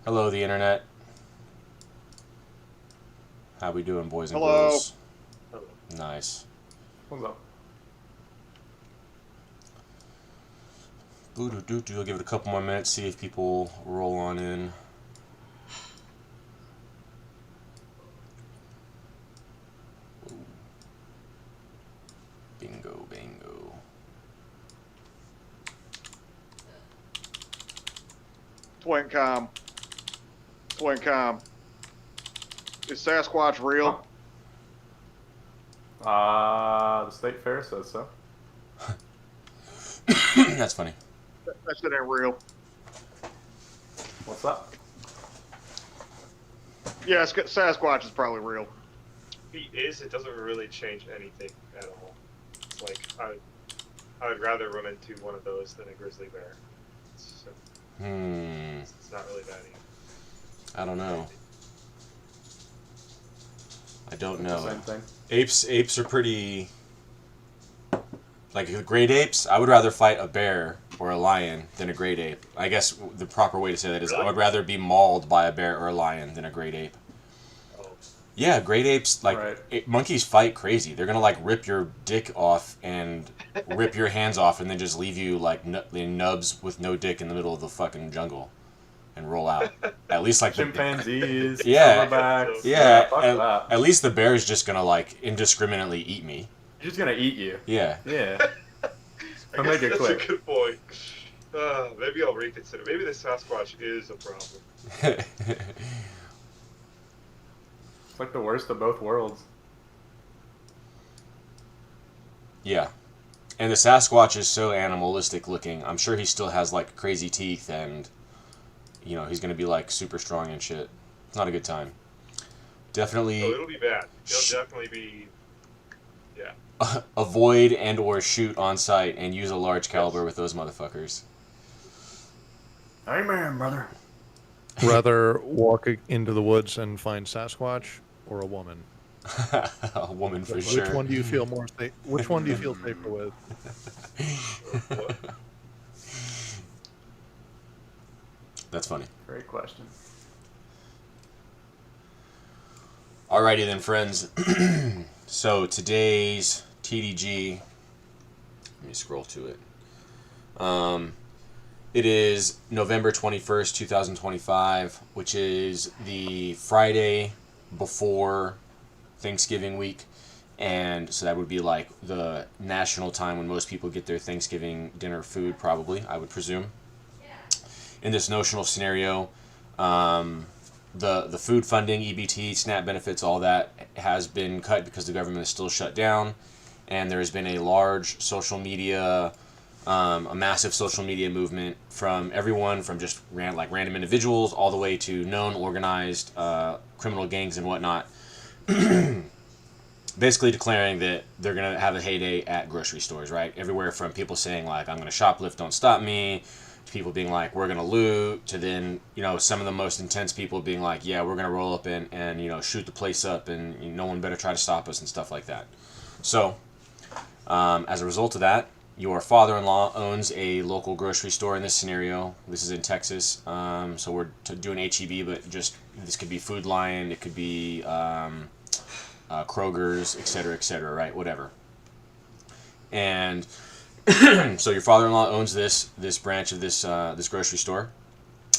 Hello, the internet. How we doing, boys and Hello. girls? Nice. What's up? Boo-doo-doo-doo. I'll give it a couple more minutes, see if people roll on in. Bingo, bingo. Twincom. Twincom. Is Sasquatch real? The state fair says so. That's funny. That shit ain't real. What's up? Yeah, Sasquatch is probably real. He is. It doesn't really change anything at all. It's like I would rather run into one of those than a grizzly bear. So, it's not really that easy. I don't know. I don't know. Same thing. Apes are pretty... Like, the great apes, I would rather fight a bear or a lion than a great ape. I guess the proper way to say that is I would rather be mauled by a bear or a lion than a great ape. Oh. Yeah, great apes, like, Right. monkeys fight crazy. They're gonna, like, rip your dick off and rip your hands off and then just leave you, like, in nubs with no dick in the middle of the fucking jungle and roll out. At least, like, Chimpanzees, Yeah. silverbacks. Yeah, Fuck that. at least the bear's just gonna, like, indiscriminately eat me. He's just gonna eat you. Yeah. Yeah. I Make guess it that's quick. a good point. Maybe I'll reconsider. Maybe the Sasquatch is a problem. It's like the worst of both worlds. Yeah. And the Sasquatch is so animalistic looking. I'm sure he still has, like, crazy teeth and, you know, he's going to be, like, super strong and shit. It's not a good time. Definitely So it'll be bad. It'll definitely be. Yeah. avoid and or shoot on sight and use a large caliber with those motherfuckers. Amen, brother. Rather walk into the woods and find Sasquatch or a woman? A woman for Which sure. one do you feel more safe? Which one do you feel safer with? That's funny. Great question. Alrighty then, friends. So today's TDG. Let me scroll to it. It is November 21st, 2025, which is the Friday before Thanksgiving week. And so that would be like the national time when most people get their Thanksgiving dinner food, probably, I would presume. In this notional scenario, the food funding, EBT, SNAP benefits, all that has been cut because the government is still shut down. And there has been a large social media, a massive social media movement from everyone from just random individuals all the way to known organized criminal gangs and whatnot, basically declaring that they're going to have a heyday at grocery stores, right? Everywhere from people saying, like, I'm going to shoplift, don't stop me, to people being like, we're going to loot, to then, you know, some of the most intense people being like, yeah, we're going to roll up and you know, shoot the place up and no one better try to stop us and stuff like that. So, as a result of that, your father-in-law owns a local grocery store in this scenario. This is in Texas, so we're doing HEB, but just this could be Food Lion, it could be Kroger's, etc., right? Whatever. And so your father-in-law owns this branch of this grocery store,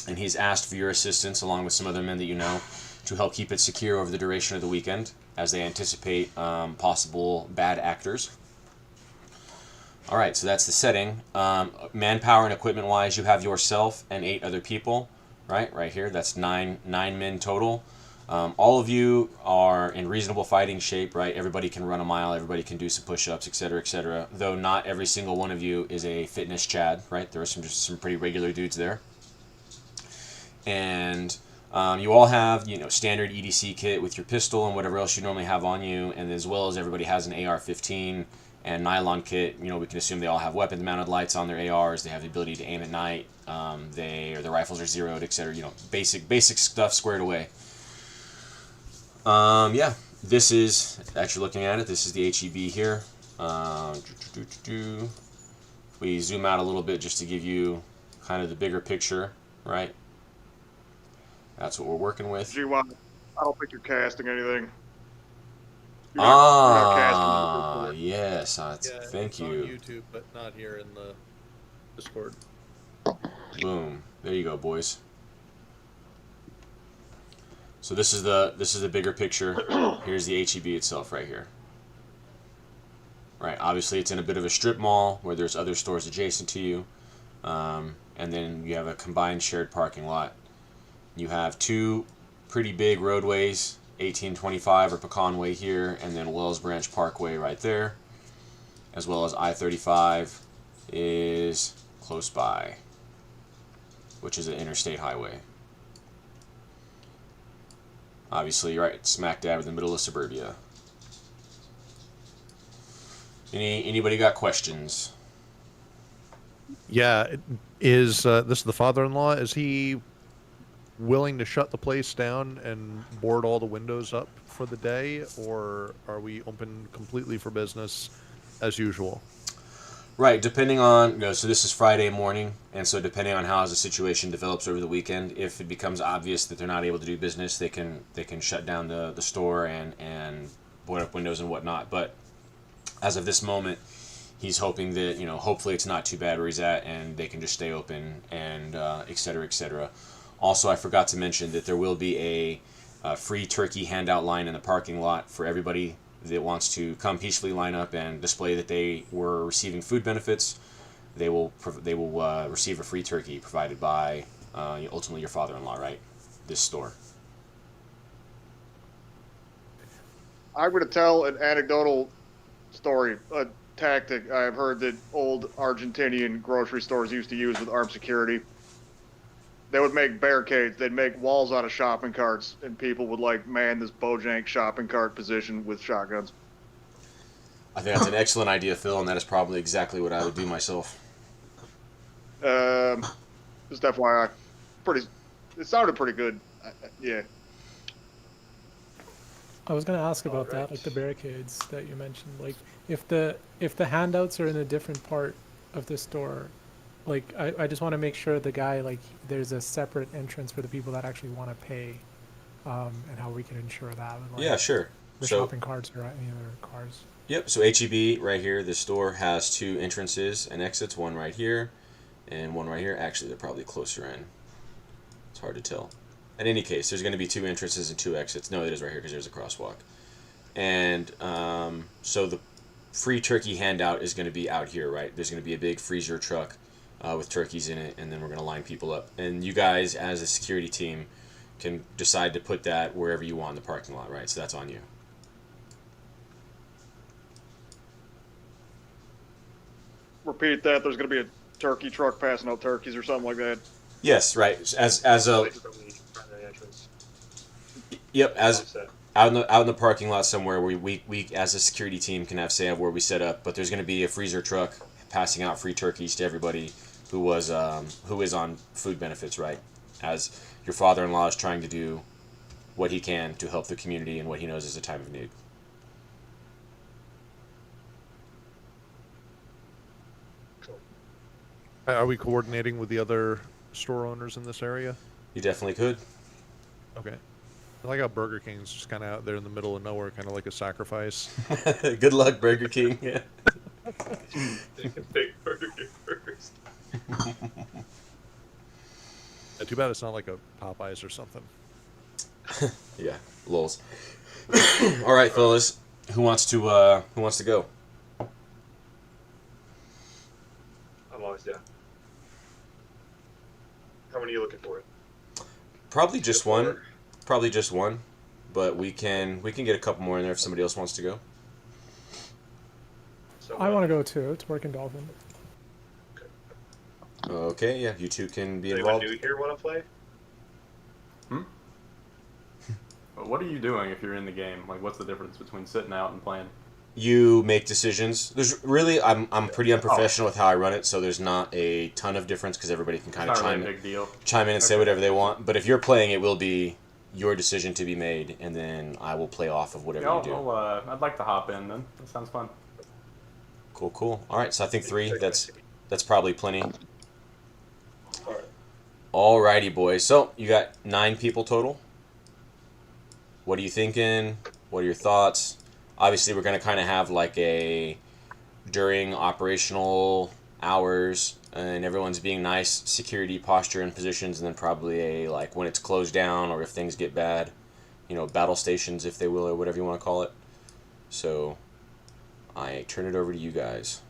and he's asked for your assistance, along with some other men that you know, to help keep it secure over the duration of the weekend, as they anticipate possible bad actors. All right, so that's the setting. Manpower and equipment-wise, you have yourself and 8 other people, right here. That's nine men total. All of you are in reasonable fighting shape, right? Everybody can run a mile, everybody can do some push-ups, etc., etc. Though not every single one of you is a fitness Chad, right? There are just some pretty regular dudes there. And you all have, you know, standard EDC kit with your pistol and whatever else you normally have on you, and as well as everybody has an AR-15 and nylon kit. You know, we can assume they all have weapons-mounted lights on their ARs. They have the ability to aim at night. Their rifles are zeroed, etc. You know, basic stuff squared away. Yeah, this is, actually looking at it, this is the HEB here. We zoom out a little bit just to give you kind of the bigger picture, right? That's what we're working with. GWOT, I don't think you're casting anything. You're not casting. Yes. Thank it's on you. YouTube, but not here in the Discord. Boom. There you go, boys. So this is the bigger picture. Here's the HEB itself right here. Right. Obviously, it's in a bit of a strip mall where there's other stores adjacent to you, and then you have a combined shared parking lot. You have two pretty big roadways, 1825 or Pecan Way here, and then Wells Branch Parkway right there, as well as I-35 is close by, which is an interstate highway. Obviously, right smack dab in the middle of suburbia. Anybody got questions? Yeah, is this the father-in-law? Is he willing to shut the place down and board all the windows up for the day, or are we open completely for business as usual? Right, depending on, so this is Friday morning, and so depending on how the situation develops over the weekend, if it becomes obvious that they're not able to do business, they can shut down the store and board up windows and whatnot. But as of this moment, he's hoping that, hopefully it's not too bad where he's at and they can just stay open and et cetera, et cetera. Also, I forgot to mention that there will be a free turkey handout line in the parking lot for everybody that wants to come peacefully line up and display that they were receiving food benefits. They will receive a free turkey provided by ultimately your father-in-law, right? This store. I'm going to tell an anecdotal story, a tactic I've heard that old Argentinian grocery stores used to use with armed security. They would make barricades. They'd make walls out of shopping carts, and people would man this Bojank shopping cart position with shotguns. I think that's an excellent idea, Phil, and that is probably exactly what I would do myself. Just FYI, it sounded pretty good. Yeah. I was going to ask about that, like the barricades that you mentioned. Like, if the handouts are in a different part of the store, like I just want to make sure the guy, like, there's a separate entrance for the people that actually want to pay, and how we can ensure that. With, Yeah, sure. The shopping carts or any other cars. Yep. So HEB right here, this store has two entrances and exits. One right here, and one right here. Actually, they're probably closer in. It's hard to tell. In any case, there's going to be two entrances and two exits. No, it is right here because there's a crosswalk. And so the free turkey handout is going to be out here, right? There's going to be a big freezer truck with turkeys in it, and then we're going to line people up. And you guys, as a security team, can decide to put that wherever you want in the parking lot, right? So that's on you. Repeat that. There's going to be a turkey truck passing out turkeys or something like that. Yes, right. As a yep, as out in the parking lot somewhere where we as a security team can have say of where we set up. But there's going to be a freezer truck passing out free turkeys to everybody who is on food benefits, right? As your father-in-law is trying to do what he can to help the community in what he knows is a time of need. Are we coordinating with the other store owners in this area? You definitely could. Okay. I like how Burger King's just kind of out there in the middle of nowhere, kind of like a sacrifice. Good luck, Burger King. Yeah. Big Burger King first. Too bad it's not like a Popeyes or something. Yeah, lols. All right, fellas. Who wants to go? I'm always down. How many are you looking for? Probably just one. Probably just one. But we can get a couple more in there if somebody else wants to go. So, I want to go too. It's working dolphin. Okay, yeah, you two can be anyone involved. new here want to play? But what are you doing if you're in the game? Like, what's the difference between sitting out and playing? You make decisions. There's really, I'm pretty unprofessional with how I run it, so there's not a ton of difference because everybody can kind of It's not really a big deal. chime in and say whatever they want. But if you're playing, it will be your decision to be made, and then I will play off of whatever Yeah, you do. I'd like to hop in then. That sounds fun. Cool. All right, so I think 3. That's probably plenty. Alright. Alrighty, boys. So you got 9 people total. What are you thinking? What are your thoughts? Obviously, we're going to kind of have like a during operational hours, and everyone's being nice, security posture and positions, and then probably a like when it's closed down or if things get bad, battle stations, if they will, or whatever you want to call it. So I turn it over to you guys.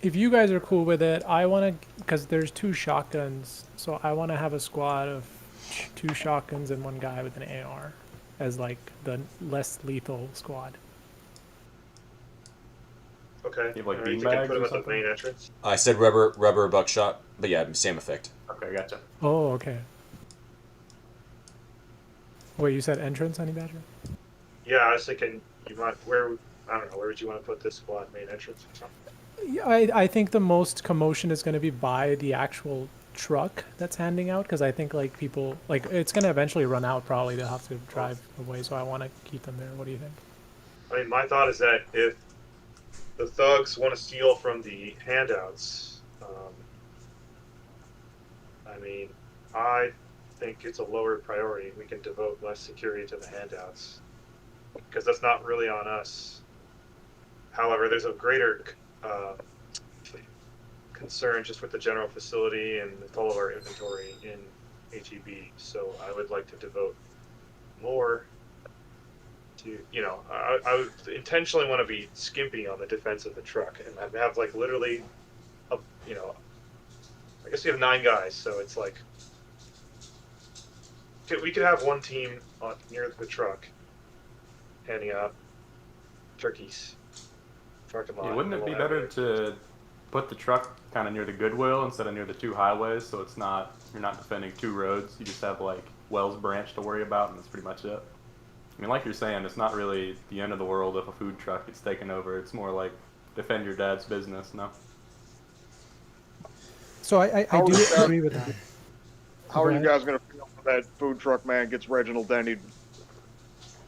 If you guys are cool with it, I want to, because there's 2 shotguns, so I want to have a squad of 2 shotguns and 1 guy with an AR as like the less lethal squad. Okay. You have, like, Alright, you beanbags can put or them at the something? main entrance. I said rubber buckshot, but yeah, same effect. Okay, gotcha. Oh, okay. Wait, you said entrance, Honey Badger? Yeah, I was thinking you might where I don't know, where would you want to put this squad? Main entrance or something? Yeah, I think the most commotion is going to be by the actual truck that's handing out, because I think like people, like it's going to eventually run out probably. They'll have to drive away, so I want to keep them there. What do you think? I mean, my thought is that if the thugs want to steal from the handouts, I mean, I think it's a lower priority. We can devote less security to the handouts because that's not really on us. However, there's a greater concern just with the general facility and with all of our inventory in HEB. So I would like to devote more to, I would intentionally want to be skimpy on the defense of the truck and have like literally, I guess we have 9 guys, so it's like we could have one team near the truck handing out turkeys. Yeah, wouldn't it be better to put the truck kind of near the Goodwill instead of near the 2 highways, so you're not defending 2 roads. You just have like Wells Branch to worry about, and that's pretty much it. I mean, like you're saying, it's not really the end of the world if a food truck gets taken over. It's more like defend your dad's business, no? So I do agree with that. How are you guys going to feel when that food truck man gets Reginald Denny?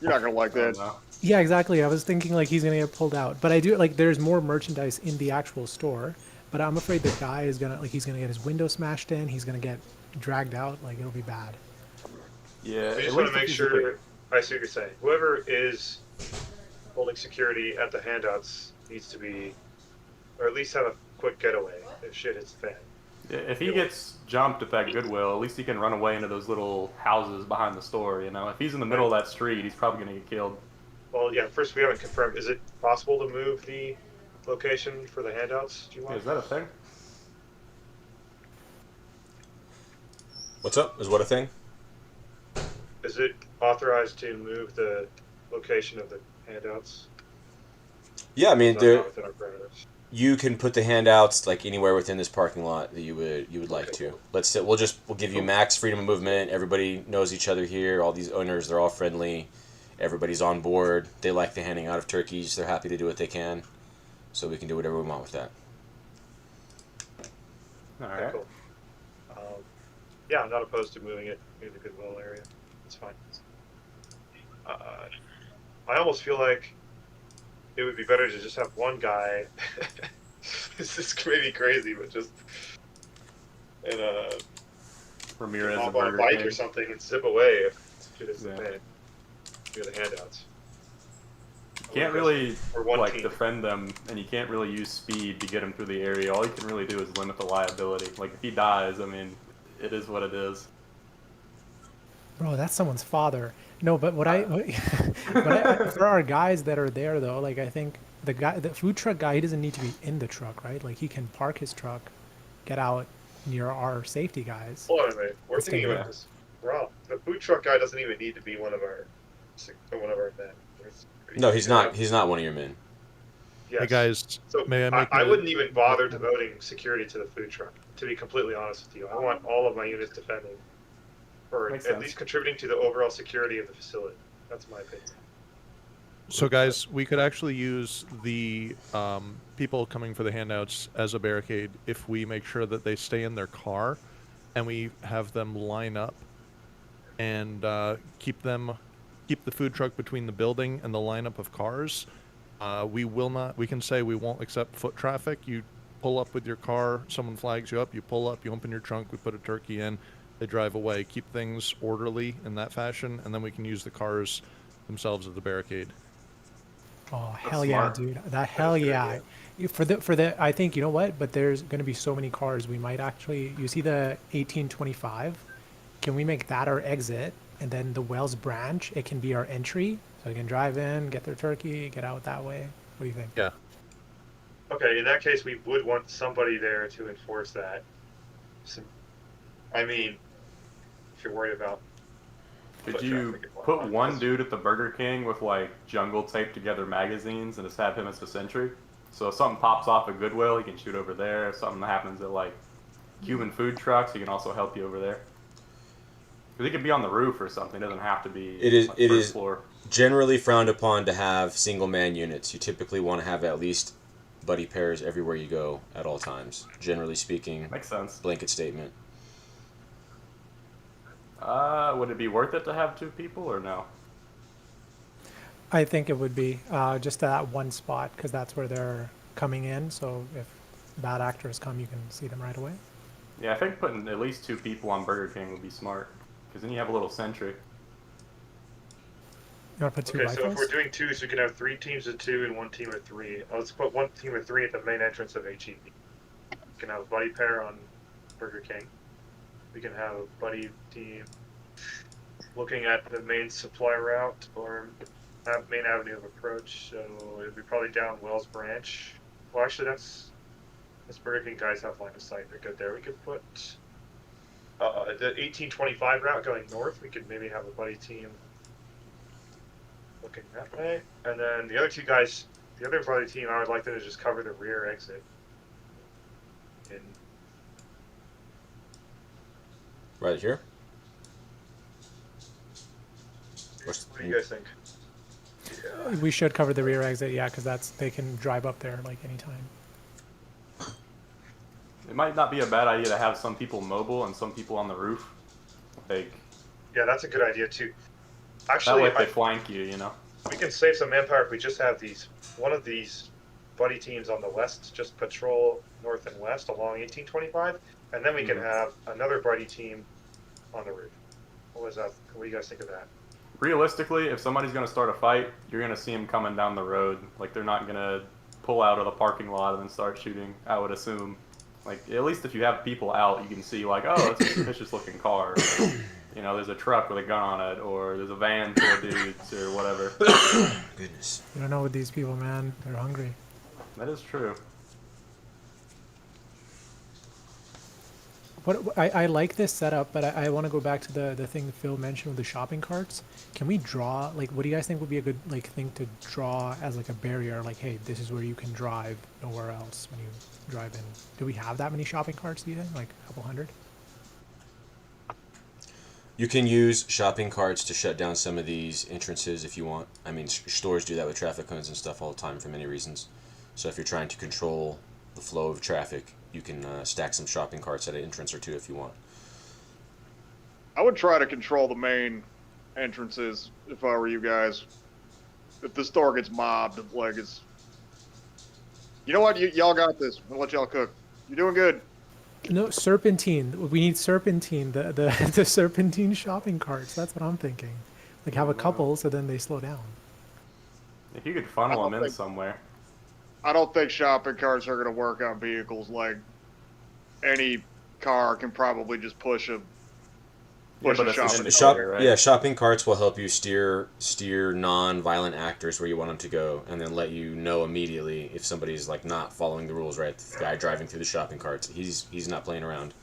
You're not going to like I don't that. know. Yeah, exactly. I was thinking like he's gonna get pulled out, but I do like there's more merchandise in the actual store. But I'm afraid the guy is gonna he's gonna get his window smashed in. He's gonna get dragged out. Like it'll be bad. Yeah, I at just want least to make if he's sure I see what you're saying. Whoever is holding security at the handouts needs to be, or at least have a quick getaway if shit hits the fan. If he gets jumped at that Goodwill, at least he can run away into those little houses behind the store, If he's in the middle of that street, he's probably going to get killed. Well, yeah. First, we haven't confirmed. Is it possible to move the location for the handouts? Do you want? Is that a thing? What's up? Is what a thing? Is it authorized to move the location of the handouts? Yeah, I mean, It's not within our parameters. you can put the handouts like anywhere within this parking lot that you would like Okay, to. Let's say we'll give you max freedom of movement. Everybody knows each other here. All these owners, they're all friendly. Everybody's on board. They like the handing out of turkeys. They're happy to do what they can. So we can do whatever we want with that. All Okay, right. cool. Yeah, I'm not opposed to moving it near the Goodwill area. It's fine. I almost feel like it would be better to just have one guy. This is maybe crazy, but just in a Ramirez hop and on a Burger bike King. or something and zip away if shit is the Yeah. fan. Near the handouts. You can't really Or one team. defend them, and you can't really use speed to get him through the area. All you can really do is limit the liability. Like if he dies, I mean, it is what it is. Bro, that's someone's father. No, but for our guys that are there though, like I think the food truck guy, he doesn't need to be in the truck, right? Like he can park his truck, get out near our safety guys. Hold on a minute. We're Let's thinking take it about out. this wrong. The food truck guy doesn't even need to be one of our men. No, he's not. He's not one of your men. Yes. Hey guys, So may I make I a- wouldn't even bother devoting security to the food truck. To be completely honest with you, I want all of my units defending, or Makes at sense. least contributing to the overall security of the facility. That's my opinion. So guys, we could actually use the people coming for the handouts as a barricade if we make sure that they stay in their car, and we have them line up and keep the food truck between the building and the lineup of cars. We will not. We can say we won't accept foot traffic. You pull up with your car, someone flags you up, you pull up, you open your trunk, we put a turkey in, they drive away. Keep things orderly in that fashion, and then we can use the cars themselves as the barricade. Oh That's hell yeah, smart. dude! That hell yeah. For the I think you know what, but there's going to be so many cars. We might actually. You see the 1825? Can we make that our exit, and then the Wells branch? It can be our entry, so we can drive in, get their turkey, get out that way. What do you think? Yeah. Okay, in that case, we would want somebody there to enforce that. I mean, if you're worried about. Could foot you traffic and put whatnot, one that's- dude at the Burger King with like jungle taped together magazines and just have him as the sentry? So if something pops off at Goodwill, he can shoot over there. If something happens at like Cuban food trucks, he can also help you over there. Because he could be on the roof or something. It doesn't have to be on the first floor. Generally frowned upon to have single man units. You typically want to have at least buddy pairs everywhere you go at all times. Generally speaking, Makes sense. blanket statement. Would it be worth it to have 2 people or no? I think it would be just that one spot because that's where they're coming in. So if bad actors come, you can see them right away. Yeah, I think putting at least 2 people on Burger King would be smart. Because then you have a little sentry. You want to put 2 Okay, so if rifles? we're doing 2s, we can have 3 teams of 2 and 1 team of 3. Let's put 1 team of 3 at the main entrance of HEB. We can have a buddy pair on Burger King. We can have a buddy team looking at the main supply route or main avenue of approach. So it'd be probably down Wells Branch. Well, actually, that's Burger King guys have line of sight. They're good there. We could put the 1825 route going north. We could maybe have a buddy team looking that way, and then the other 2 guys, the other buddy team, I would like them to just cover the rear exit. And Right here. what do you guys think? Yeah. We should cover the rear exit, yeah, because they can drive up there like anytime. It might not be a bad idea to have some people mobile and some people on the roof. Like, Yeah, that's a good idea too. that Actually, way if they flank you, you know? we can save some manpower if we just have one of these buddy teams on the west just patrol north and west along 1825, and then we can have another buddy team on the roof. What do you guys think of that? Realistically, if somebody's going to start a fight, you're going to see them coming down the road. Like, they're not going to pull out of the parking lot and then start shooting, I would assume. Like, at least if you have people out, you can see, like, oh, that's a suspicious-looking car. Or, you know, there's a truck with a gun on it, or there's a van full of dudes, or whatever. Goodness. You don't know what these people, man. They're hungry. That is true. I like this setup, but I want to go back to the thing Phil mentioned with the shopping carts. Can we draw, like, what do you guys think would be a good, like, thing to draw as, like, a barrier? Like, hey, this is where you can drive, nowhere else when you drive in. Do we have that many shopping carts, do you think? Like, a couple hundred? You can use shopping carts to shut down some of these entrances if you want. I mean, stores do that with traffic cones and stuff all the time for many reasons. So if you're trying to control the flow of traffic, you can stack some shopping carts at an entrance or 2 if you want. I would try to control the main entrances if I were you guys. If the store gets mobbed, like it's. You know what? Y'all got this. I'll let y'all cook. You're doing good. No, serpentine. We need serpentine, the serpentine shopping carts. That's what I'm thinking. Like, have a couple so then they slow down. If you could funnel I them don't in think- somewhere. I don't think shopping carts are going to work on vehicles. Like any car can probably just push a but shopping it's an cart. indicator, right? Yeah, shopping carts will help you steer non-violent actors where you want them to go, and then let you know immediately if somebody's like not following the rules. Right, the guy driving through the shopping carts, he's not playing around.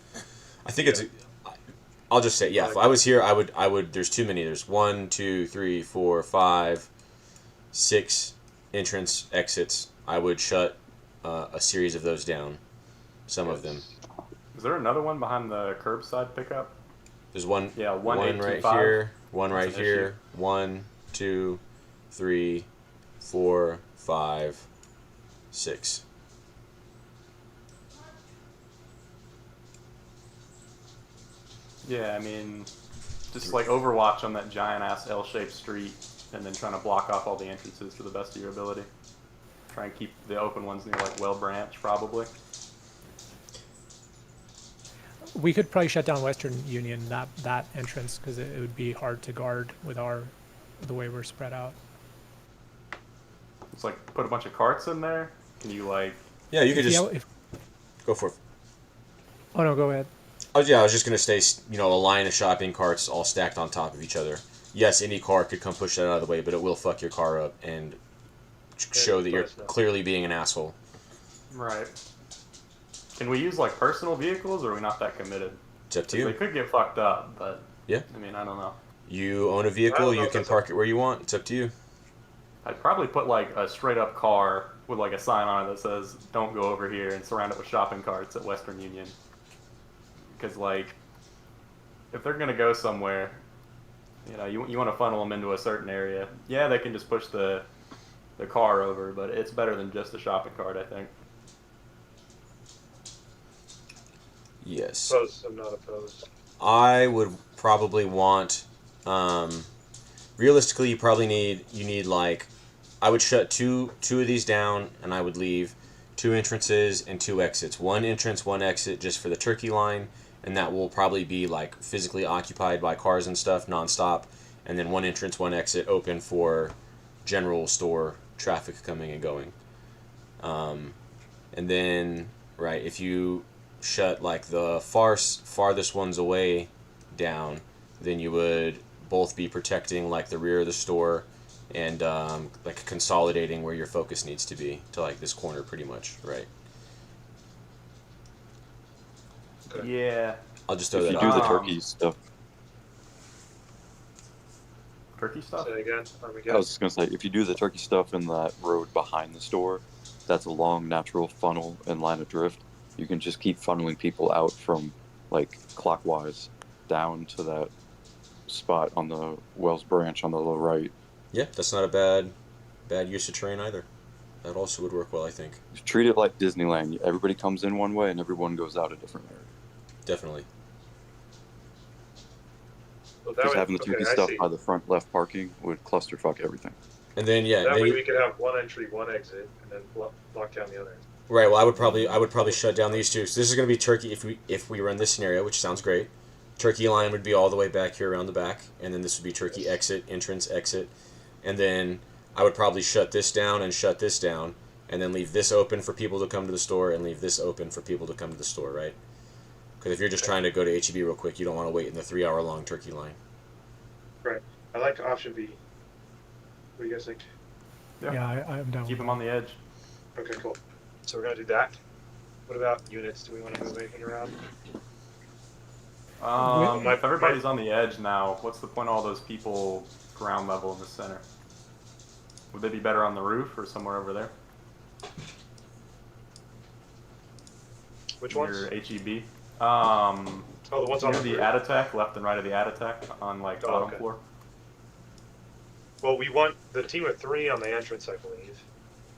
I think it's. I'll just say, yeah. If I was here, I would. There's too many. There's 1, 2, 3, 4, 5, 6 entrance exits. I would shut a series of those down. Some of them. Is there another one behind the curbside pickup? There's one. Yeah, one right 1825. here. One That's right an here. 1, 2, 3, 4, 5, 6. Yeah, I mean, just like Overwatch on that giant-ass L-shaped street, and then trying to block off all the entrances to the best of your ability. Try and keep the open ones near, like, Well Branch, probably. we could probably shut down Western Union, that entrance, because it would be hard to guard with the way we're spread out. It's like put a bunch of carts in there. Can you like? Yeah, you could just Yeah, go for it. oh no, go ahead. Oh yeah, I was just gonna say, a line of shopping carts all stacked on top of each other. Yes, any car could come push that out of the way, but it will fuck your car up and show that you're clearly being an asshole. Right. Can we use like personal vehicles, or are we not that committed? It's up to They you. could get fucked up, but Yeah. I mean, I don't know. You own a vehicle, you can park it where you want. It's up to you. I'd probably put like a straight up car with like a sign on it that says "Don't go over here" and surround it with shopping carts at Western Union. Because like, if they're gonna go somewhere, you want to funnel them into a certain area. Yeah, they can just push the car over, but it's better than just a shopping cart, I think. Yes. Opposed, I'm not opposed. I would probably want, realistically, you need like, I would shut two of these down, and I would leave 2 entrances and 2 exits. 1 entrance, 1 exit, just for the turkey line, and that will probably be like physically occupied by cars and stuff nonstop, and then 1 entrance, 1 exit open for general store traffic coming and going. And then, right, if you shut like the farthest ones away down, then you would both be protecting like the rear of the store and like consolidating where your focus needs to be to like this corner pretty much, right? Yeah. I'll just throw If that you out. do the turkey stuff, Turkey stuff? Say again. I was just gonna say, if you do the turkey stuff in that road behind the store, that's a long natural funnel and line of drift. You can just keep funneling people out from like clockwise down to that spot on the Wells branch on the low right. Yeah, that's not a bad use of terrain either. That also would work well, I think. Treat it like Disneyland. Everybody comes in one way and everyone goes out a different area. Definitely. Well, that Just way, having the turkey I stuff see. by the front left parking would clusterfuck everything. And then yeah, That then way you- we could have 1 entry, 1 exit, and then lock down the other. right. Well, I would probably shut down these 2. So this is going to be turkey if we run this scenario, which sounds great. Turkey line would be all the way back here around the back, and then this would be turkey exit, entrance, exit, and then I would probably shut this down and shut this down, and then leave this open for people to come to the store, and leave this open for people to come to the store, right? Because if you're just trying to go to HEB real quick, you don't want to wait in the 3-hour-long turkey line. Right. I like option B. What do you guys think? Yeah, I'm down. Keep them on the edge. Okay, cool. So we're gonna do that. What about units? Do we want to move anything around? If everybody's on the edge now, what's the point of all those people ground level in the center? Would they be better on the roof or somewhere over there? Which ones? Your HEB. Oh, the ones on Near the the roof. ad attack, left and right of the ad attack on like bottom okay. floor. Well, we want the team of 3 on the entrance, I believe,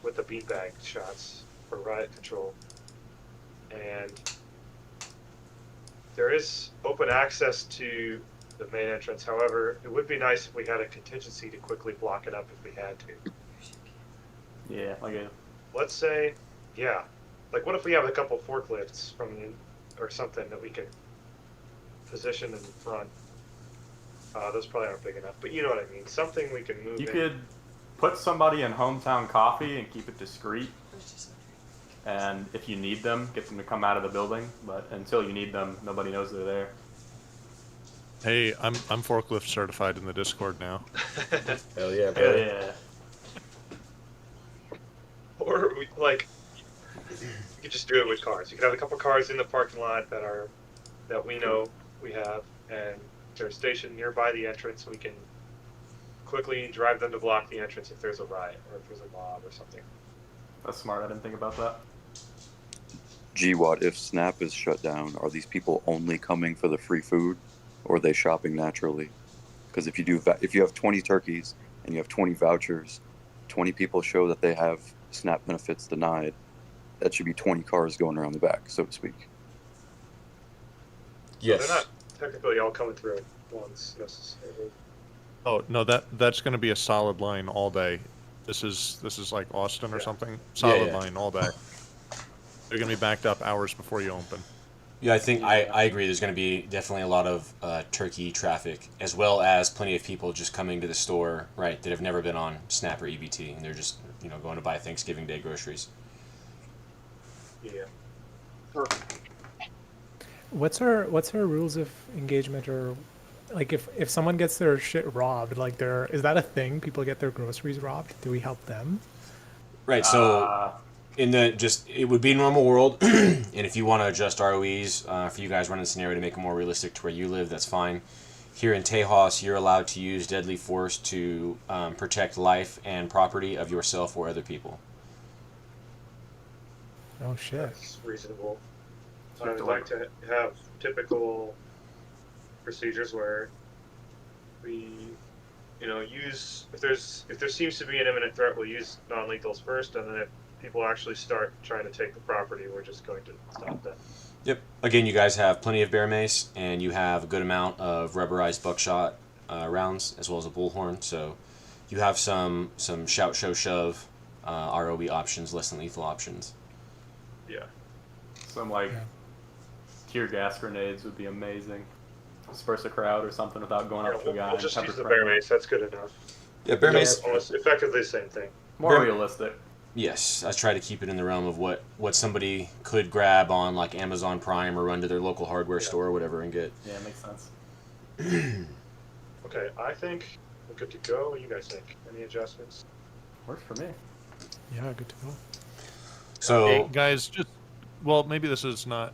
with the beanbag shots for riot control. And there is open access to the main entrance. However, it would be nice if we had a contingency to quickly block it up if we had to. Yeah, like a Let's say, yeah, like what if we have a couple forklifts from or something that we could position in front? Those probably aren't big enough, but you know what I mean. Something we can move. You in. could put somebody in hometown coffee and keep it discreet. And if you need them, get them to come out of the building. But until you need them, nobody knows they're there. Hey, I'm forklift certified in the Discord now. Hell yeah, Yeah, bro. yeah. Or like, you could just do it with cars. You could have a couple cars in the parking lot that we know we have, and they're stationed nearby the entrance. We can quickly drive them to block the entrance if there's a riot or if there's a mob or something. That's smart. I didn't think about that. GWOT, if Snap is shut down, are these people only coming for the free food, or are they shopping naturally? Because if you have 20 turkeys and you have 20 vouchers, 20 people show that they have Snap benefits denied. That should be 20 cars going around the back, so to speak. Yes. So they're not technically all coming through at once necessarily. Oh no, that's going to be a solid line all day. This is like Austin or Yeah. something. Solid yeah. line all day. They're going to be backed up hours before you open. Yeah, I think I agree. There's going to be definitely a lot of turkey traffic, as well as plenty of people just coming to the store, right, that have never been on Snap or EBT, and they're just going to buy Thanksgiving Day groceries. Yeah. What's our rules of engagement, or like if someone gets their shit robbed, like is that a thing? People get their groceries robbed. Do we help them? Right. So it would be a normal world, and if you want to adjust ROEs for you guys running the scenario to make it more realistic to where you live, that's fine. Here in Tejas, you're allowed to use deadly force to protect life and property of yourself or other people. Oh shit. That's reasonable. I would like to have typical procedures where we, use if there seems to be an imminent threat, we'll use non-lethals first, and then if people actually start trying to take the property, we're just going to stop them. Yep. Again, you guys have plenty of bear mace, and you have a good amount of rubberized buckshot rounds, as well as a bullhorn. So you have some shout, show, shove ROE options, less than lethal options. Yeah. Some tear gas grenades would be amazing. Disperse a crowd or something without going up to a guy. We'll just use the bear mace. That's good enough. Yeah, bear mace. Almost effectively the same thing. More realistic. Yes, I try to keep it in the realm of what somebody could grab on like Amazon Prime or run to their local hardware store or whatever and get. Yeah, it makes sense. Okay, I think we're good to go. What do you guys think? Any adjustments? Works for me. Yeah, good to go. So, Hey, guys, maybe this is not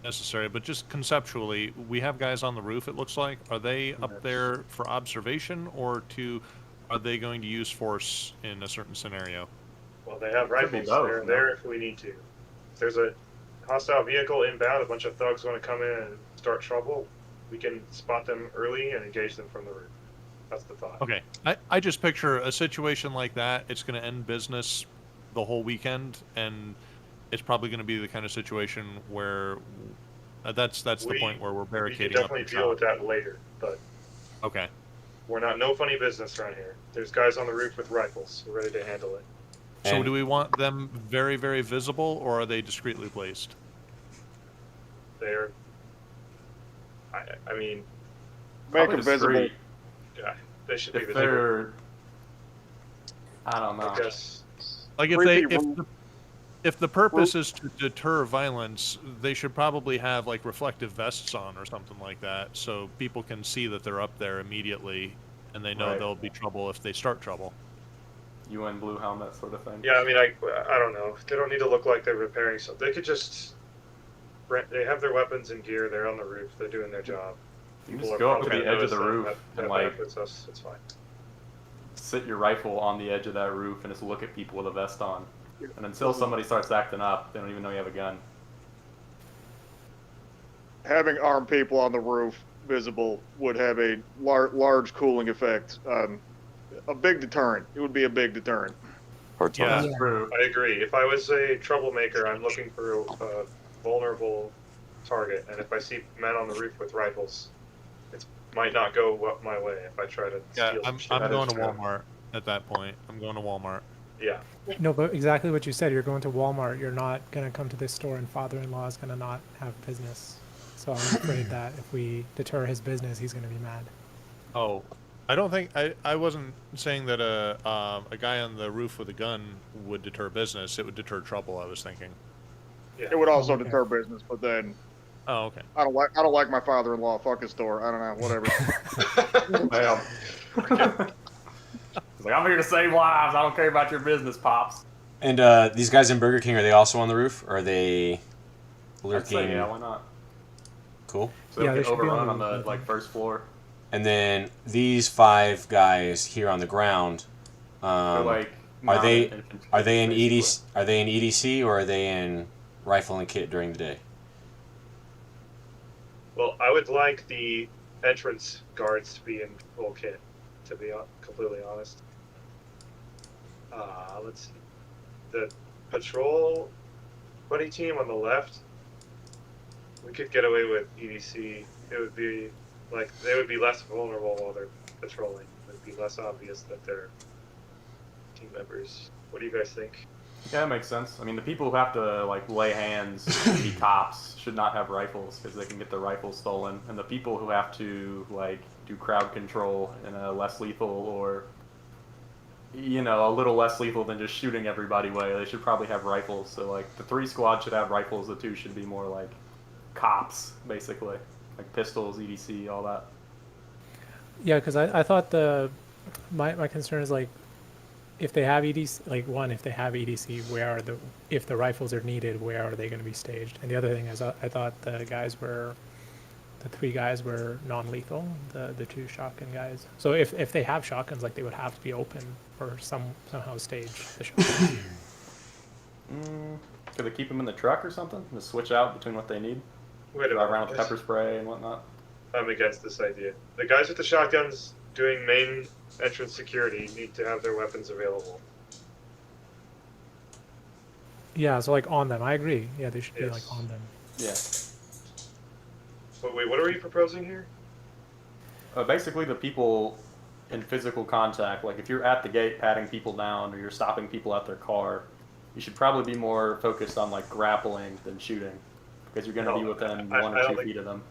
necessary, but just conceptually, we have guys on the roof, it looks like. Are they up there for observation, or are they going to use force in a certain scenario? Well, they have rifles. They're there if we need to. If there's a hostile vehicle inbound, a bunch of thugs want to come in and start trouble, we can spot them early and engage them from the roof. That's the thought. Okay. I just picture a situation like that. It's going to end business the whole weekend, and it's probably going to be the kind of situation where that's the point where we're barricading up. We can definitely deal with that later, but okay. We're not no funny business around here. There's guys on the roof with rifles. We're ready to handle it. So do we want them very, very visible, or are they discreetly placed? They're, I mean, make them visible. Yeah, they should be if visible. They're, I don't know. I guess. Like if the purpose is to deter violence, they should probably have like reflective vests on or something like that, so people can see that they're up there immediately, and they know there'll be trouble if they start trouble. UN blue helmet sort of thing. Yeah, I mean, I don't know. They don't need to look like they're repairing something. They could just. They have their weapons and gear. They're on the roof. They're doing their job. You just go up to the edge of the roof and benefits us. It's fine. Sit your rifle on the edge of that roof and just look at people with a vest on. And until somebody starts acting up, they don't even know you have a gun. Having armed people on the roof visible would have a large cooling effect. A big deterrent. It would be a big deterrent. Yeah. I agree. If I was a troublemaker, I'm looking for a vulnerable target, and if I see men on the roof with rifles, it might not go my way if I try to steal some shit. I'm going to Walmart at that point. I'm going to Walmart. Yeah. No, but exactly what you said. You're going to Walmart. You're not going to come to this store, and father-in-law is going to not have business. So I'm afraid that if we deter his business, he's going to be mad. Oh, I don't think I wasn't saying that a guy on the roof with a gun would deter business. It would deter trouble. I was thinking. Yeah. It would also deter business, but then. Oh, okay. I don't like my father-in-law. Fuck his store. I don't know. Whatever. Well. He's like, I'm here to save lives. I don't care about your business, pops. And these guys in Burger King, are they also on the roof? Or are they lurking? I'd say, yeah, why not? Cool. So they get overrun on the first floor. And then these 5 guys here on the ground, are they in EDC? Are they in EDC or are they in rifle and kit during the day? Well, I would like the entrance guards to be in full kit, to be completely honest. Let's see. The patrol buddy team on the left, we could get away with EDC. It would be like they would be less vulnerable while they're patrolling. It would be less obvious that they're team members. What do you guys think? Yeah, that makes sense. I mean, the people who have to like lay hands and be cops should not have rifles because they can get their rifles stolen, and the people who have to like do crowd control in a less lethal or a little less lethal than just shooting everybody way, they should probably have rifles. So like the 3 squad should have rifles, the 2 should be more like cops, basically, like pistols, EDC, all that. Yeah, because I thought my concern is like if they have EDC, like one, if they have EDC, if the rifles are needed, where are they going to be staged? And the other thing is I thought the 3 guys were non-lethal, the 2 shotgun guys. So if they have shotguns, like they would have to be open or somehow stage the shotguns. Could they keep them in the truck or something? Just switch out between what they need? Wait a Drive minute. around with pepper spray and whatnot? I'm against this idea. The guys with the shotguns doing main entrance security need to have their weapons available. Yeah, so like on them. I agree. Yeah, they should be Yes. like on them. Yeah. But wait, what are we proposing here? Basically, the people in physical contact, like if you're at the gate patting people down or you're stopping people at their car, you should probably be more focused on like grappling than shooting because you're going to be within 1 or 2 feet of them.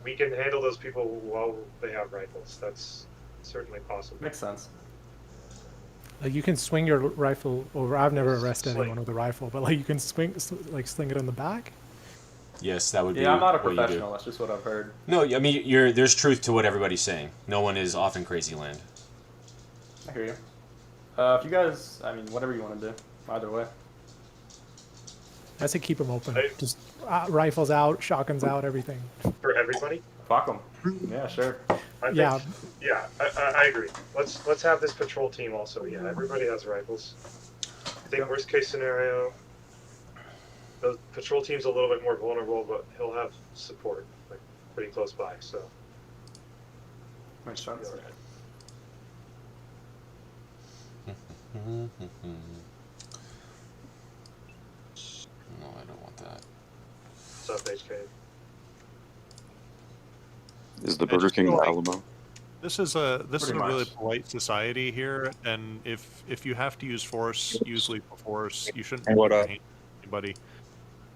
We can handle those people while they have rifles. That's certainly possible. Makes sense. Like you can swing your rifle over. I've never arrested Sling. anyone with a rifle, but like you can sling it on the back. Yes, that would be. Yeah, I'm not a what you do. professional. That's just what I've heard. No, I mean there's truth to what everybody's saying. No one is off in crazy land. I hear you. If you guys, I mean, whatever you want to do, either way. I say keep them open. Hey. Just rifles out, shotguns out, everything. For everybody? Fuck them. Yeah, sure. I think, Yeah. Yeah, I agree. Let's have this patrol team also. Yeah, everybody has rifles. I think worst case scenario, the patrol team's a little bit more vulnerable, but he'll have support, like pretty close by. So. Makes sense. All right. No, I don't want that. What's up, HK? Is the Burger King the like- Alamo? This is a Pretty really much. polite society here, and if you have to use force, use lethal force. You shouldn't be What putting up? your hands on anybody.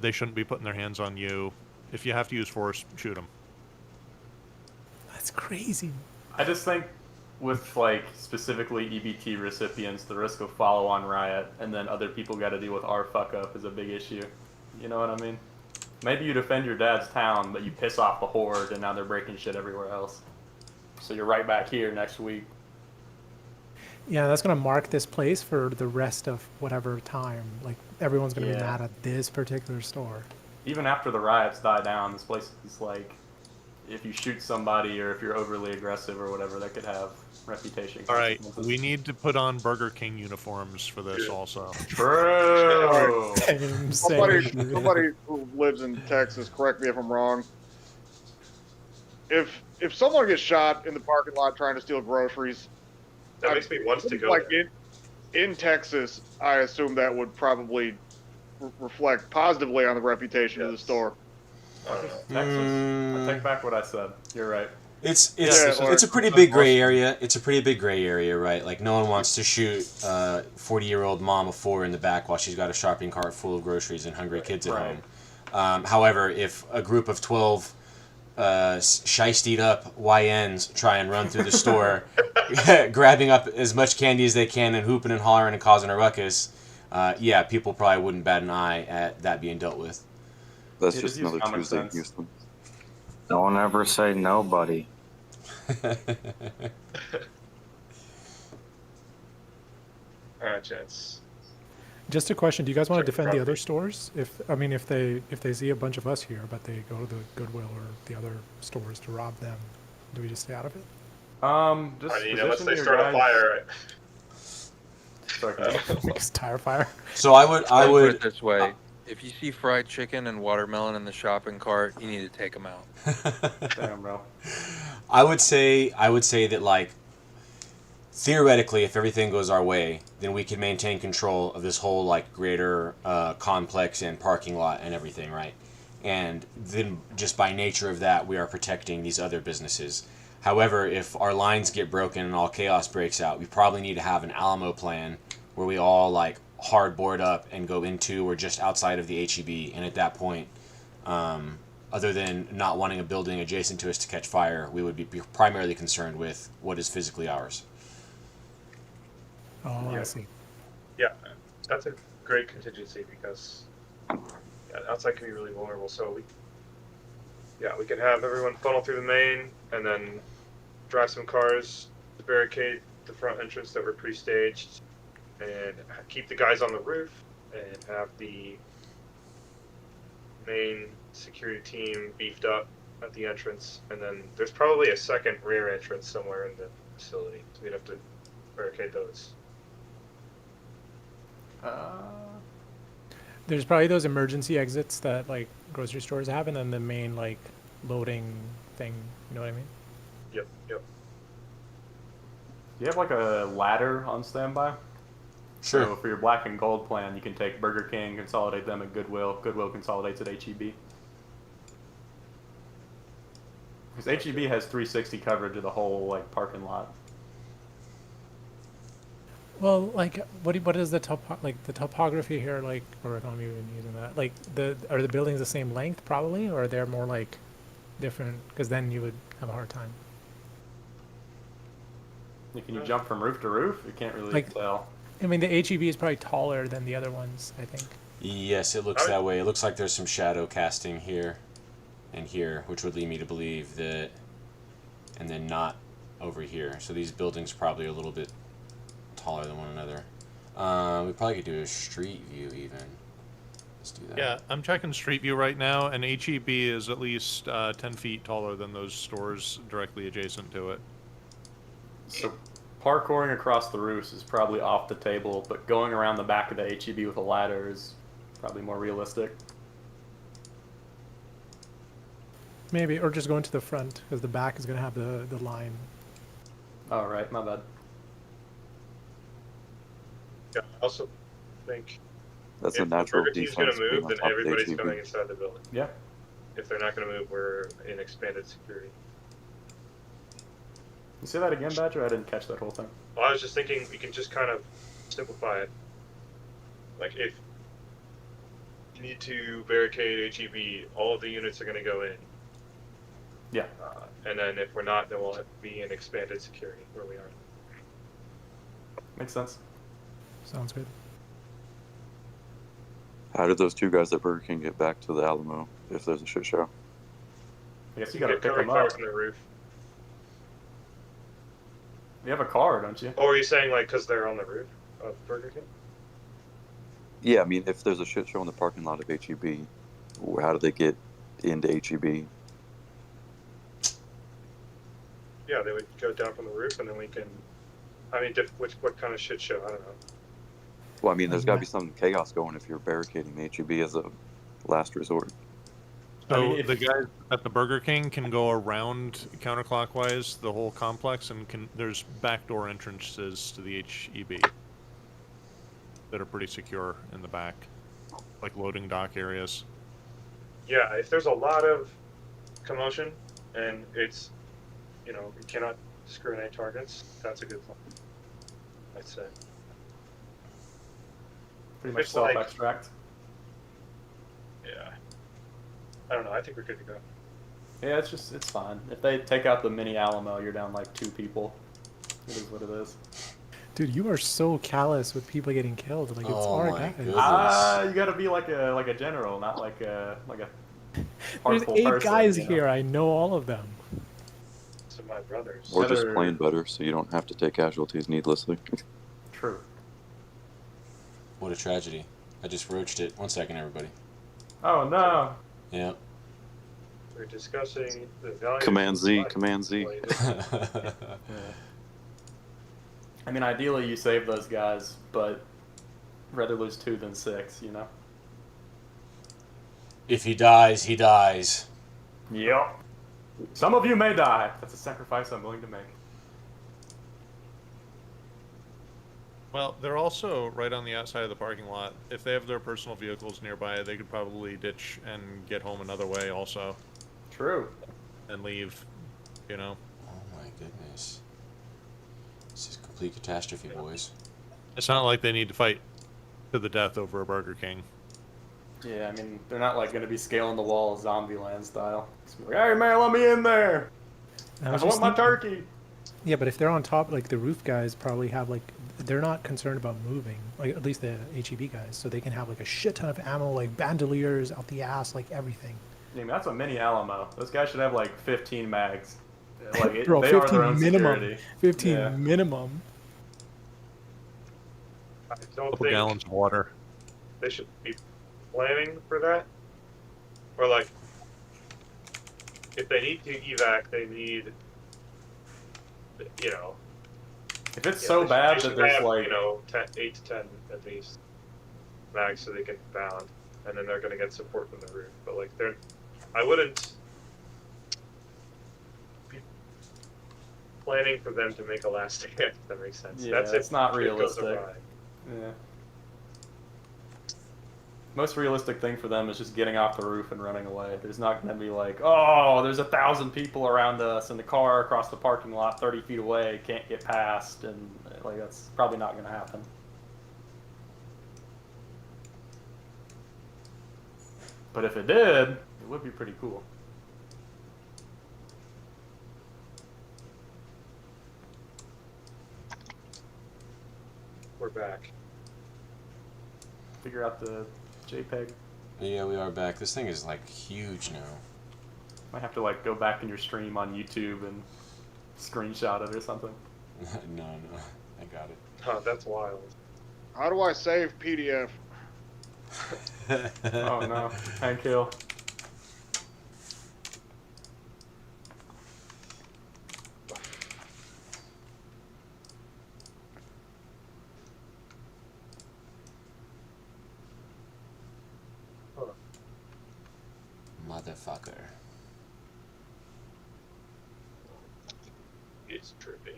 They shouldn't be putting their hands on you. If you have to use force, shoot them. That's crazy. I just think with like specifically EBT recipients, the risk of follow-on riot and then other people got to deal with our fuck up is a big issue. You know what I mean? Maybe you defend your dad's town, but you piss off the horde, and now they're breaking shit everywhere else. So you're right back here next week. Yeah, that's gonna mark this place for the rest of whatever time. Like everyone's gonna be Yeah. mad at this particular store. Even after the riots die down, this place is like, if you shoot somebody or if you're overly aggressive or whatever, that could have reputation. All right, consequences. we need to put on Burger King uniforms for this Yeah. also. Bro. Somebody who lives in Texas, correct me if I'm wrong. If someone gets shot in the parking lot trying to steal groceries, That makes me want to go like there. in Texas, I assume that would probably reflect positively on the reputation of the Yes. store. Texas. I take back what I said. You're right. It's Yeah, it's a pretty big gray area. It's a pretty big gray area, right? Like no one wants to shoot 40-year-old mom of 4 in the back while she's got a shopping cart full of groceries and hungry kids at Right. home. However, if a group of 12 shiestied up YNs try and run through the store, grabbing up as much candy as they can and hooping and hollering and causing a ruckus, yeah, people probably wouldn't bat an eye at that being dealt with. That's Yeah, just just use another common Tuesday in sense. Houston. Don't ever say nobody. All right, gents. Just a question: do you guys want to Check the defend the other property. stores? If they see a bunch of us here, but they go to the Goodwill or the other stores to rob them, do we just stay out of it? Just I mean, unless position they your start a guys- fire. Sorry, continue. Just tire fire. So I Let me put would it this way: if you see fried chicken and watermelon in the shopping cart, you need to take them out. Damn, bro. I would say that like theoretically, if everything goes our way, then we can maintain control of this whole like greater complex and parking lot and everything, right? And then just by nature of that, we are protecting these other businesses. However, if our lines get broken and all chaos breaks out, we probably need to have an Alamo plan where we all like hard board up and go into or just outside of the HEB. And at that point, other than not wanting a building adjacent to us to catch fire, we would be primarily concerned with what is physically ours. Oh, Yeah. I see. Yeah, that's a great contingency because outside can be really vulnerable. So we could have everyone funnel through the main and then drive some cars to barricade the front entrance that were pre-staged, and keep the guys on the roof and have the main security team beefed up at the entrance. And then there's probably a second rear entrance somewhere in the facility, so we'd have to barricade those. There's probably those emergency exits that like grocery stores have, and then the main like loading thing. You know what I mean? Yep. Do you have like a ladder on standby? Sure. So for your black and gold plan, you can take Burger King, consolidate them at Goodwill. Goodwill consolidates at HEB. Because HEB has 360 coverage of the whole like parking lot. Well, like, what is the the topography here, like, or if I'm even using that, like, are the buildings the same length probably, or they're more like different? Because then you would have a hard time. Can you jump from roof to roof? You can't really Like- tell. I mean, the HEB is probably taller than the other ones, I think. Yes, it looks that way. It looks like there's some shadow casting here and here, which would lead me to believe that, and then not over here. So these buildings are probably a little bit taller than one another. We probably could do a street view even. Let's do that. Yeah, I'm checking Street View right now, and HEB is at least 10 feet taller than those stores directly adjacent to it. So parkouring across the roofs is probably off the table, but going around the back of the HEB with a ladder is probably more realistic. Maybe, or just going to the front, because the back is going to have the line. Oh, right, my bad. Yeah, I also think That's a if natural the Burger King's defense going to being move, on then top of the everybody's HEB. coming inside the building. Yeah. If they're not going to move, we're in expanded security. You say that again, Badger? I didn't catch that whole thing. Well, I was just thinking we can just kind of simplify it. Like, if you need to barricade HEB, all of the units are going to go in. Yeah. And then if we're not, then we'll be in expanded security where we are. Makes sense. Sounds good. How did those two guys at Burger King get back to the Alamo if there's a shit show? I guess you gotta Get pick them fire up. from the roof. You have a car, don't you? Or are you saying, like, because they're on the roof of Burger King? Yeah, I mean, if there's a shit show in the parking lot of HEB, how do they get into HEB? Yeah, they would go down from the roof, and then we can. I mean, what kind of shit show? I don't know. Well, I mean, there's got to be some chaos going if you're barricading the HEB as a last resort. So I mean, if- the guys at the Burger King can go around counterclockwise the whole complex, and there's backdoor entrances to the HEB that are pretty secure in the back, like loading dock areas. Yeah, if there's a lot of commotion and it's, you cannot discriminate targets, that's a good plan. I'd say. Pretty much It's like- self-extract. Yeah. I don't know. I think we're good to go. Yeah, it's fine. If they take out the mini Alamo, you're down like 2 people. It is what it is. Dude, you are so callous with people getting killed. Like, it's Oh our my guys. goodness. You gotta be like a general, not like a There's harmful 8 person, guys you know? here. I know all of them. So my brothers. Or just Heather- playing better so you don't have to take casualties needlessly. True. What a tragedy. I just roached it. 1 second, everybody. Oh no. Yeah. We're discussing the value. Command Z, Command Z. Yeah. I mean, ideally you save those guys, but rather lose 2 than 6, you know? If he dies, he dies. Yep. Some of you may die. That's a sacrifice I'm willing to make. Well, they're also right on the outside of the parking lot. If they have their personal vehicles nearby, they could probably ditch and get home another way also, True. and leave, you know. Oh my goodness. This is complete catastrophe, boys. It's not like they need to fight to the death over a Burger King. Yeah, I mean, they're not like going to be scaling the wall Zombieland style. It's like, hey man, let me in there. I I was want just my thinking- turkey. Yeah, but if they're on top, like the roof guys probably have like, they're not concerned about moving, like at least the HEB guys, so they can have like a shit ton of ammo, like bandoliers out the ass, like everything. I mean, that's a mini Alamo. Those guys should have like 15 mags. Like Bro, they are 15 their own minimum. security. 15 Yeah. minimum. I A don't couple think gallons of water. they should be planning for that. Or like, if they need to evac, they need, you know. If it's yeah, so they bad should that there's have, like, you know, 8 to 10 at least mags so they can bound, and then they're going to get support from the roof. But like, I wouldn't be planning for them to make a last stand. If that makes sense. Yeah, That's it's if not shit goes realistic. awry. yeah. Most realistic thing for them is just getting off the roof and running away. There's not going to be like, oh, there's 1,000 people around us in the car across the parking lot 30 feet away, can't get past, and like that's probably not going to happen. But if it did, it would be pretty cool. We're back. Figure out the JPEG. Yeah, we are back. This thing is like huge now. Might have to like go back in your stream on YouTube and screenshot it or something. No, I got it. Oh, that's wild. How do I save PDF? Oh no, and kill. Motherfucker. It's trippy.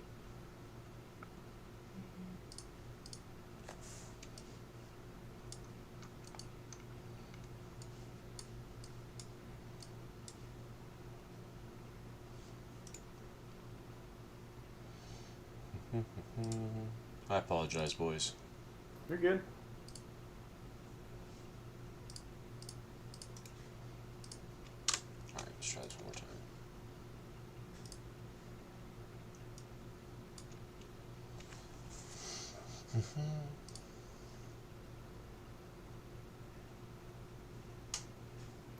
I apologize, boys. You're good. Alright, let's try this one more time.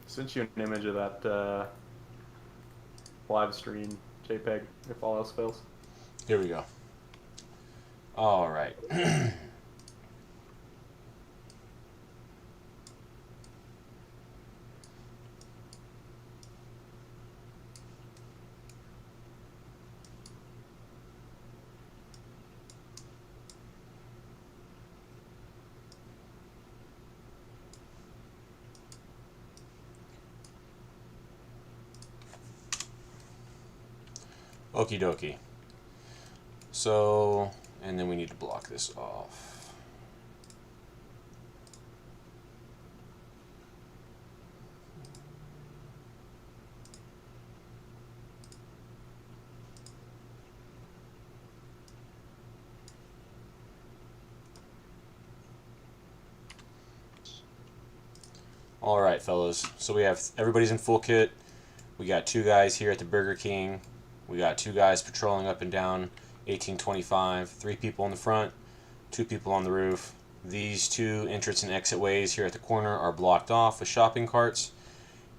Sent you an image of that live stream JPEG if all else fails. Here we go. Alright. Okie dokie. So, and then we need to block this off. All right, fellas. So we have everybody's in full kit. We got 2 guys here at the Burger King. We got 2 guys patrolling up and down 1825. 3 people in the front, 2 people on the roof. These 2 entrance and exit ways here at the corner are blocked off with shopping carts.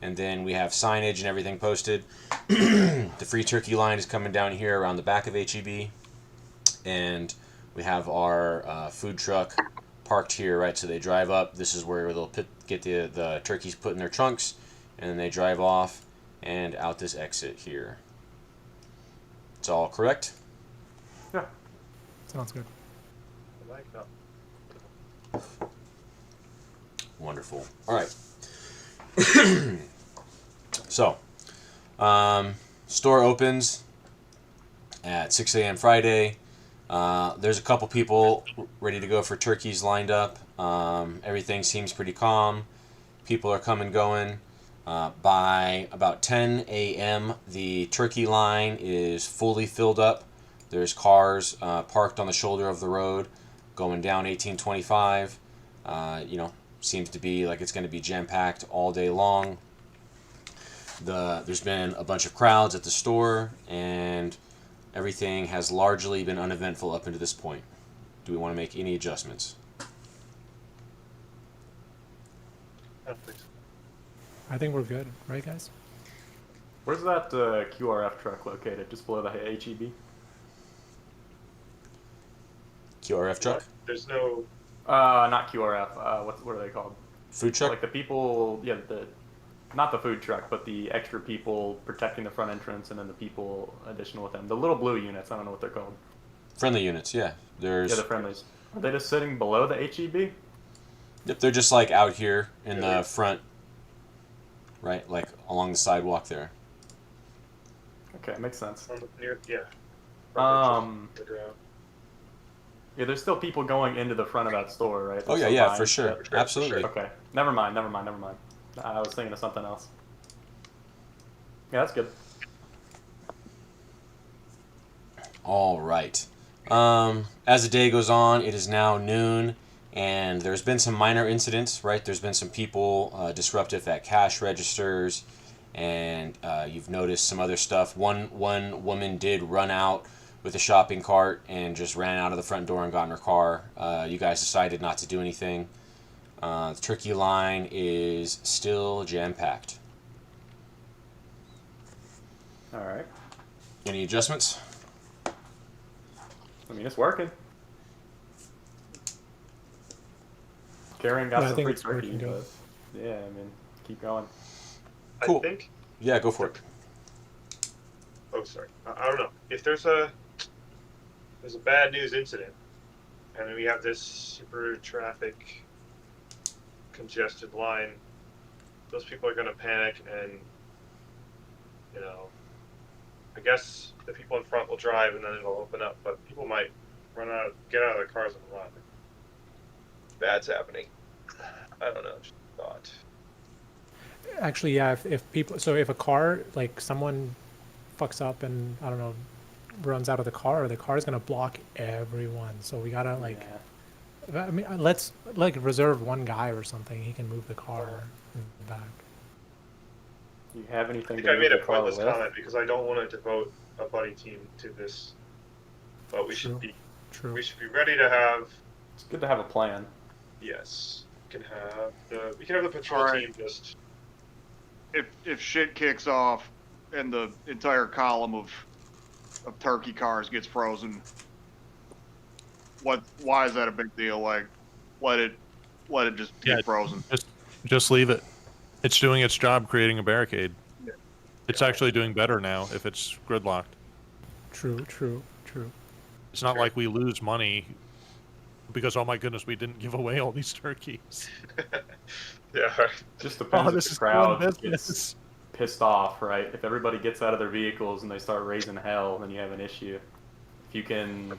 And then we have signage and everything posted. The free turkey line is coming down here around the back of HEB. And we have our food truck parked here, right? So they drive up. This is where they'll get the turkeys put in their trunks. And then they drive off and out this exit here. It's all correct? Yeah. Sounds good. I like that. Wonderful. All right. So, store opens at 6 a.m. Friday. There's a couple people ready to go for turkeys lined up. Everything seems pretty calm. People are coming, going. By about 10 a.m., the turkey line is fully filled up. There's cars parked on the shoulder of the road. going down 1825. Seems to be like it's going to be jam-packed all day long. There's been a bunch of crowds at the store, and everything has largely been uneventful up until this point. Do we want to make any adjustments? I don't think so. I think we're good, right, guys? Where's that QRF truck located? Just below the HEB? QRF truck? There's no. Not QRF. What are they called? Food truck? Like the people, not the food truck, but the extra people protecting the front entrance, and then the people additional with them. The little blue units. I don't know what they're called. Friendly units, yeah. Yeah, the friendlies. Are they just sitting below the HEB? Yep, they're just like out here in the front, right, like along the sidewalk there. Okay, makes sense. Yeah. The ground. Yeah, there's still people going into the front of that store, right? Oh There's yeah, still for sure, buying absolutely. shit. Okay, never mind. I was thinking of something else. Yeah, that's good. All right. As the day goes on, it is now noon, and there's been some minor incidents, right? There's been some people disruptive at cash registers, and you've noticed some other stuff. One woman did run out with a shopping cart and just ran out of the front door and got in her car. You guys decided not to do anything. The turkey line is still jam-packed. All right. Any adjustments? I mean, it's working. Karen got Yeah, I some think free it's turkey, working good. but yeah, I mean, keep going. Cool. I think. Yeah, go for it. Oh, sorry. I don't know. If there's a bad news incident, and then we have this super traffic congested line, those people are gonna panic, and I guess the people in front will drive, and then it'll open up. But people might get out of their cars and run. Bad's happening. I don't know. Just a thought. Actually, yeah. If a car, like someone fucks up and I don't know, runs out of the car is gonna block everyone. So we gotta Yeah. I mean, let's reserve one guy or something. He can move the car in the back. You have I anything think to I made a move the car pointless with? comment because I don't want to devote a buddy team to this. But we should be ready to have. It's good to have a plan. Yes, we can have the patrol Alright. team just. If shit kicks off and the entire column of turkey cars gets frozen, why is that a big deal? Like, let it just get frozen. Just leave it. It's doing its job creating a barricade. Yeah. It's actually doing better now if it's gridlocked. True. It's not like we lose money because, oh my goodness, we didn't give away all these turkeys. Yeah. Just depends this if is the crowd doing gets business. pissed off, right? If everybody gets out of their vehicles and they start raising hell, then you have an issue. If you can,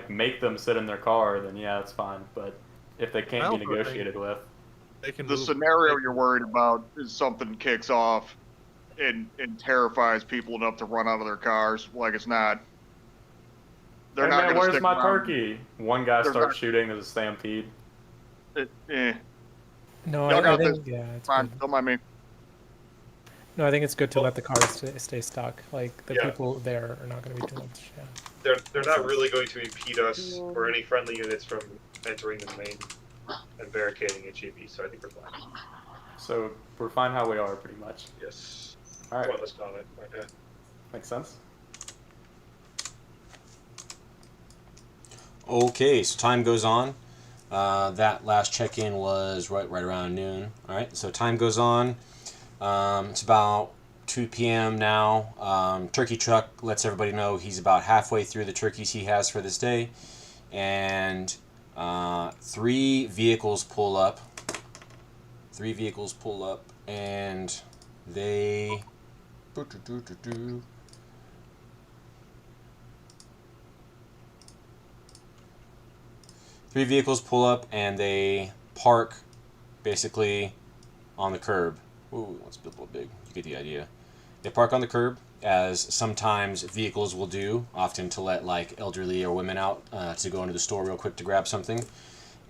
make them sit in their car, then yeah, it's fine. But if they can't be negotiated with, They can The move. scenario you're worried about is something kicks off and terrifies people enough to run out of their cars. Like, it's not. They're hey not man, going to where's stick my around. turkey? One guy There's starts not- shooting, there's a stampede. No, Y'all I got think it's Fine, good. don't mind me. No, I think it's good to let the cars stay stuck. Like the Yeah. people there are not going to be too much. Yeah. They're not really going to impede us or any friendly units from entering the main and barricading HEB. So I think we're fine. So we're fine how we are, pretty much. Yes. All right, Pointless comment. Okay. makes sense. Okay, so time goes on. That last check-in was right around noon. All right, so time goes on. It's about 2 p.m. now. Turkey truck lets everybody know he's about halfway through the turkeys he has for this day. And 3 vehicles pull up. And they... Three vehicles pull up and they park basically on the curb. Ooh, let's build a little big. You get the idea. They park on the curb, as sometimes vehicles will do, often to let like elderly or women out to go into the store real quick to grab something.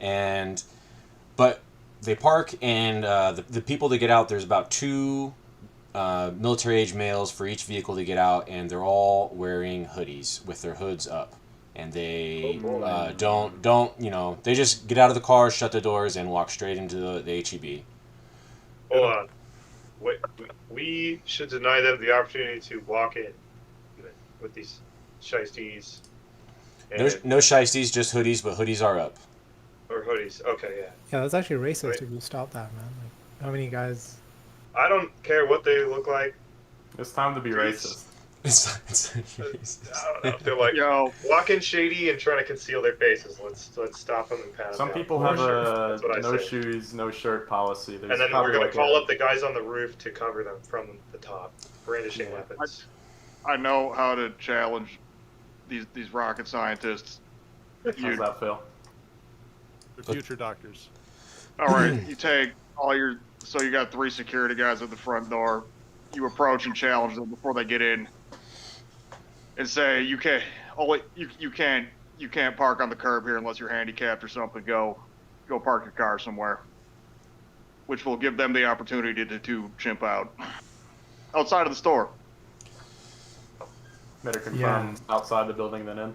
But they park, and the people that get out, there's about two military-age males for each vehicle to get out, and they're all wearing hoodies with their hoods up. And they don't, they just get out of the car, shut the doors, and walk straight into the HEB. Hold on. We should deny them the opportunity to walk in with these shiesties. No shiesties, just hoodies, but hoodies are up. Or hoodies. Okay, yeah. Yeah, that's actually racist Right. if you stop that, man. Like, how many guys? I don't care what they look like. It's time to be racist. It's I don't know. If they're like walking shady and trying to conceal their faces. Let's stop them and pat them Some down. people have That's what I a no say. shoes, no shirt policy. There's And then we're probably gonna like call up the guys on the roof to cover them from the top, brandishing weapons. I know how to challenge these rocket scientists. How's that feel? The future doctors. All right, you take all your. So you got 3 security guys at the front door. You approach and challenge them before they get in, and say, "You can't. You can't park on the curb here unless you're handicapped or something. Go park your car somewhere." Which will give them the opportunity to chimp out outside of the store. Better confirm outside the building than in.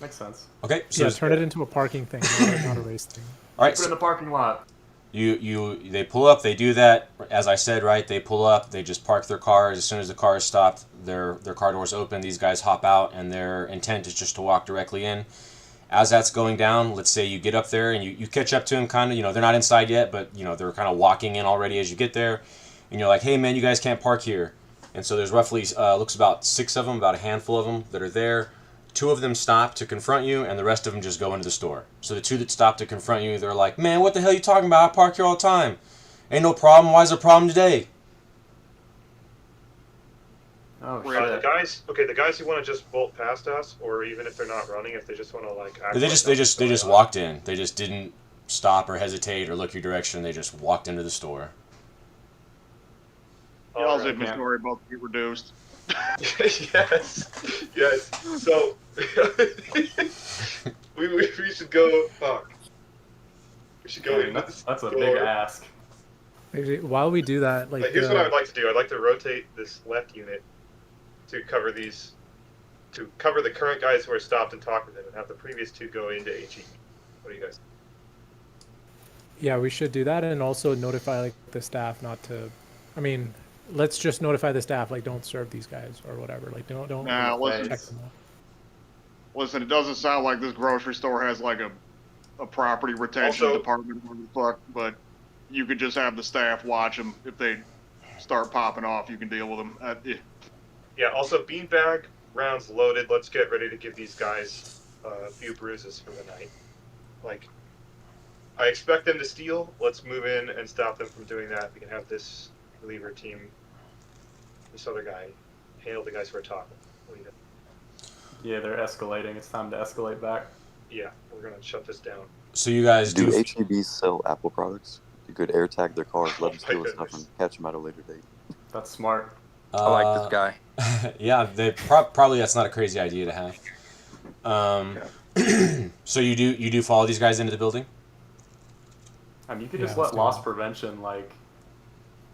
Makes sense. Okay, so Yeah, turn it into a parking thing, not a race thing. all right, Put it in the parking lot. they pull up, they do that, as I said, right? They pull up, they just park their cars. As soon as the car is stopped, their car doors open, these guys hop out, and their intent is just to walk directly in. As that's going down, let's say you get up there and you catch up to them, kind of, they're not inside yet, but they're kind of walking in already as you get there, and you're like, hey man, you guys can't park here. And so there's roughly looks about 6 of them, about a handful of them that are there. 2 of them stop to confront you, and the rest of them just go into the store. So the 2 that stop to confront you, they're like, man, what the hell are you talking about? I park here all the time. Ain't no problem. Why is there a problem today? Oh The shit. guys who want to just bolt past us, or even if they're not running, if they just want to like act They like just nothing's going on. walked in. They just didn't stop or hesitate or look your direction. They just walked into the store. Y'all's Alright, inventory about to be reduced. yes. So we should go. Fuck. We should go. I mean, that's a big ask. Actually, while we do that, like, Here's what I would like to do. I'd like to rotate this left unit to cover the current guys who are stopped and talk to them, and have the previous 2 go into HE. What do you guys? yeah, we should do that, and also notify like the staff not to. I mean, let's just notify the staff, like, don't serve these guys or whatever. Like, don't Nah, check listen, them out. listen. It doesn't sound like this grocery store has like a property retention Also- department or the fuck, but you could just have the staff watch them. If they start popping off, you can deal with them. Yeah. Also, beanbag rounds loaded. Let's get ready to give these guys a few bruises for the night. Like, I expect them to steal. Let's move in and stop them from doing that. We can have this reliever team, this other guy, handle the guys who are talking. What do you think? Yeah, they're escalating. It's time to escalate back. Yeah, we're gonna shut this down. So you guys Do HEBs sell Apple products? You could air tag their cars, let them my steal the stuff, goodness. and catch them at a later date. That's smart. I like this guy. Yeah, probably that's not a crazy idea to have. So you do follow these guys into the building? I mean, you could Yeah, just let's let do loss that. prevention, like,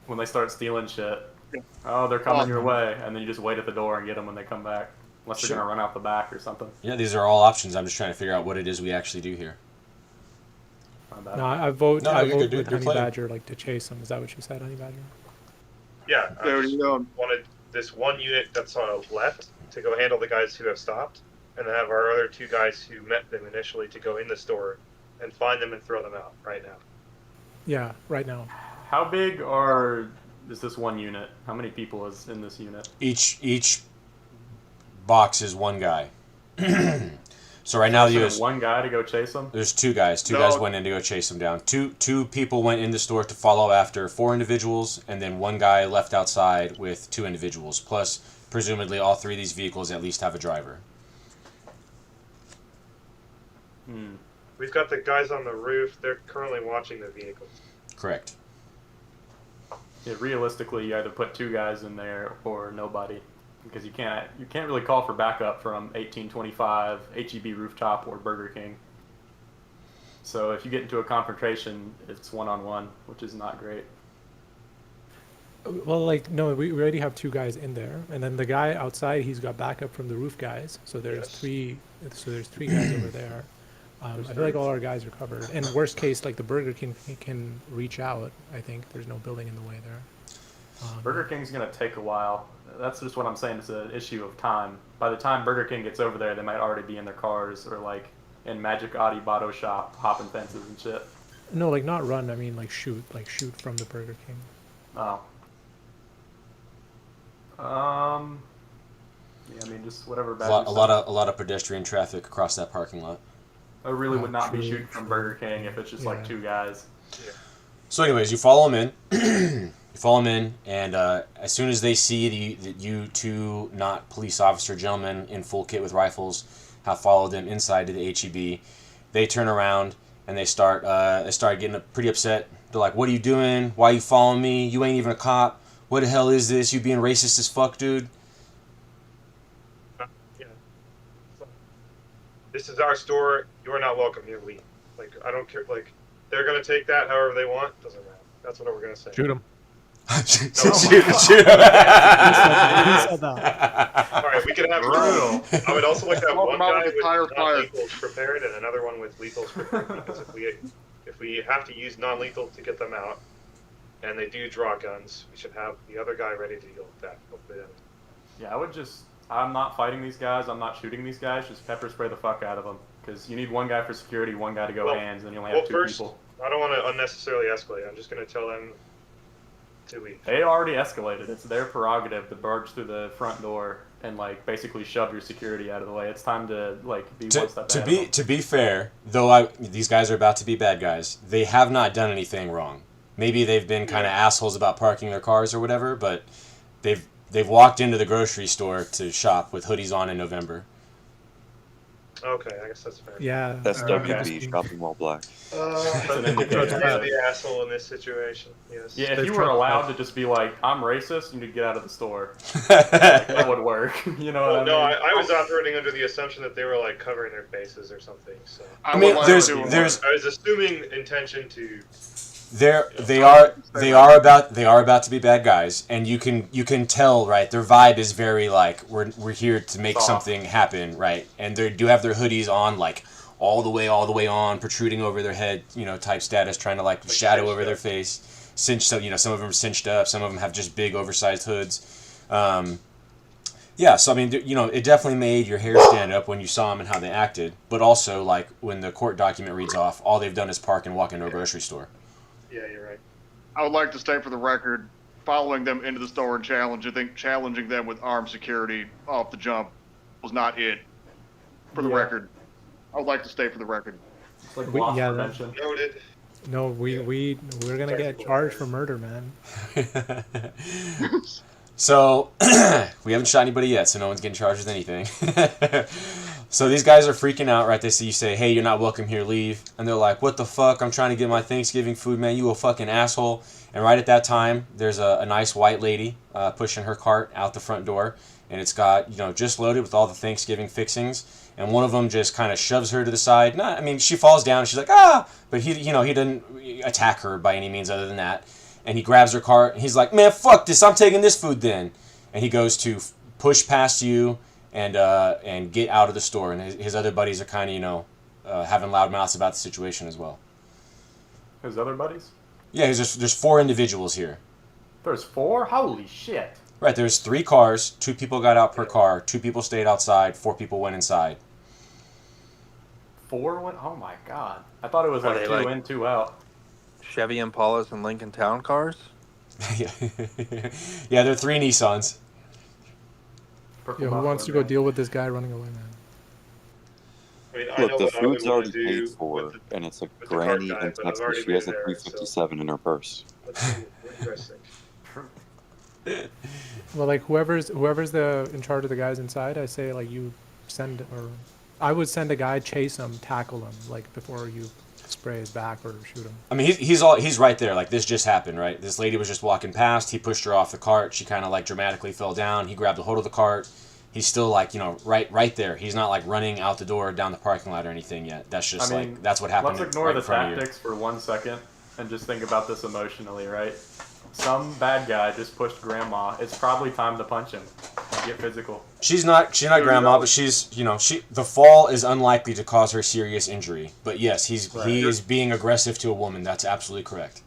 when they start stealing shit. Yeah. Oh, they're coming your Awesome. way, and then you just wait at the door and get them when they come back. Unless they're Sure. gonna run out the back or something. Yeah, these are all options. I'm just trying to figure out what it is we actually do here. Not bad. No, I vote. No, I you're vote good, dude. with You're Honey playing. Badger, like, to chase him. Is that what you said, Honey Badger? Yeah, I There just you go. wanted this one unit that's left to go handle the guys who have stopped, and then have our other 2 guys who met them initially to go in the store and find them and throw them out right now. Yeah, right now. How big is this one unit? How many people is in this unit? Each box is 1 guy. So right now So one guy to go chase them? there's 2 guys. 2 No. guys went in to go chase them down. Two people went in the store to follow after 4 individuals, and then 1 guy left outside with 2 individuals. Plus, presumably, all 3 of these vehicles at least have a driver. We've got the guys on the roof. They're currently watching the vehicles. Correct. realistically, you either put 2 guys in there or nobody, because you can't really call for backup from 1825, HEB Rooftop, or Burger King. So if you get into a confrontation, it's 1-on-1, which is not great. Well, like, no, we already have 2 guys in there, and then the guy outside, he's got backup from the roof guys. So there's Yes. 3. So there's 3 guys over there. I feel like all our guys are covered. And worst case, like the Burger King can reach out. I think there's no building in the way there. Burger King's going to take a while. That's just what I'm saying. It's an issue of time. By the time Burger King gets over there, they might already be in their cars or like in Magic Audi Botto Shop, hopping fences and shit. No, like not run. I mean, like shoot from the Burger King. Oh. Yeah, I mean, just whatever. A lot of pedestrian traffic across that parking lot. I really would not be True, shooting from Burger King if it's just like Yeah. 2 guys. So, anyways, you follow them in. You follow them in, and as soon as they see that you 2 not police officer gentlemen in full kit with rifles have followed them inside to the HEB, they turn around and they start getting pretty upset. They're like, "What are you doing? Why are you following me? You ain't even a cop. What the hell is this? You being racist as fuck, dude." Yeah. This is our store. You are not welcome here. Leave. Like, I don't care. Like, they're gonna take that however they want. Doesn't matter. That's what we're gonna say. Shoot him. shoot He said that. All right, we can have. Brutal. I would also like to have Smoke one them out guy with with tire fire. non-lethals prepared and another one with lethals prepared. Because if we have to use non-lethal to get them out, and they do draw guns, we should have the other guy ready to deal with that. Hopefully that. Yeah, I'm not fighting these guys. I'm not shooting these guys. Just pepper spray the fuck out of them. Because you need 1 guy for security, 1 guy to go hands, and you only have 2 first, people. I don't want to unnecessarily escalate. I'm just going to tell them to leave. They already escalated. It's their prerogative to barge through the front door and like basically shove your security out of the way. It's time to like be one step ahead of them. To be fair, though, these guys are about to be bad guys. They have not done anything wrong. Maybe they've been kind of assholes about parking their cars or whatever, but they've walked into the grocery store to shop with hoodies on in November. Okay, I guess that's fair. Yeah. That's Okay. WB, shopping while black. That's an I'm indicator. the asshole in this situation. Yes. Yeah, if They've you were tried to allowed help. to just be like, I'm racist, you need to get out of the store. That would work. You know Well, what no, I mean? I was operating under the assumption that they were like covering their faces or something. So I mean, would like there's to- I was assuming intention to. They are about to be bad guys, and you can tell, right? Their vibe is very like we're here to make Soft. something happen, right? And they do have their hoodies on, like all the way on, protruding over their head, type status, trying to like shadow cinched over their up. face, cinched. So some of them are cinched up, some of them have just big oversized hoods. Yeah, so I mean, it definitely made your hair stand up when you saw them and how they acted, but also like when the court document reads off, all they've done is park and walk into a grocery store. Yeah, you're right. I would like to state for the record, following them into the store and challenging them with armed security off the jump was not it. For the Yeah. record, I would like to state for the record. It's like We- loss yeah, prevention. Noted. No, we're gonna get charged for murder, man. So, we haven't shot anybody yet, so no one's getting charged with anything. So these guys are freaking out, right? They see you say, "Hey, you're not welcome here, leave." And they're like, "What the fuck? I'm trying to get my Thanksgiving food, man. You a fucking asshole." And right at that time, there's a nice white lady pushing her cart out the front door. And it's got, just loaded with all the Thanksgiving fixings. And one of them just kind of shoves her to the side. She falls down. And she's like, "Ah!" But he didn't attack her by any means other than that. And he grabs her cart. And he's like, "Man, fuck this. I'm taking this food then." And he goes to push past you and get out of the store. And his other buddies are kind of, having loud mouths about the situation as well. His other buddies? Yeah, there's 4 individuals here. There's 4? Holy shit. Right, there's 3 cars. 2 people got out per car. 2 people stayed outside. 4 people went inside. 4 went? Oh my god. I thought it was Are like they 2 like- in, 2 out. Chevy Impalas and Lincoln Town cars? Yeah, yeah, they're 3 Nissans. Purple Yeah, who Buffalo, wants to go man. deal with this guy running away, man? I mean, I Look, know the what I would food's want already to do paid for, with and it's a with the cart granny guy, in but I've Texas. already She has a been there, 357 in her purse. Let's see. What do you guys think? Well, like whoever's in charge of the guys inside, I say like you send, or I would send a guy, chase him, tackle him, like before you. spray his back or shoot him. I mean, he's right there. Like, this just happened, right? This lady was just walking past. He pushed her off the cart. She kind of, like, dramatically fell down. He grabbed a hold of the cart. He's still, like, you know, right there. He's not, like, running out the door down the parking lot or anything yet. That's just, like, that's what happened. Let's ignore right the in front of tactics for 1 second and just think about this emotionally, right? Some bad guy just pushed grandma. It's probably time to punch him. Get physical. She's not grandma, but she's, you know, the fall is unlikely to cause her serious injury. But yes, he is being aggressive to a woman. That's absolutely correct.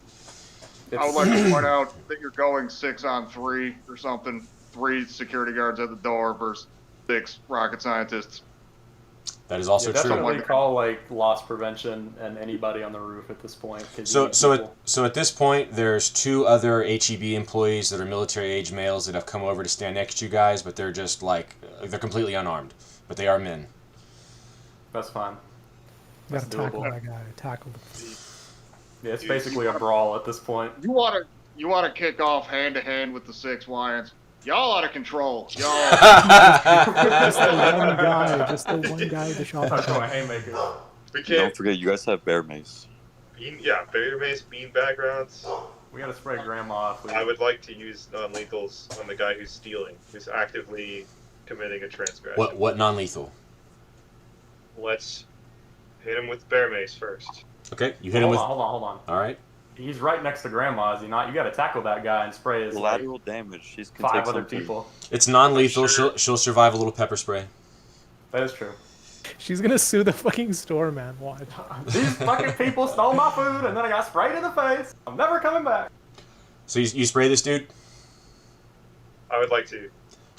I would like to point out that you're going 6-on-3 or something. 3 security guards at the door versus 6 rocket scientists. That is also true. Definitely call like loss prevention and anybody on the roof at this point. So at this point, there's 2 other HEB employees that are military-age males that have come over to stand next to you guys, but they're just like they're completely unarmed, but they are men. That's fine. You gotta tackle that guy. Tackle him. Yeah, it's basically a brawl at this point. You want to kick off hand to hand with the 6 lions. Y'all out of control. Y'all. Just the one guy with the shot. Haymaker. We can't. Don't forget, you guys have bear mace. Bear mace, bean backgrounds. We gotta spray grandma off. I would like to use non-lethals on the guy who's stealing, who's actively committing a transgression. What non-lethal? Let's hit him with bear mace first. Okay, you hit him with. Hold on. All right. He's right next to grandma, is he not? You gotta tackle that guy and spray his Lateral damage. She's 5 other people. It's non-lethal. Sure. She'll survive a little pepper spray. That is true. She's gonna sue the fucking store, man. Watch. These fucking people stole my food and then I got sprayed in the face. I'm never coming back. So you spray this dude? I would like to.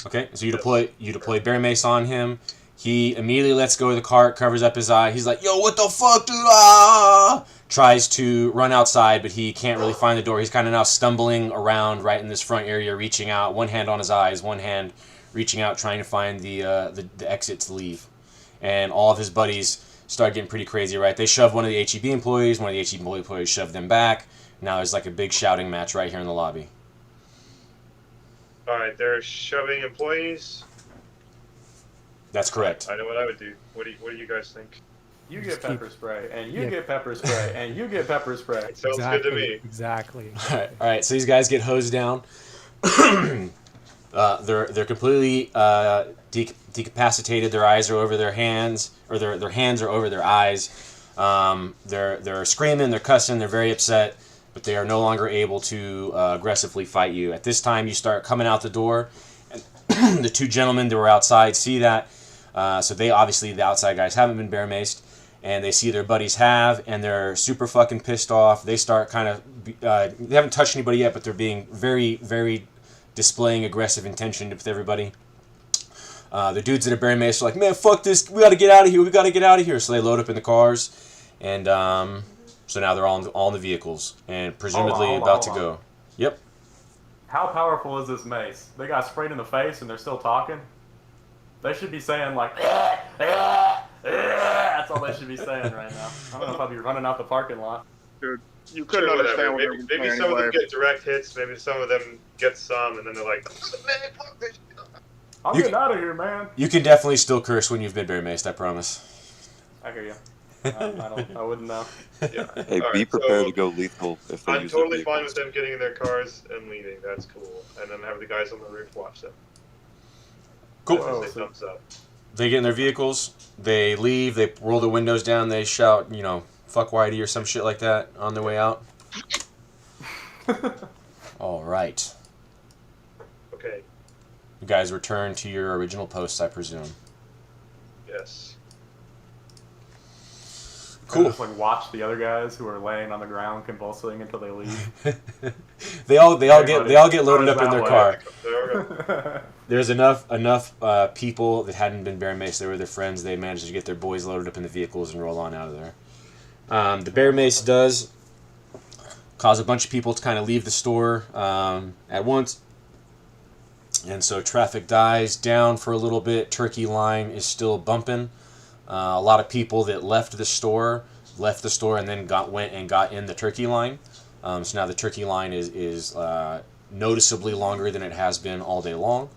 Okay, so you deploy bear mace on him. He immediately lets go of the cart, covers up his eye. He's like, "Yo, what the fuck, dude?" Ah! Tries to run outside, but he can't really find the door. He's kind of now stumbling around right in this front area, reaching out, one hand on his eyes, one hand reaching out, trying to find the exit to leave. And all of his buddies start getting pretty crazy, right? They shove one of the HEB employees. One of the HEB employees shoved them back. Now there's like a big shouting match right here in the lobby. All right, they're shoving employees. That's correct. I know what I would do. What do you guys think? You get pepper spray, and you get pepper spray, and you get pepper spray. Sounds good to me. Exactly. All right. So these guys get hosed down. They're completely decapacitated. Their eyes are over their hands, or their hands are over their eyes. They're screaming, they're cussing, they're very upset, but they are no longer able to aggressively fight you. At this time, you start coming out the door, and the 2 gentlemen that were outside see that. So they obviously, the outside guys, haven't been bear maced, and they see their buddies have, and they're super fucking pissed off. They start kind of, they haven't touched anybody yet, but they're being very, very displaying aggressive intention with everybody. The dudes that are bear maced are like, "Man, fuck this, we gotta get out of here, So they load up in the cars, and so now they're all in the vehicles, and presumably about to go. Yep. How powerful is this mace? They got sprayed in the face and they're still talking? They should be saying like, that's all they should be saying right now. I don't know if I'll be running out the parking lot. Dude, you couldn't understand what maybe some of them get direct hits, maybe some of them get some, and then they're like, "Man, fuck this." I'm getting out of here, man. You can definitely still curse when you've been bear maced, I promise. I hear you. I wouldn't know. Yeah. Hey, be prepared to go lethal if they I'm use totally their fine vehicles. with them getting in their cars and leaving. That's cool. And then have the guys on the roof watch them. Cool. As they thumbs up. They get in their vehicles, they leave, they roll the windows down, they shout, "Fuck Whitey" or some shit like that on their way out. All right. Okay. You guys return to your original posts, I presume. Yes. Cool. Just like watch the other guys who are laying on the ground convulsing until they leave. They all get loaded up in their car. There There's enough people that hadn't been bear maced. They were their friends. They managed to get their boys loaded up in the vehicles and roll on out of there. The bear mace does cause a bunch of people to kind of leave the store at once. And so traffic dies down for a little bit. Turkey line is still bumping. A lot of people that left the store and then went in the turkey line. So now the turkey line is noticeably longer than it has been all day long.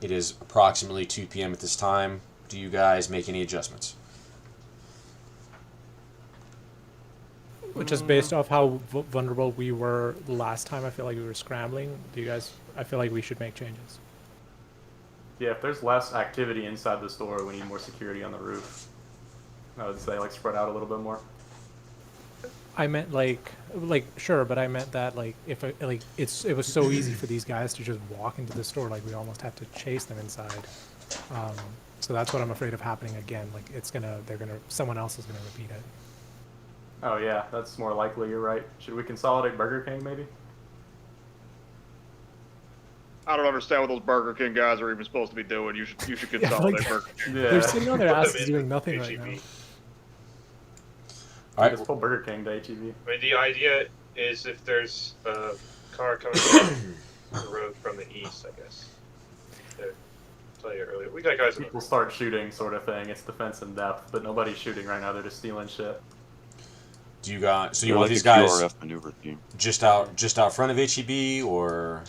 It is approximately 2 p.m. at this time. Do you guys make any adjustments? just based off how vulnerable we were last time, I feel like we were scrambling. I feel like we should make changes. Yeah, if there's less activity inside the store, we need more security on the roof. I would say, like, spread out a little bit more. I meant like sure, but I meant that like if it was so easy for these guys to just walk into the store, like we almost have to chase them inside. So that's what I'm afraid of happening again. Like someone else is gonna repeat it. Oh yeah, that's more likely. You're right. Should we consolidate Burger King maybe? I don't understand what those Burger King guys are even supposed to be doing. You should consolidate like, Burger King. Yeah. They're sitting on their Put them asses in doing nothing right HEB. now. All right. Just pull Burger King to HEB. I mean, the idea is if there's a car coming down the road from the east, I guess. To tell you earlier, we got guys in the People start shooting, sort of thing. It's defense in depth, but nobody's shooting right now. They're just stealing shit. Do you got? So you They're want like these a guys QRF maneuver team. just out front of HEB, or?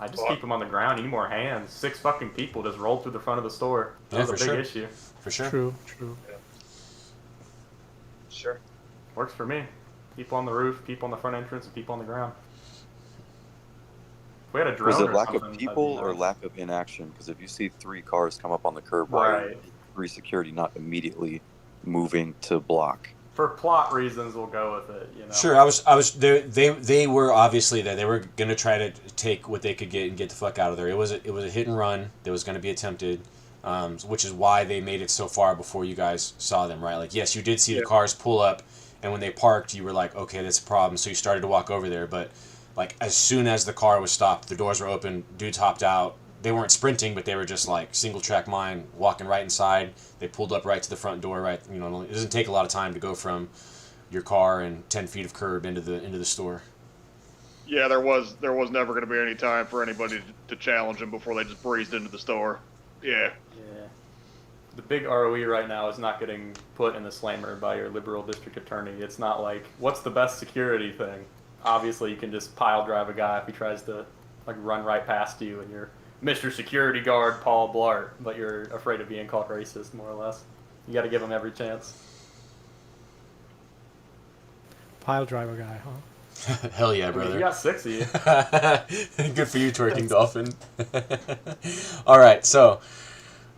I just keep them on the ground. You need more hands. 6 fucking people just rolled through the front of the store. That Yeah, was for a big sure. issue. For sure. True. Sure. Works for me. People on the roof, people on the front entrance, and people on the ground. If we had a drone Was it or lack something, of that'd people be or nice. lack of inaction? Because if you see 3 cars come up on the curb, why are Right. 3 security not immediately moving to block? For plot reasons, we'll go with it. You know. Sure, I was there. They were obviously there. They were gonna try to take what they could get and get the fuck out of there. It was a hit and run that was gonna be attempted, which is why they made it so far before you guys saw them. Right? Like, yes, you did see the cars pull up, and when they parked, you were like, okay, that's a problem. So you started to walk over there, but like as soon as the car was stopped, the doors were open, dudes hopped out. They weren't sprinting, but they were just like single track mine, walking right inside. They pulled up right to the front door. Right, you know, it doesn't take a lot of time to go from your car and 10 feet of curb into the store. Yeah, there was never going to be any time for anybody to challenge them before they just breezed into the store. Yeah. Yeah. The big ROE right now is not getting put in the slammer by your liberal district attorney. It's not like, what's the best security thing? Obviously, you can just pile drive a guy if he tries to like run right past you and you're Mr. Security Guard Paul Blart, but you're afraid of being called racist, more or less. You got to give him every chance. Pile driver guy, huh? Hell yeah, I mean, brother. you got 6 of you. Good for you, twerking dolphin. All right, so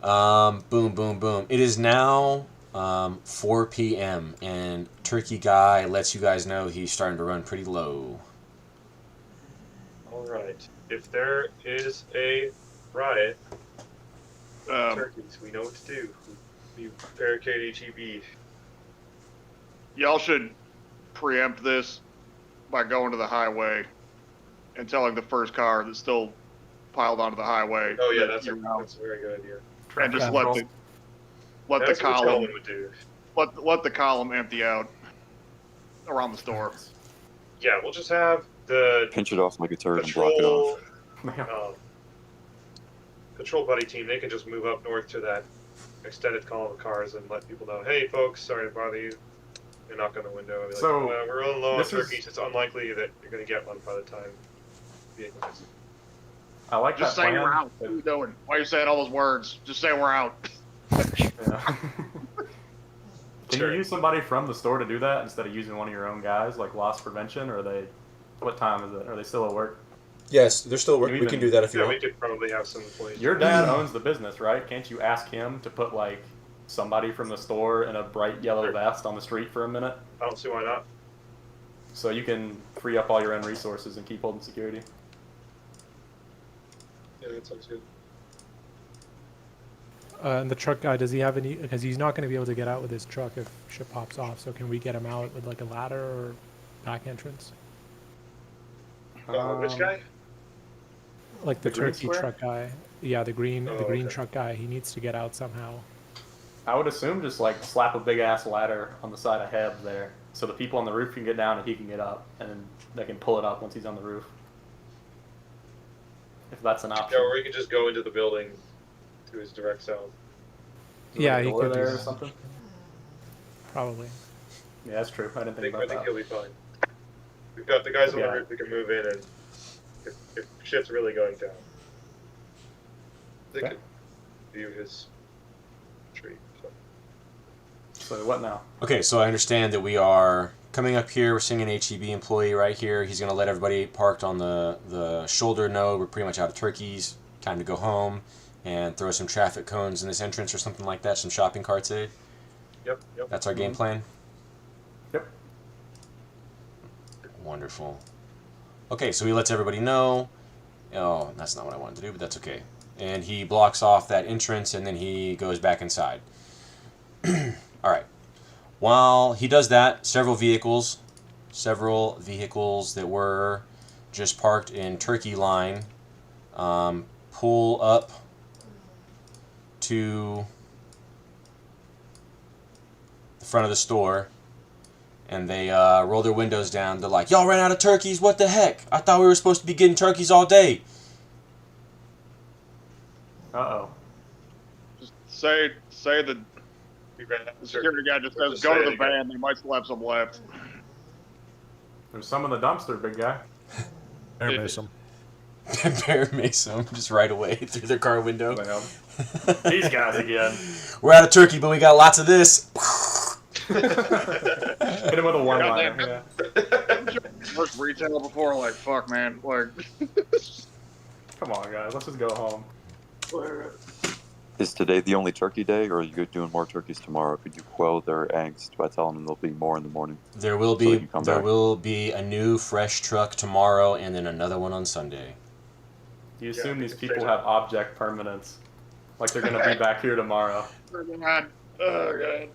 boom, boom, boom. It is now 4 p.m. and Turkey Guy lets you guys know he's starting to run pretty low. All right. If there is a riot, turkeys, we know what to do. We barricade HEB. Y'all should preempt this by going to the highway and telling the first car that's still piled onto the highway. Oh yeah, that that's you're out. a very good idea. And just Yeah. let That's the what column Tillman would do. let the column empty out around the store. Yeah, we'll just have the Pinch it off like a turd and block it off. patrol patrol buddy team. They can just move up north to that extended column of cars and let people know, hey folks, sorry to bother you. And knock on the window and be like, So, well, we're rolling low on this is- turkeys. It's unlikely that you're going to get one by the time vehicle gets. I like Just that say plan. we're out. What are you doing? Why are you saying all those words? Just say we're out. Yeah. Can Sure. you use somebody from the store to do that instead of using one of your own guys, like loss prevention, or are they? What time is it? Are they still at work? Yes, they're still working. We can do that if Yeah, we could probably have some employees. Your dad owns the business, right? Can't you ask him to put like somebody from the store in a bright yellow Sure. vest on the street for a minute, I don't see why not. so you can free up all your own resources and keep holding security? Yeah, that sounds good. And the truck guy, does he have any? Because he's not going to be able to get out with his truck if shit pops off. So can we get him out with like a ladder or back entrance? Which guy? Like the The green turkey square? truck guy. Yeah, the green Oh, okay. okay. truck guy. He needs to get out somehow. I would assume just like slap a big ass ladder on the side of Heb there, so the people on the roof can get down and he can get up, and then they can pull it up once he's on the roof. If that's an option. Yeah, or we could just go into the building to his direct south. Is there Yeah, a he door could do there or that. something. Probably. Yeah, that's true. I didn't I think think about he'll be fine. We've got the guys on Yeah. the roof that can move in, and if shit's really going down, they Okay. could view his tree. So. So what now? Okay, so I understand that we are Coming up here, we're seeing an HEB employee right here. He's going to let everybody parked on the shoulder know we're pretty much out of turkeys. Time to go home and throw some traffic cones in this entrance or something like that. Some shopping carts, eh? Yep. That's our game plan? Yep. Wonderful. Okay, so he lets everybody know. Oh, that's not what I wanted to do, but that's okay. And he blocks off that entrance, and then he goes back inside. All right. While he does that, several vehicles that were just parked in turkey line pull up to the front of the store, and they roll their windows down. They're like, "Y'all ran out of turkeys? What the heck? I thought we were supposed to be getting turkeys all day." Uh-oh. Just say the We ran out of security guy just says, Just go say to it the again. van. They might still have some left. There's some in the dumpster, big guy. Bear mason. Bear mace them just right away through their car window. Well, these guys again. We're out of turkey, but we got lots of this. Hit him with a one-liner. Yeah. Worked retail before, like, fuck, man. Like, Come on, guys. Let's just go home. Is today the only turkey day, or are you doing more turkeys tomorrow? Could you quell their angst by telling them there'll be more in the morning? There will So they be can come back. a new fresh truck tomorrow, and then another one on Sunday. You assume Yeah, these people have object permanence. Like they're going to be back here tomorrow. God. Oh, God.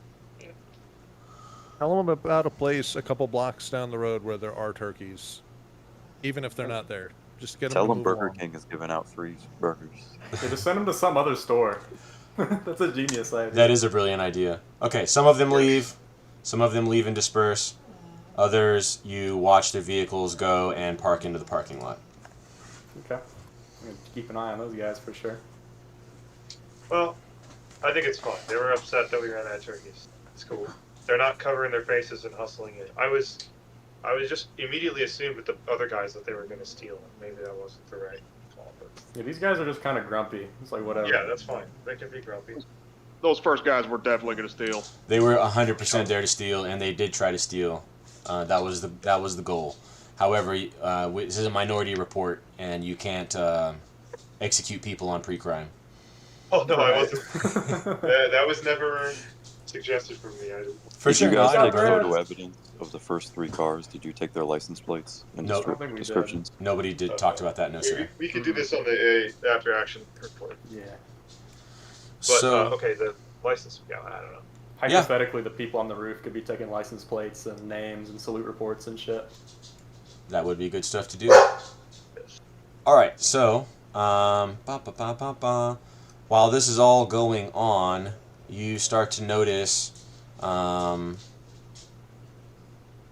Tell them about a place a couple blocks down the road where there are turkeys, even if they're not there. Just get them Tell to them move Burger along. King is giving out free burgers. Yeah, just send them to some other store. That's a genius idea. That is a brilliant idea. Okay, some of them leave. Some of them leave and disperse. Others, you watch their vehicles go and park into the parking lot. Okay. I'm going to keep an eye on those guys for sure. Well, I think it's fine. They were upset that we ran out of turkeys. It's cool. They're not covering their faces and hustling it. I was just immediately assumed with the other guys that they were going to steal them. Maybe that wasn't the right call. But Yeah, these guys are just kind of grumpy. It's like whatever. yeah, that's fine. They can be grumpy. Those first guys were definitely going to steal. They were 100% there to steal, and they did try to steal. That was the goal. However, this is a minority report, and you can't execute people on pre-crime. Oh no, I wasn't. that was never suggested for me. I didn't. For Did sure, you guys no, I take never- photo evidence of the first 3 cars? Did you take their license plates and No. I don't think we did. descriptions? Nobody did talk about that, no sir. We could do this on the after action report. Yeah. But So okay, the license. Yeah, I don't know. Hypothetically, the people on the roof could be taking license plates and names and salute reports and shit. that would be good stuff to do. All right, so while this is all going on, you start to notice. What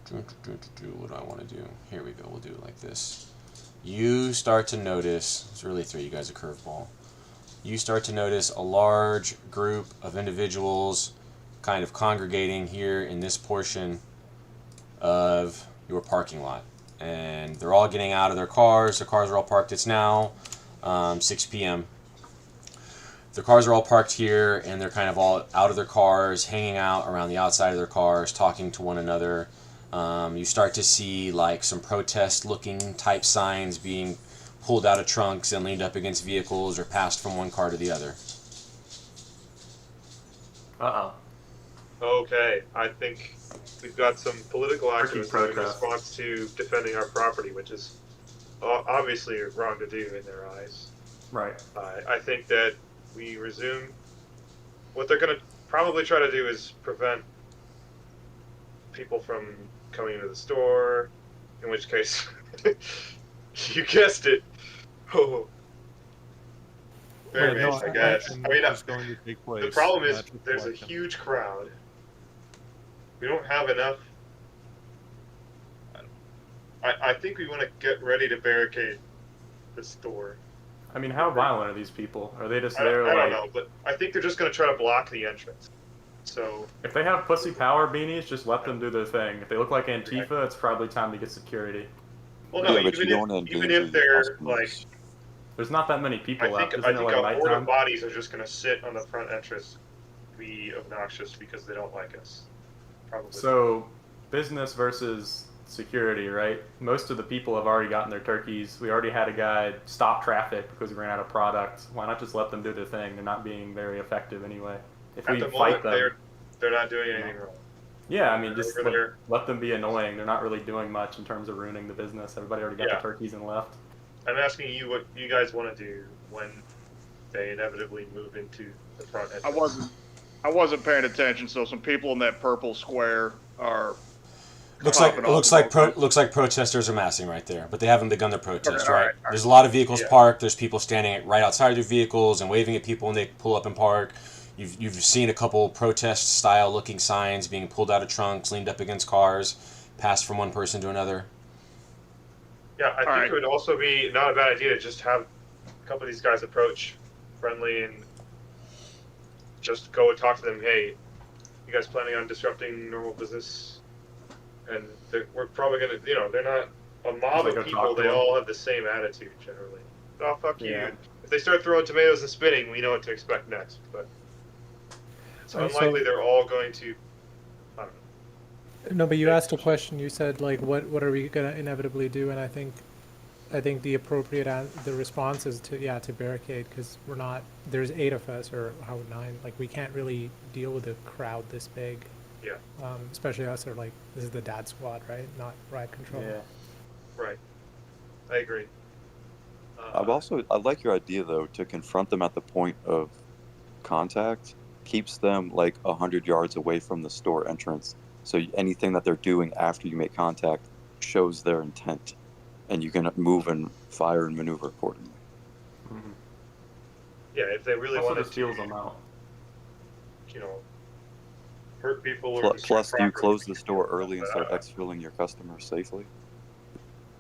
do I want to do? Here we go. We'll do it like this. You start to notice. Let's really throw you guys a curveball. You start to notice a large group of individuals kind of congregating here in this portion of your parking lot. And they're all getting out of their cars. Their cars are all parked. It's now 6 p.m. Their cars are all parked here, and they're kind of all out of their cars, hanging out around the outside of their cars, talking to one another. You start to see like some protest-looking type signs being pulled out of trunks and leaned up against vehicles or passed from one car to the other. Uh-oh. Okay, I think we've got some political activism in protest. response to defending our property, which is obviously wrong to do in their eyes. Right. I think that we resume. What they're going to probably try to do is prevent people from coming into the store, in which case, you guessed it. Oh. Very nice, I guess. I mean, is going to take place. the problem is Magic there's a collection. huge crowd. We don't have enough. I think we want to get ready to barricade the store. I mean, how violent are these people? Are they just I there don't like... know, but I think they're just going to try to block the entrance. So, If they have pussy power beanies, just let them do their thing. If they look like Antifa, it's probably time to get security. well, no, Yeah, but you don't even endanger if they're your like, customers. There's not that many people I left. think Isn't it like a horde nighttime? of bodies are just going to sit on the front entrance, be obnoxious because they don't like us. Probably. So, business versus security, right? Most of the people have already gotten their turkeys. We already had a guy stop traffic because we ran out of product. Why not just let them do their thing? They're not being very effective anyway. If At we the fight moment, them, they're not doing anything wrong. yeah, I mean, just Over there. let them be annoying. They're not really doing much in terms of ruining the business. Everybody already got Yeah. the turkeys and left. I'm asking you what you guys want to do when they inevitably move into the front entrance. I wasn't paying attention, so some people in that purple square are. Looks popping like off. looks like protesters are massing right there, but they haven't begun their protest, Okay, all right? right. There's a lot of vehicles Yeah. parked. There's people standing right outside their vehicles and waving at people when they pull up and park. You've seen a couple protest style looking signs being pulled out of trunks, leaned up against cars, passed from one person to another. Yeah, I think it would also be not a bad idea to just have a couple of these guys approach friendly and just go and talk to them. Hey, you guys planning on disrupting normal business? And we're probably gonna, they're not a mob Like of a people. talk to They them. all have the same attitude generally. Oh, fuck Yeah. you. If they start throwing tomatoes and spitting, we know what to expect next. But it's unlikely they're all going to. I don't know. No, but you asked a question. You said like, what are we gonna inevitably do? And I think the appropriate the response is to barricade, because we're not. There's 8 of us, or how 9. Like, we can't really deal with a crowd this big. Yeah. Especially us, or like, this is the dad squad, right? Not riot control. Yeah. Right. I agree. I like your idea though, to confront them at the point of contact. Keeps them like 100 yards away from the store entrance. So anything that they're doing after you make contact shows their intent, and you can move and fire and maneuver accordingly. Mm-hmm. Yeah, if they really Also wanted just steals to, them out. hurt people or destroy Plus, do you property, close the store early and start uh, exfilling your customers safely?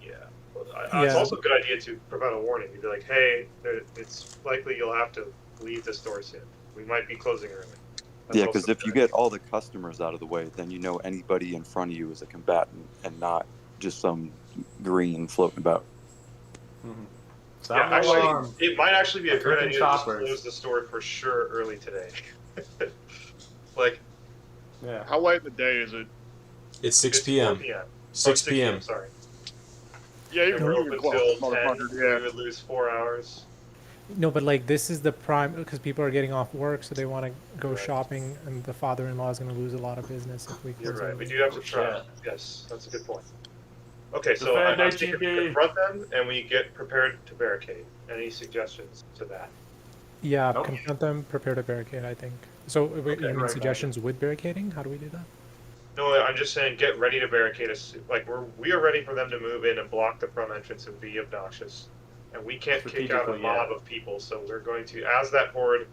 Yeah. Well, it's Yeah. also a good idea to provide a warning. You'd be like, hey, it's likely you'll have to leave the store soon. We might be closing early. That's Yeah, also because if a you good get all the customers out of the way, then you know anybody in front of you is a combatant and not just some green floating about. Mm-hmm. idea. Yeah, actually, it might actually be a great Freaking idea to just choppers. close the store for sure early today. Like, Yeah. How late in the day is it? It's 6 it's p.m. 4 p.m. 6 p.m. Sorry. Yeah, And we're you open can close, till 10. motherfucker. We Yeah. would lose 4 hours. No, but like, this is the prime, because people are getting off work, so they want to go Right. shopping, and the father-in-law is going to lose a lot of business if we You're close right. early. We do have to try. Yeah. Yes, that's a good point. Okay, so Defend I'm thinking we HEB. confront them and we get prepared to barricade. Any suggestions to that? Yeah, Nope. confront them, prepare to barricade, I think. So, you mean right, suggestions with barricading? How do we do that? No, I'm just saying get ready to barricade us. Like we are ready for them to move in and block the front entrance and be obnoxious. And we can't kick out a Strategically, mob yeah. of people, so we're going to, as that horde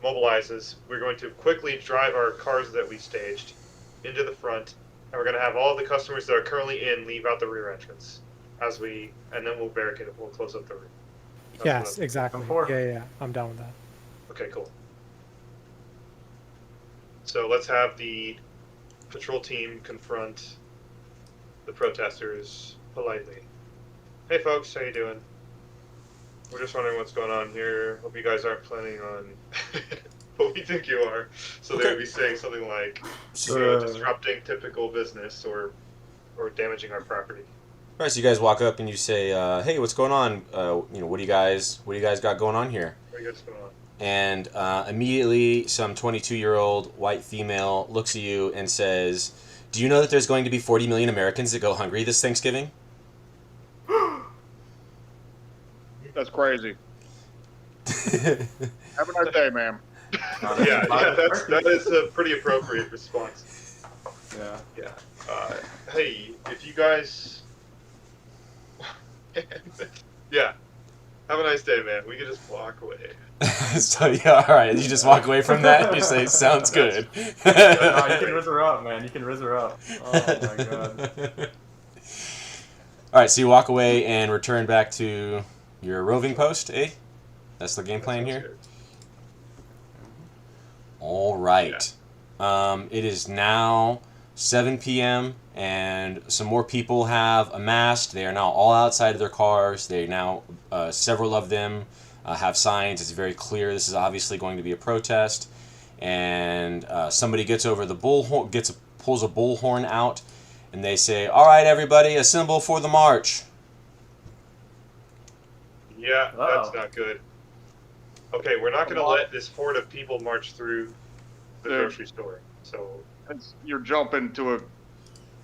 mobilizes, we're going to quickly drive our cars that we staged into the front, and we're going to have all the customers that are currently in leave out the rear entrance and then we'll barricade it. We'll close up the rear. That's Yes, what exactly. I'm for. Yeah, I'm down with that. Okay, cool. So let's have the patrol team confront the protesters politely. Hey folks, how you doing? We're just wondering what's going on here. Hope you guys aren't planning on what we think you are. So they would be saying something like, disrupting typical business or damaging our property. All right, so you guys walk up and you say, "Hey, what's going on? What do you guys got going on here?" What is going on? And immediately, some 22-year-old white female looks at you and says, "Do you know that there's going to be 40 million Americans that go hungry this Thanksgiving?" That's crazy. Have a nice day, ma'am. Yeah, that is a pretty appropriate response. Yeah. Yeah. Hey, if you guys, yeah, have a nice day, man. We can just walk away. So yeah, all right. You just walk away from that and you say, "Sounds good." No, you can riz her up, man. You can riz her up. Oh my god. All right, so you walk away and return back to your roving post, eh? That's the game plan here. Good. All right. It is now 7 p.m. and some more people have amassed. They are now all outside of their cars. They now, several of them have signs. It's very clear this is obviously going to be a protest. And somebody gets over the bullhorn, pulls a bullhorn out, and they say, "All right, everybody, assemble for the march." Yeah, that's not good. Okay, we're not going to let this horde of people march through the grocery store. So you're jumping to a.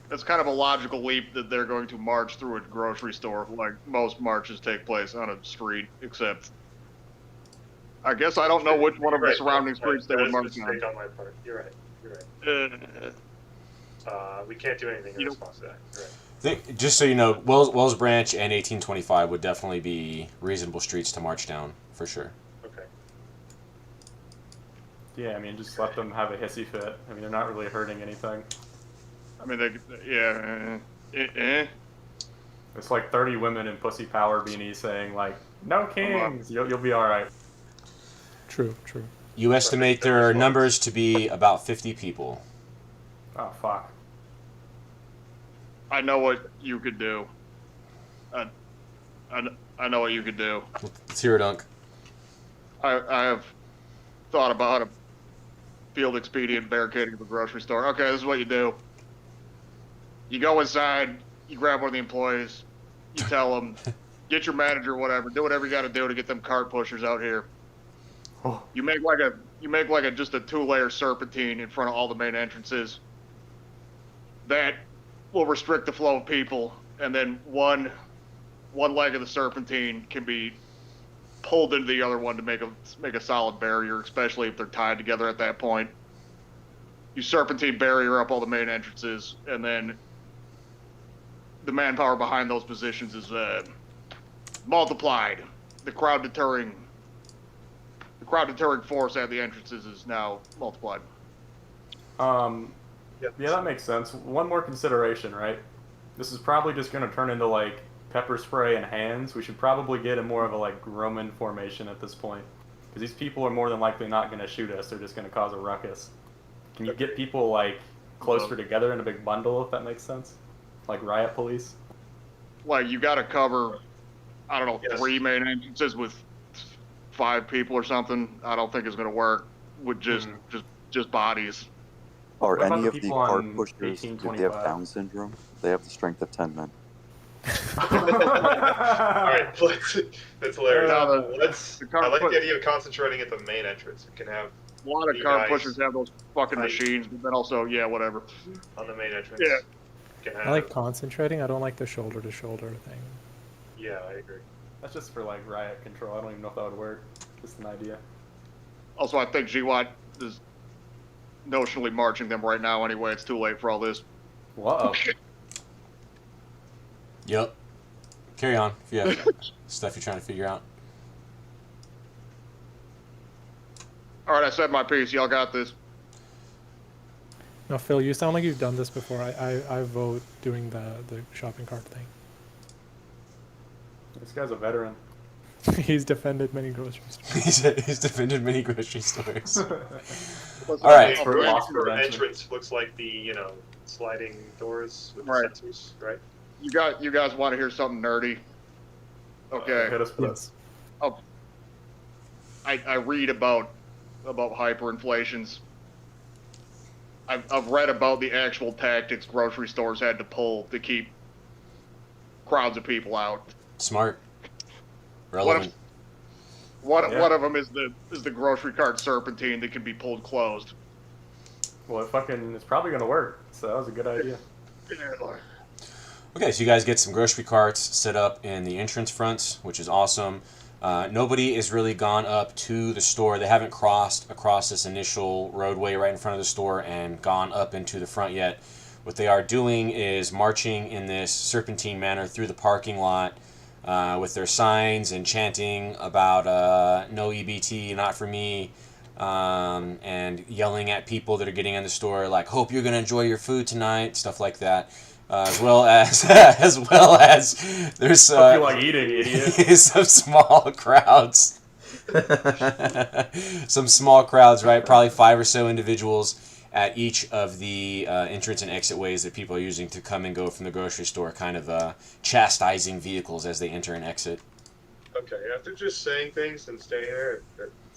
It's kind of a logical leap that they're going to march through a grocery store, like most marches take place on a street, except. I guess I don't know which one of the surrounding streets they would march on. That is a mistake on my part. You're right. We can't do anything in response to that. You're right. Just so you know, Wells Branch and 1825 would definitely be reasonable streets to march down, for sure. Okay. Yeah, I mean, just let them have a hissy fit. I mean, they're not really hurting anything. I mean, It's like 30 women in pussy power beanies saying, like, "No kings, you'll be all right." True. You estimate their numbers to be about 50 people. Oh, fuck. I know what you could do. I know what you could do. Let's hear it, Unc. I have thought about a field expedient barricading of a grocery store. Okay, this is what you do. You go inside, you grab one of the employees, you tell them, get your manager, whatever, do whatever you got to do to get them cart pushers out here. Oh. You make like a just a 2-layer serpentine in front of all the main entrances. That will restrict the flow of people, and then one leg of the serpentine can be pulled into the other one to make a solid barrier, especially if they're tied together at that point. You serpentine barrier up all the main entrances, and then the manpower behind those positions is multiplied. The crowd deterring force at the entrances is now multiplied. Yeah, that makes sense. One more consideration, right? This is probably just going to turn into, like, pepper spray and hands. We should probably get in more of a, like, Roman formation at this point. Because these people are more than likely not going to shoot us. They're just going to cause a ruckus. Can you get people, like, closer together in a big bundle, if that makes sense? Like riot police? Like, you got to cover, I don't know, 3 main entrances with 5 people or something. I don't think it's going to work with just bodies. Are any of the people cart on pushers, do they 1825? have Down syndrome? They have the strength of 10 men. Alright, that's hilarious. I like the idea of concentrating at the main entrance. We can have a lot of the cart guys pushers have those fucking machines, but then also, whatever. on the main entrance. Yeah. Can have, I like concentrating. I don't like the shoulder-to-shoulder thing. Yeah, I agree. That's just for, like, riot control. I don't even know if that would work. Just an idea. Also, I think GWOT is notionally marching them right now anyway. It's too late for all this. Whoa. Yep. Carry on if you have stuff you're trying to figure out. All right, I said my piece. Y'all got this. No, Phil, you sound like you've done this before. I vote doing the shopping cart thing. This guy's a veteran. He's defended many grocery stores. He's defended many grocery stores. All right. The entrance looks like the, sliding doors with the sensors, right? You guys want to hear something nerdy? Okay. Hit us with this. I read about hyperinflations. I've read about the actual tactics grocery stores had to pull to keep crowds of people out. Smart. Relevant. One of them is the grocery cart serpentine that can be pulled closed. Well, it's probably going to work, so that was a good idea. Okay, so you guys get some grocery carts set up in the entrance fronts, which is awesome. Nobody has really gone up to the store. They haven't crossed across this initial roadway right in front of the store and gone up into the front yet. What they are doing is marching in this serpentine manner through the parking lot with their signs and chanting about no EBT, not for me, and yelling at people that are getting in the store like, hope you're going to enjoy your food tonight, stuff like that. As well as there's Hope you like eating, idiot. some small crowds. Some small crowds, right? Probably 5 or so individuals at each of the entrance and exit ways that people are using to come and go from the grocery store, kind of chastising vehicles as they enter and exit. Okay, if they're just saying things and staying there,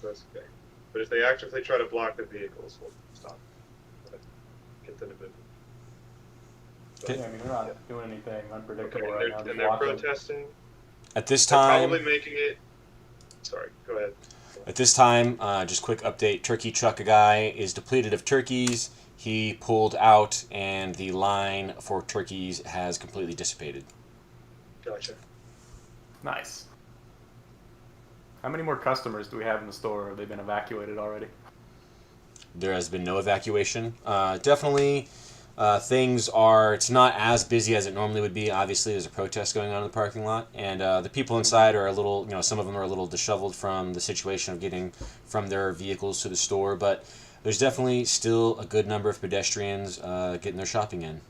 that's okay. But if they actively try to block the vehicles, we'll stop. Get them to move. Yeah, I mean, they're not doing anything unpredictable Okay, right now. and Just they're watching. protesting. At this They're time, probably making it. Sorry, go ahead. just quick update. Turkey truck guy is depleted of turkeys. He pulled out, and the line for turkeys has completely dissipated. Gotcha. Nice. How many more customers do we have in the store? Have they been evacuated already? There has been no evacuation. Definitely, it's not as busy as it normally would be. Obviously, there's a protest going on in the parking lot, and the people inside are a little, some of them are a little disheveled from the situation of getting from their vehicles to the store, but there's definitely still a good number of pedestrians getting their shopping in.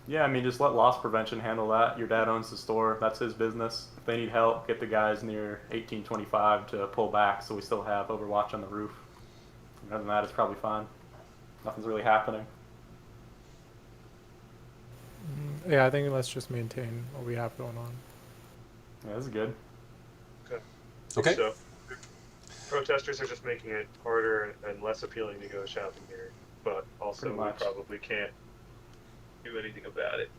Yeah, I mean, just let loss prevention handle that. Your dad owns the store. That's his business. If they need help, get the guys near 1825 to pull back so we still have overwatch on the roof. And other than that, it's probably fine. Nothing's really happening. Yeah, I think let's just maintain what we have going on. Yeah, this is good. Okay. So, protesters are just making it harder and less appealing to go shopping here, but also Pretty we much. probably can't do anything about it.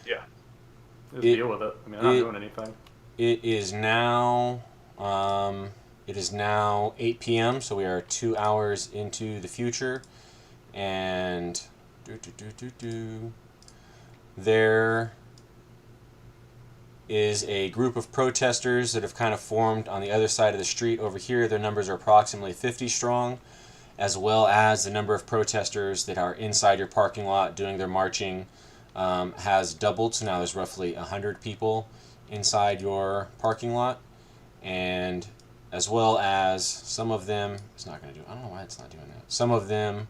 Yeah. Just deal with it. I mean, they're not doing anything. It is now 8 p.m., so we are 2 hours into the future, and there is a group of protesters that have kind of formed on the other side of the street over here. Their numbers are approximately 50 strong, as well as the number of protesters that are inside your parking lot doing their marching has doubled. So now there's roughly 100 people inside your parking lot, and as well as some of them, it's not going to do, I don't know why it's not doing that. Some of them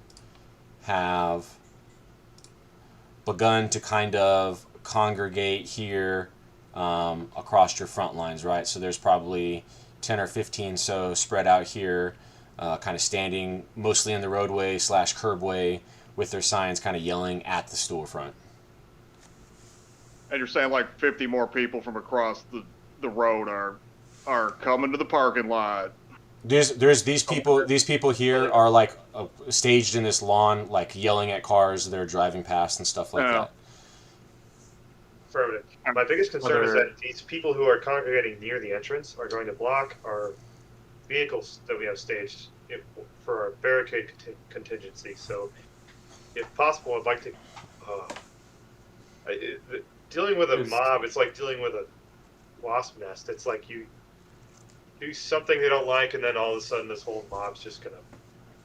have begun to kind of congregate here across your front lines, right? So there's probably 10 or 15 so spread out here, kind of standing mostly in the roadway / curbway with their signs kind of yelling at the storefront. And you're saying like 50 more people from across the road are coming to the parking lot. There's these people here are like staged in this lawn, like yelling at cars that are driving past and stuff like that. Affirmative. My biggest concern is that these people who are congregating near the entrance are going to block our vehicles that we have staged for our barricade contingency. So, if possible, I'd like to. Dealing with a mob, it's like dealing with a wasp nest. It's like you do something they don't like, and then all of a sudden this whole mob's just gonna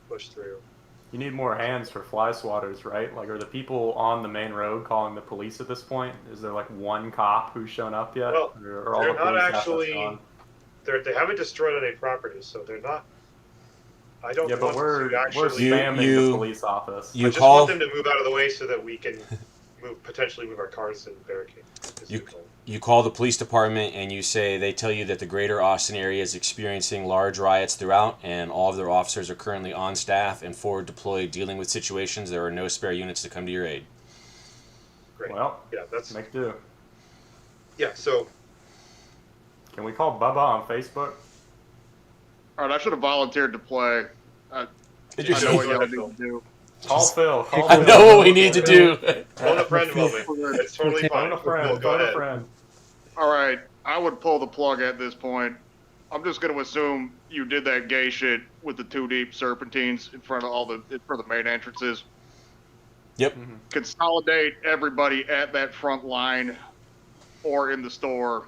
push through. You need more hands for fly swatters, right? Like, are the people on the main road calling the police at this point? Is there like one cop who's shown up yet? Well, or all they're the not police actually. They haven't destroyed any properties, so they're not. I don't. Yeah, but we're spamming the police office. I just want them to move out of the way so that we can potentially move our cars and barricade. You call the police department and you say, they tell you that the greater Austin area is experiencing large riots throughout, and all of their officers are currently on staff and forward deployed dealing with situations. There are no spare units to come to your aid. Great. Well, yeah, that's make do. Yeah, so can we call Bubba on Facebook? All right, I should have volunteered to play. I know what y'all need to do. Call Phil. I know what we need to do. Phone a friend moment. It's totally fine. Phone a friend. All right, I would pull the plug at this point. I'm just going to assume you did that gay shit with the 2 deep serpentines in front of the main entrances. Yep. Mm-hmm. Consolidate everybody at that front line or in the store.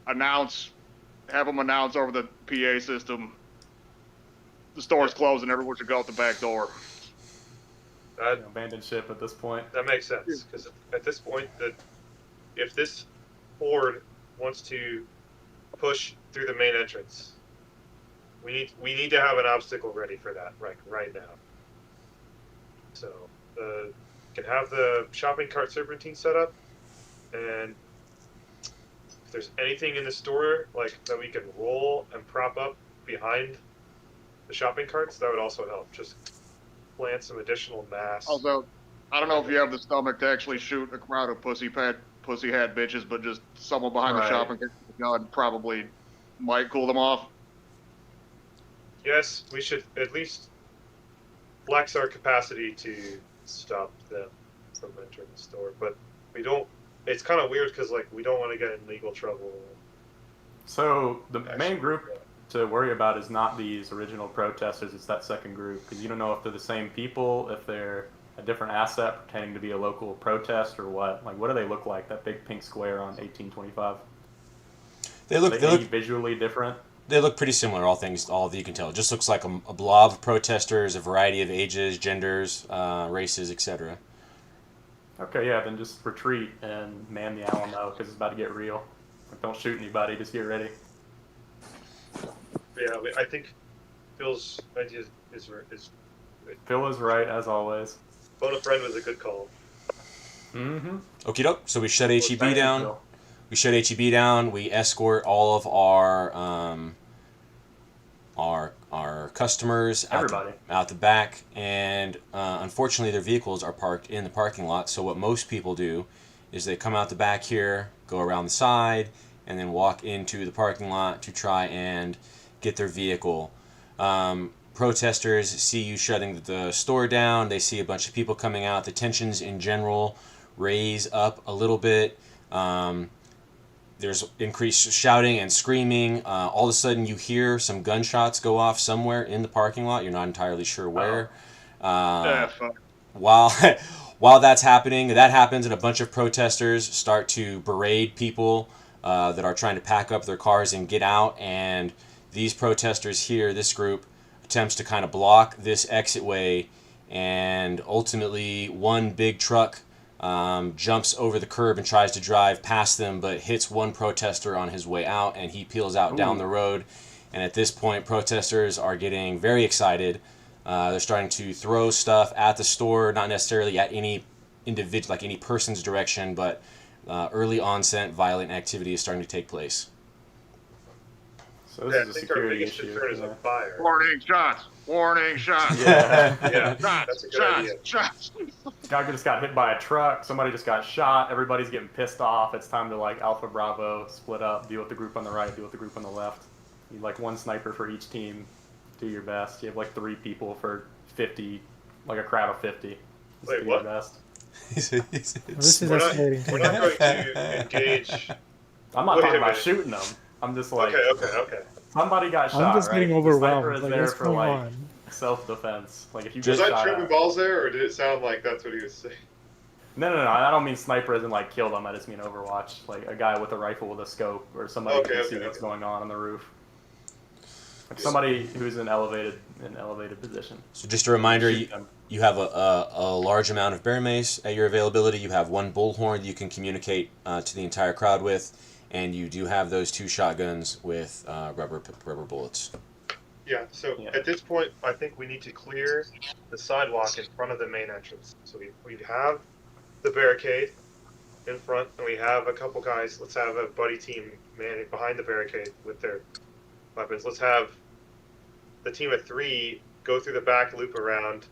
Have them announce over the PA system. The store's closed and everyone should go out the back door. Abandoned ship at this point. That makes sense, because at this point, if this horde wants to push through the main entrance, we need to have an obstacle ready for that right now. So can have the shopping cart serpentine set up, and if there's anything in the store like that we can roll and prop up behind the shopping carts, that would also help. Just plant some additional mass. Although, I don't know if you have the stomach to actually shoot a crowd of pussy hat bitches, but just someone behind the shopping cart with a gun probably might cool them off. Yes, we should at least flex our capacity to stop them. them entering the store. But we don't. It's kind of weird because like we don't want to get in legal trouble. So the Actually, main group to worry about is not these original protesters, it's that second group, because you don't know if they're the same people, if they're a different asset pretending to be a local protest or what. Like, what do they look like, that big pink square on 1825? They look visually different. They look pretty similar, all that you can tell. It just looks like a blob of protesters, a variety of ages, genders, races, etc. Okay, yeah, then just retreat and man the Alamo, because it's about to get real. Don't shoot anybody, just get ready. Yeah, I think Phil's idea is Phil is right, as always. Phone a friend was a good call. Mm-hmm. Okie doke. So we shut HEB thank you, down. Phil. We shut HEB down. We escort all of our customers out the back, and unfortunately their vehicles are parked in the parking lot. So what most people do is they come out the back here, go around the side, and then walk into the parking lot to try and get their vehicle. Protesters see you shutting the store down. They see a bunch of people coming out. The tensions in general raise up a little bit. There's increased shouting and screaming. All of a sudden you hear some gunshots go off somewhere in the parking lot. You're not entirely sure where. While that's happening, that happens, and a bunch of protesters start to berate people that are trying to pack up their cars and get out. And these protesters here, this group, attempts to kind of block this exit way, and ultimately one big truck jumps over the curb and tries to drive past them, but hits one protester on his way out, and he peels out down the road. And at this point, protesters are getting very excited. They're starting to throw stuff at the store, not necessarily at any individual, like any person's direction, but early onset violent activity is starting to take place. So this is a I think our security biggest issue. concern is a fire. Warning shots! Warning shots! Yeah. Yeah, Shots! that's a good Shots! idea. Shots! Guy just got hit by a truck. Somebody just got shot. Everybody's getting pissed off. It's time to like Alpha Bravo, split up, deal with the group on the right, deal with the group on the left. You need like one sniper for each team. Do your best. You have like 3 people for 50, like a crowd of 50. Just Wait, do what? your best. This is We're not escalating. going to engage. I'm not Wait a talking about minute. shooting them. I'm just like, Okay. somebody got shot. I'm just right? getting The sniper overwhelmed. is Like, there what's for going like on? self-defense. Like if you Was get that shot tripping at. balls there, or did it sound like that's what he was saying? No. I don't mean sniper as in like kill them. I just mean Overwatch. Like a guy with a rifle with a scope, or somebody who can see what's going on the roof. Like somebody who's in elevated position. So just a reminder, Shoot them. you have a large amount of bear mace at your availability. You have 1 bullhorn that you can communicate to the entire crowd with, and you do have those 2 shotguns with rubber bullets. Yeah, so at this point, I think we need to clear the sidewalk in front of the main entrance. So we have the barricade in front, and we have a couple guys. Let's have a buddy team manning behind the barricade with their weapons. Let's have the team of 3 go through the back loop around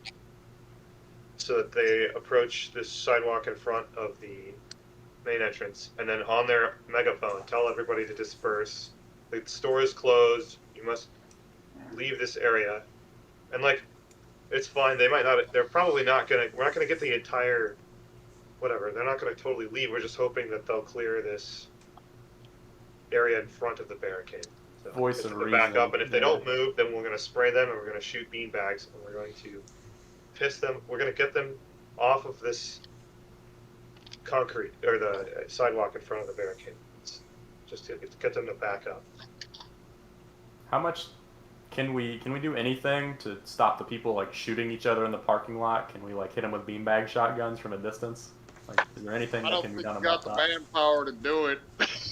so that they approach this sidewalk in front of the main entrance, and then on their megaphone tell everybody to disperse. The store is closed. You must leave this area. And like, it's fine. They might not. They're probably not gonna. We're not gonna get the entire. Whatever. They're not gonna totally leave. We're just hoping that they'll clear this area in front of the barricade. So Voice of back reason. up, and if they don't move, then we're gonna spray them, and we're gonna shoot beanbags, and we're going to piss them. We're gonna get them off of this concrete or the sidewalk in front of the barricade. Just to get them to back up. How much can we do anything to stop the people like shooting each other in the parking lot? Can we like hit them with beanbag shotguns from a distance? Like, is there anything I that don't can be think done you got about the that? manpower to do it.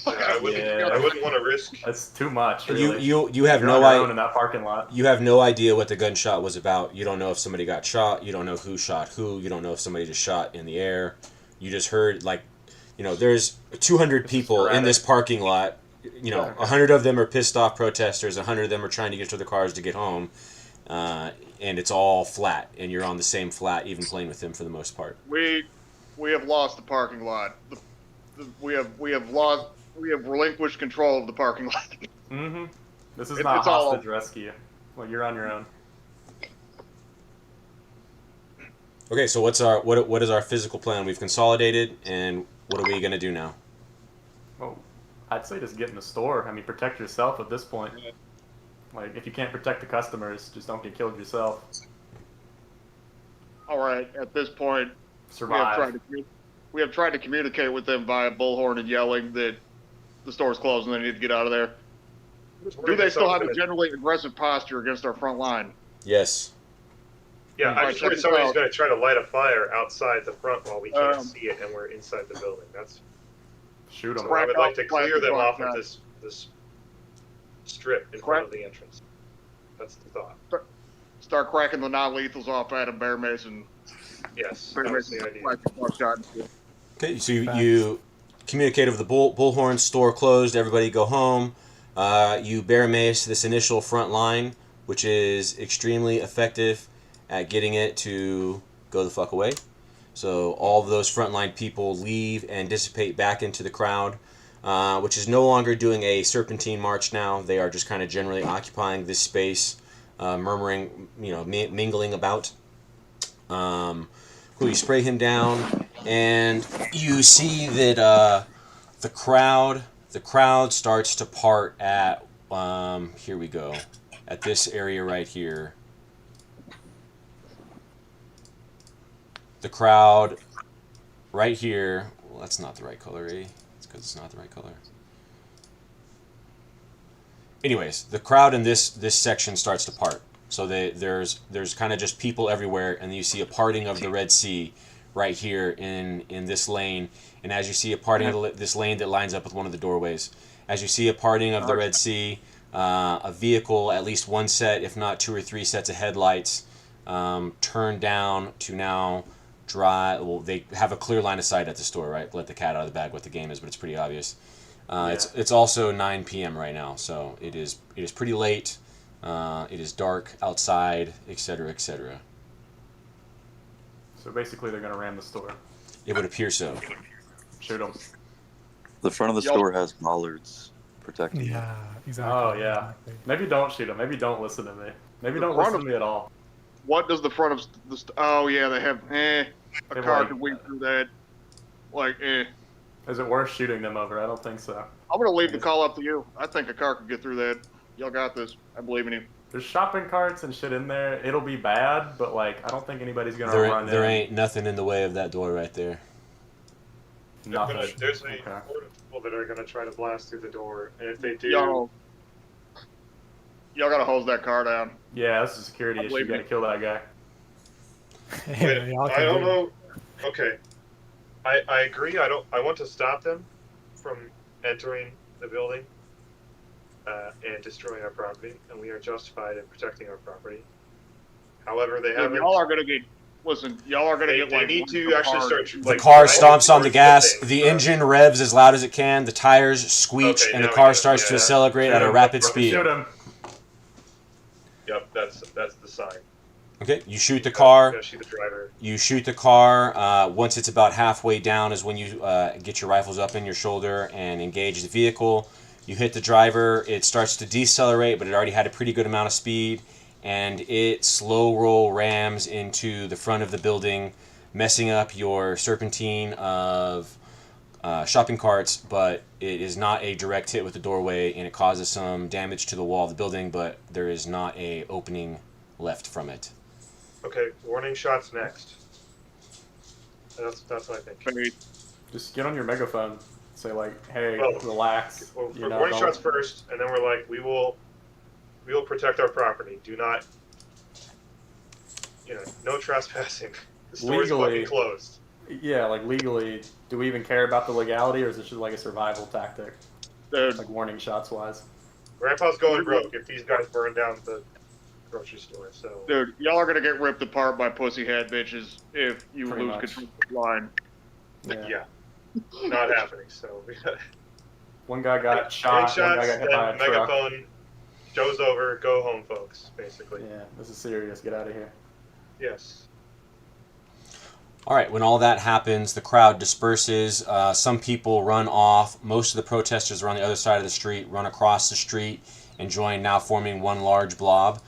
I wouldn't want to risk. That's too much. Really. You have You're no on your own idea. in that parking lot. You have no idea what the gunshot was about. You don't know if somebody got shot. You don't know who shot who. You don't know if somebody just shot in the air. You just heard there's 200 people in this parking lot. 100 of them are pissed off protesters. 100 of them are trying to get to their cars to get home, and it's all flat. And you're on the same flat, even playing with them for the most part. We have lost the parking lot. We have relinquished control of the parking lot. Mm-hmm. This is It's not all- hostage rescue. Well, you're on your own. Okay, so what is our physical plan? We've consolidated, and what are we gonna do now? Well, I'd say just get in the store. I mean, protect yourself at this point. Like, if you can't protect the customers, just don't get killed yourself. All right. At this point, Survive. we have tried to communicate with them via bullhorn and yelling that the store's closed and they need to get out of there. Do they still have a generally aggressive posture against our front line? Yes. Yeah, I'm Right, sure check this somebody's out. going to try to light a fire outside the front while we can't see it and we're inside the building. That's Shoot them. so I would like to Crack clear out them the off front of this strip in front of the entrance. That's the thought. Start cracking the non-lethals off at him, Bear Mason. Yes, Bear that was Mason, the idea. buckshot. Okay, so you communicate with the bullhorn, store closed, everybody go home. You bear mace this initial front line, which is extremely effective at getting it to go the fuck away. So all of those frontline people leave and dissipate back into the crowd, which is no longer doing a serpentine march now. They are just kind of generally occupying this space, murmuring, mingling about. You spray him down, and you see that the crowd starts to part at here we go, at this area right here. The crowd right here. Well, that's not the right color, eh? It's because it's not the right color. Anyways, the crowd in this section starts to part. So there's kind of just people everywhere, and you see a parting of the Red Sea right here in this lane. And as you see a parting of this lane that lines up with one of the doorways, as you see a parting of the Red Sea, a vehicle, at least one set, if not 2 or 3 sets of headlights, turn down to now drive. Well, they have a clear line of sight at the store, right? Let the cat out of the bag what the game is, but it's pretty obvious. It's also 9 p.m. right now, so it is pretty late. It is dark outside, etc., etc. So basically, they're gonna ram the store. It would appear so. Shoot them. The front of the store has bollards protecting. Yeah, exactly. Oh yeah. Exactly. Maybe don't shoot them. Maybe don't listen to me. Maybe The don't front listen to me at all. What does the front of the oh yeah, they have a They car like- could weave through that. Is it worth shooting them over? I don't think so. I'm gonna leave the call up to you. I think a car could get through that. Y'all got this. I believe in you. There's shopping carts and shit in there. It'll be bad, but like I don't think anybody's gonna run There in. ain't nothing in the way of that door right there. Nothing. There's a Okay. horde of people that are going to try to blast through the door, and if they do, Y'all gotta hose that car down. Yeah, that's a security I issue. believe You gotta you. kill that guy. Wait, Y'all I can don't do it. know. Okay, I agree. I want to stop them from entering the building and destroying our property, and we are justified in protecting our property. However, they haven't. Y'all are gonna get. Listen, y'all are gonna They, get they like. need to one actually car. start. The Like, car driving stomps on the towards gas, thing. the engine revs as loud as it can, the tires screech, Okay, and the now we car get it, starts to yeah. accelerate at a Shoot him. rapid speed. Shoot him. Yep, that's the sign. Okay, you shoot the car. Gotta shoot the driver. You shoot the car. Once it's about halfway down is when you get your rifles up in your shoulder and engage the vehicle. You hit the driver. It starts to decelerate, but it already had a pretty good amount of speed, and it slow roll rams into the front of the building, messing up your serpentine of shopping carts, but it is not a direct hit with the doorway, and it causes some damage to the wall of the building, but there is not a opening left from it. Okay, warning shots next. That's what I think. Hey, Just get on your megaphone. Say like, "Hey, Well, relax." Well, You know, warning don't- shots first, and then we're like, we will protect our property. Do not, no trespassing. The store is Legally. fucking closed. Yeah, like legally, do we even care about the legality, or is it just like a survival tactic? dude, Like warning shots wise. Grandpa's going broke if these guys burn down the grocery store. So dude, y'all are gonna get ripped apart by pussyhead bitches if you Pretty lose much. control of the line. yeah, not happening. So One guy got warning shot. One shots, guy got hit by then a truck. megaphone. Show's over. Go home, folks. Basically, Yeah, this is serious. Get out of here. yes. All right, when all that happens, the crowd disperses. Some people run off. Most of the protesters are on the other side of the street, run across the street, and join, now forming one large blob.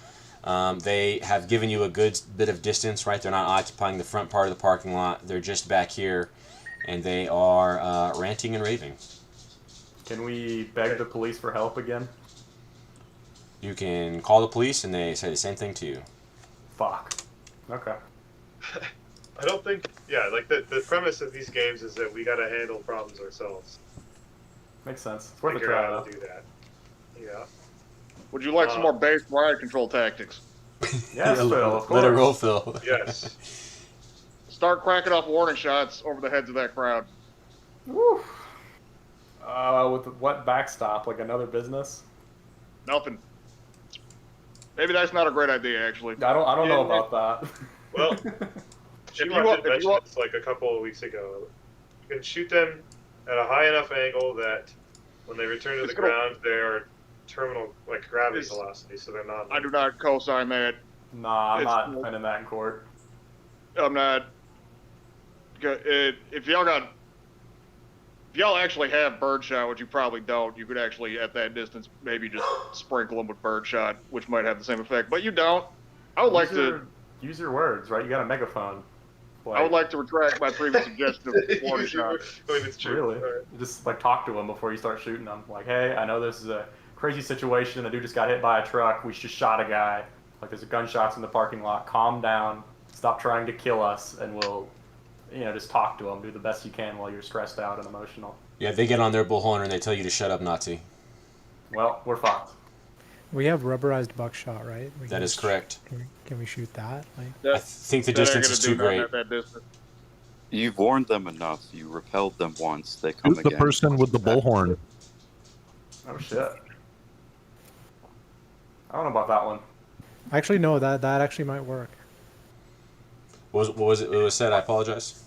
They have given you a good bit of distance, right? They're not occupying the front part of the parking lot. They're just back here, and they are ranting and raving. Can we beg the police for help again? You can call the police, and they say the same thing to you. Fuck. Okay. I don't think. Yeah, like the premise of these games is that we gotta handle problems ourselves. Makes sense. It's worth a Figure try, out how though. to do that. Yeah. Would you like some more base riot control tactics? Yes, Phil, of Let it course. roll, Phil. Yes. Start cracking off warning shots over the heads of that crowd. Woo. With what backstop? Like another business? Nothing. Maybe that's not a great idea, actually. I don't know about that. Well, you G-WOT want- did if you mention want- this like a couple of weeks ago. You can shoot them at a high enough angle that when they return to the ground, they are terminal, like gravity It's- velocity, so they're not. I do not co-sign that. Nah, I'm It's- not defending that in court. I'm not. If y'all actually have birdshot, which you probably don't, you could actually, at that distance, maybe just sprinkle them with birdshot, which might have the same effect. But you don't. I would like to. Use your words, right? You got a megaphone. I would like to retract my previous suggestion of warning shot. I mean, it's true. Really? All right. Just like talk to them before you start shooting them. Like, hey, I know this is a crazy situation. A dude just got hit by a truck. We just shot a guy. Like, there's gunshots in the parking lot. Calm down. Stop trying to kill us, and we'll, just talk to them. Do the best you can while you're stressed out and emotional. Yeah, they get on their bullhorn and they tell you to shut up, Nazi. Well, we're fucked. We have rubberized buckshot, right? That is correct. Can we shoot that? Like, I think the That ain't distance gonna is do too nothing great. at that distance. You've warned them enough. You repelled them once. They come Who's the again. person with the bullhorn? Oh, shit. I don't know about that one. actually, no. That actually might work. What was it? What was said? I apologize.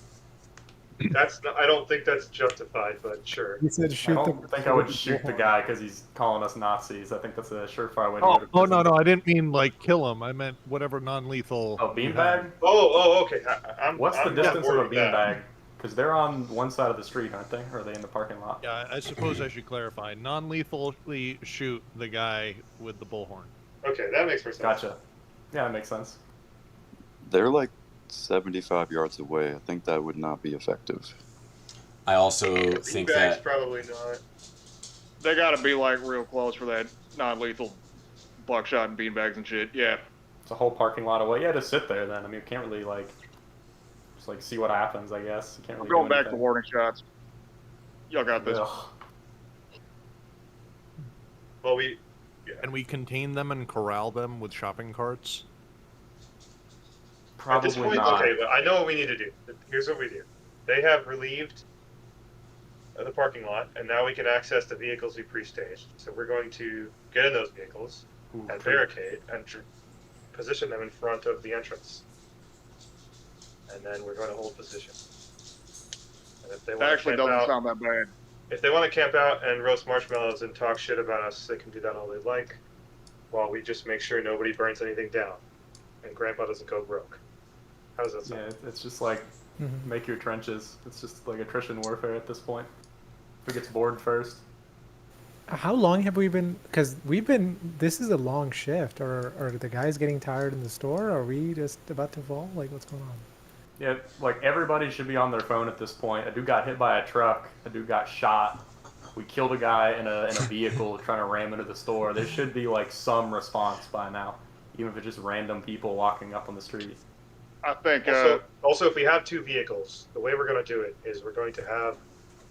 That's not, I don't think that's justified, but sure. He said I shoot don't think I would shoot the guy because he's calling us Nazis. I think that's a surefire way to Oh, go to oh no, prison. no, I didn't mean like kill him. I meant whatever non-lethal. Oh, beanbag? Okay. I'm. What's the I'm distance not of a worried with that. beanbag? Because they're on one side of the street, aren't they? Or are they in the parking lot? Yeah, I suppose I should clarify. Non-lethally shoot the guy with the bullhorn. Okay, that makes more sense. Gotcha. Yeah, that makes sense. They're like 75 yards away. I think that would not be effective. I also think Beanbags that probably not. They gotta be like real close for that non-lethal buckshot and beanbags and shit. Yeah. It's a whole parking lot away. Yeah, just sit there then. I mean, you can't really just see what happens. I guess you can't I'm really. going do back to anything. warning shots. Y'all got this. Ugh. Well, we. And we contain them and corral them with shopping carts. At this Probably point, not. okay, but I know what we need to do. Here's what we do. They have relieved the parking lot, and now we can access the vehicles we pre-staged. So we're going to get in those vehicles Ooh, and barricade and position them in front of the entrance. And then we're going to hold position. And if they That want actually to camp doesn't out, sound that bad. if they want to camp out and roast marshmallows and talk shit about us, they can do that all they like, while we just make sure nobody burns anything down, and Grandpa doesn't go broke. How does that sound? Yeah, it's just like make your trenches. It's just like attrition warfare at this point. Who gets bored first? How long have we been? Because we've been. This is a long shift. Or are the guys getting tired in the store? Are we just about to fall? Like, what's going on? Yeah, like everybody should be on their phone at this point. A dude got hit by a truck. A dude got shot. We killed a guy in a vehicle trying to ram into the store. There should be like some response by now, even if it's just random people walking up on the street. I think. Also, if we have two vehicles, the way we're going to do it is we're going to have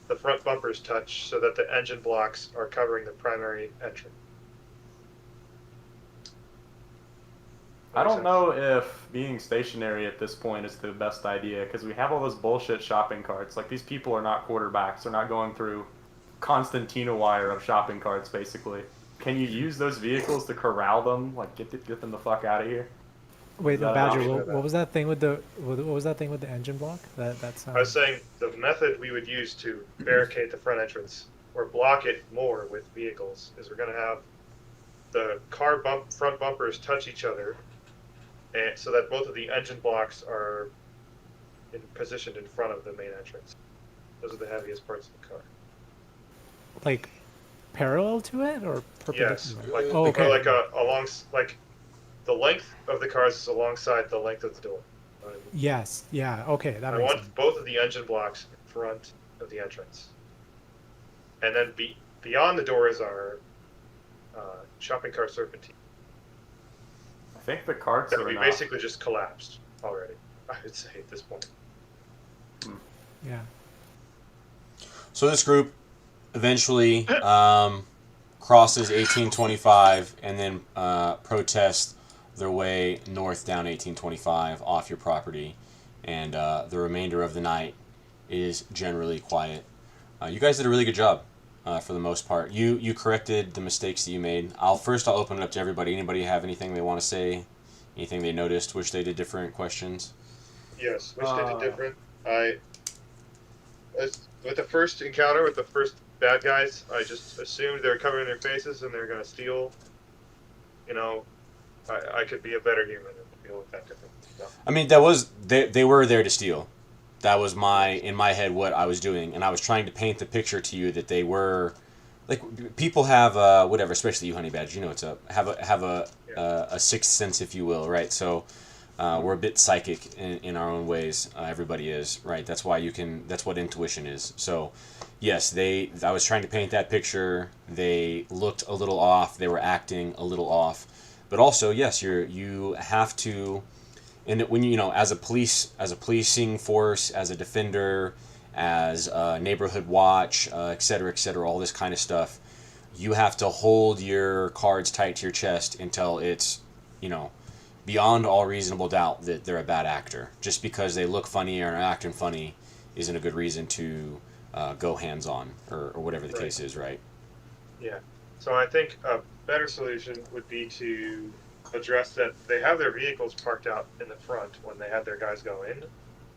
the front bumpers touch so that the engine blocks are covering the primary entrance. I don't know if being stationary at this point is the best idea because we have all those bullshit shopping carts. Like, these people are not quarterbacks. They're not going through Constantina wire of shopping carts, basically. Can you use those vehicles to corral them? Like, get them the fuck out of here? Wait, Is that an Badger. option? What was that thing with the? What was that thing with the engine block? That's. I was saying the method we would use to barricade the front entrance or block it more with vehicles is we're going to have the front bumpers touch each other, and so that both of the engine blocks are positioned in front of the main entrance. Those are the heaviest parts of the car. like parallel to it or perpendicular? Yes, like Oh, okay. or like the length of the cars is alongside the length of the door. Yes. Yeah. Okay. That I makes want sense. both of the engine blocks in front of the entrance. And then beyond the doors are shopping cart serpentine. I think the carts That are we enough. basically just collapsed already, I would say, at this point. Yeah. So this group eventually crosses 1825 and then protests their way north down 1825 off your property, and the remainder of the night is generally quiet. You guys did a really good job for the most part. You corrected the mistakes that you made. I'll open it up to everybody. Anybody have anything they want to say? Anything they noticed? Wish they did different? Questions? Yes, which did it different. With the first encounter with the first bad guys, I just assumed they were covering their faces and they're gonna steal. You know, I could be a better human and deal with that different stuff. I mean, they were there to steal. That was in my head what I was doing, and I was trying to paint the picture to you that they were, like, people have whatever, especially you, Honey Badge. You know what's up. Have a sixth sense, if you will, right? So we're a bit psychic in our own ways. Everybody is, right? That's why that's what intuition is. So yes, I was trying to paint that picture. They looked a little off. They were acting a little off, but also yes, you have to. And when as a policing force, as a defender, as a neighborhood watch, et cetera, all this kind of stuff, you have to hold your cards tight to your chest until it's, beyond all reasonable doubt that they're a bad actor. Just because they look funny or are acting funny isn't a good reason to go hands-on or whatever the case is, right? Yeah. So I think a better solution would be to address that they have their vehicles parked out in the front when they have their guys go in.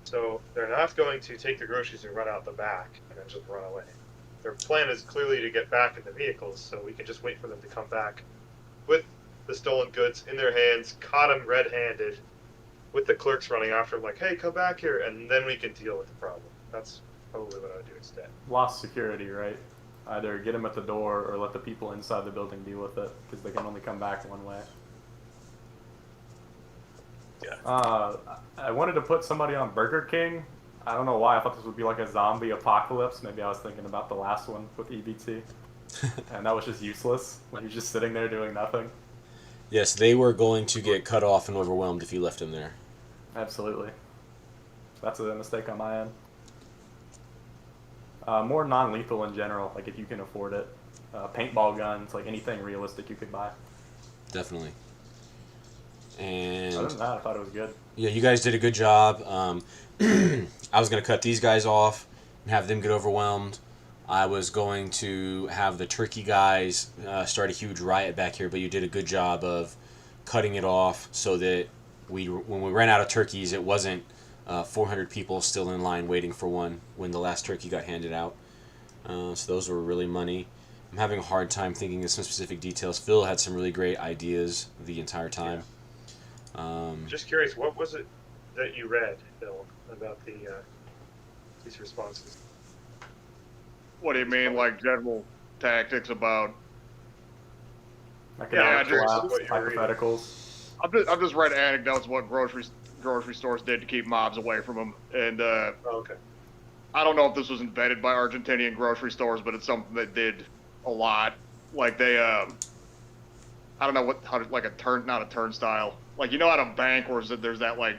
So they're not going to take the groceries and run out the back and then just run away. Their plan is clearly to get back in the vehicles, so we can just wait for them to come back with the stolen goods in their hands, caught them red-handed, with the clerks running after them like, hey, come back here, and then we can deal with the problem. That's probably what I would do instead. Lost security, right? Either get them at the door or let the people inside the building deal with it, because they can only come back one way. Yeah. I wanted to put somebody on Burger King. I don't know why. I thought this would be like a zombie apocalypse. Maybe I was thinking about the last one with EBT. And that was just useless when you're just sitting there doing nothing. Yes, they were going to get cut off and overwhelmed if you left them there. Absolutely. That's a mistake on my end. More non-lethal in general, like if you can afford it. Paintball guns, like anything realistic you could buy. Definitely. And other than that, I thought it was good. Yeah, you guys did a good job. I was going to cut these guys off and have them get overwhelmed. I was going to have the turkey guys start a huge riot back here, but you did a good job of cutting it off so that when we ran out of turkeys, it wasn't 400 people still in line waiting for one when the last turkey got handed out. So those were really money. I'm having a hard time thinking of some specific details. Phil had some really great ideas the entire time. Just curious, what was it that you read, Phil, about these responses? What do you mean, like general tactics about? Economic just collapse, what you're reading. hypotheticals. I'm just writing anecdotes of what grocery stores did to keep mobs away from them, and Oh, okay. I don't know if this was invented by Argentinian grocery stores, but it's something that did a lot. Like they, I don't know not a turnstile. Like, at a bank where there's that like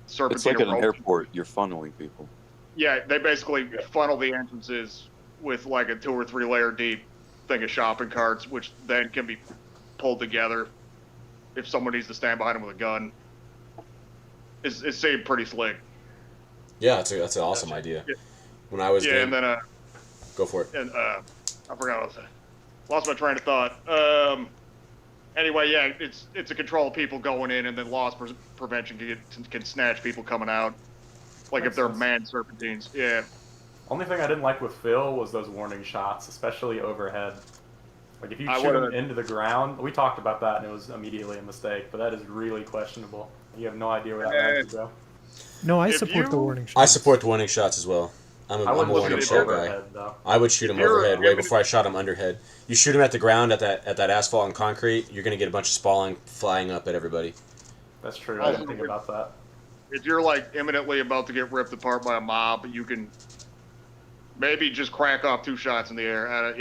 serpentine. It's like at an rope. airport. You're funneling people. Yeah, they basically funnel the entrances with like a 2 or 3 layer deep thing of shopping carts, which then can be pulled together if someone needs to stand behind them with a gun. It seemed pretty slick. Yeah, that's an awesome idea. Yeah. When I was and then go for it. and I forgot what I was saying. Lost my train of thought. Anyway, yeah, it's a control of people going in, and then loss prevention can snatch people coming out. Like Makes if they're sense. manned serpentines. Yeah. Only thing I didn't like with Phil was those warning shots, especially overhead. Like if you I shoot him would've- into the ground, we talked about that and it was immediately a mistake, but that is really questionable. You have no idea where that man could go. No, I If support the you- warning I shots. support the warning shots as well. I'm I a wouldn't one shoot shot him guy. overhead, though. I would shoot him If you're- overhead way before I shot him underhead. You shoot him at the ground at that asphalt and concrete, you're gonna get a bunch of spalling flying up at everybody. That's true. I didn't think about that. If you're like imminently about to get ripped apart by a mob, you can maybe just crack off 2 shots in the air. I don't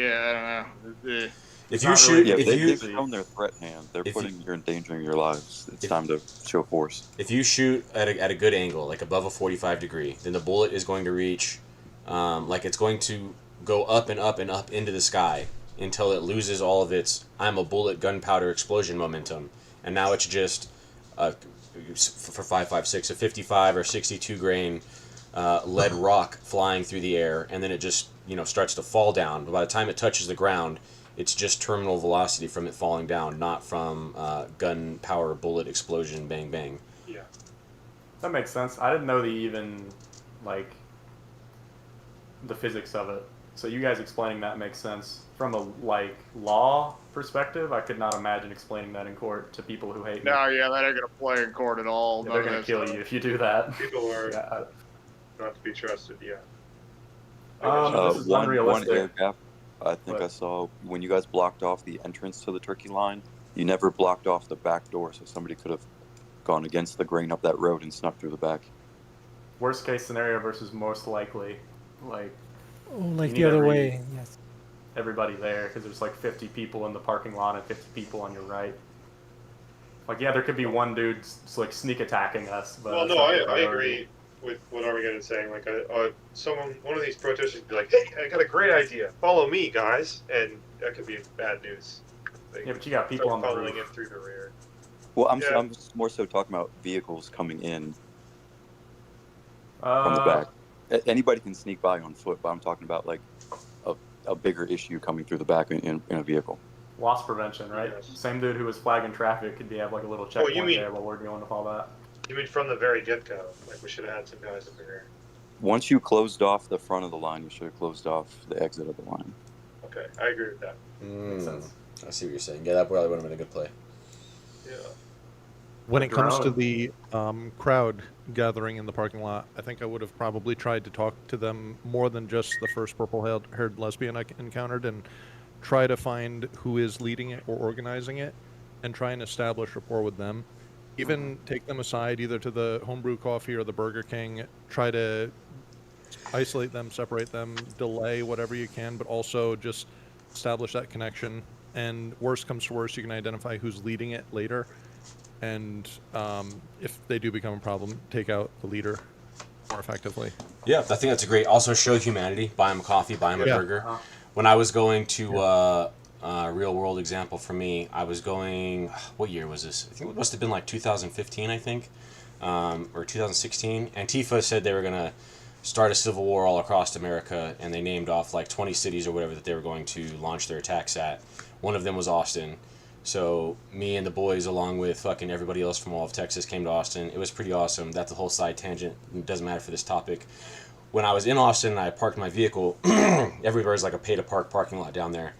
know. If not you really shoot, Yeah, if they've you shown their threat hand. They're if putting you're endangering your lives. It's if- time to show force. if you shoot at a good angle, like above a 45 degree, then the bullet is going to reach, like it's going to go up and up and up into the sky until it loses all of its I'm a bullet gunpowder explosion momentum, and now it's just for 5.56 a 55 or 62 grain lead rock flying through the air, and then it just starts to fall down. But by the time it touches the ground, it's just terminal velocity from it falling down, not from gunpowder bullet explosion bang bang. Yeah. That makes sense. I didn't know like the physics of it. So you guys explaining that makes sense. From a law perspective, I could not imagine explaining that in court to people who hate me. No, yeah, that ain't gonna play in court at all. They're gonna kill you if you do that. People are Yeah. not to be trusted. Yeah. This is One unrealistic. air gap. I think What? I saw when you guys blocked off the entrance to the turkey line. You never blocked off the back door, so somebody could have gone against the grain up that road and snuck through the back. Worst case scenario versus most likely, like Oh, like You the need other every- way. Yes. everybody there, because there's like 50 people in the parking lot and 50 people on your right. Like, yeah, there could be one dude like sneak attacking us, but Well, that's no, not the I priority. agree with what Armageddon's saying. Like, one of these protesters would be like, "Hey, I got a great idea. Follow me, guys," and that could be bad news. Like, Yeah, but you got people start on the following roof. him through the rear. Well, Yeah. I'm more so talking about vehicles coming in from the back. Anybody can sneak by on foot, but I'm talking about like a bigger issue coming through the back in a vehicle. Loss prevention, right? Yes. Same dude who was flagging traffic could have like a little Oh, checkpoint you mean- there while we're dealing with all that. You mean from the very get-go? Like, we should have had some guys up here. Once you closed off the front of the line, you should have closed off the exit of the line. Okay, I agree with that. Makes sense. I see what you're saying. Yeah, that probably would have been a good play. Yeah. When it comes to Drone. the crowd gathering in the parking lot, I think I would have probably tried to talk to them more than just the first purple-haired lesbian I encountered, and try to find who is leading it or organizing it, and try and establish rapport with them. Even take them aside, either to the Homebrew Coffee or the Burger King. Try to isolate them, separate them, delay whatever you can, but also just establish that connection. And worst comes to worst, you can identify who's leading it later. And if they do become a problem, take out the leader more effectively. Yeah, I think that's a great. Also, show humanity. Buy them a coffee. Buy them a Yeah. burger. When I was going to real world example for me, I was going. What year was this? I think it must have been like 2015. I think, or 2016. Antifa said they were gonna start a civil war all across America, and they named off like 20 cities or whatever that they were going to launch their attacks at. One of them was Austin. So me and the boys, along with fucking everybody else from all of Texas, came to Austin. It was pretty awesome. That's a whole side tangent. It doesn't matter for this topic. When I was in Austin and I parked my vehicle, everywhere's like a pay-to-park parking lot down there.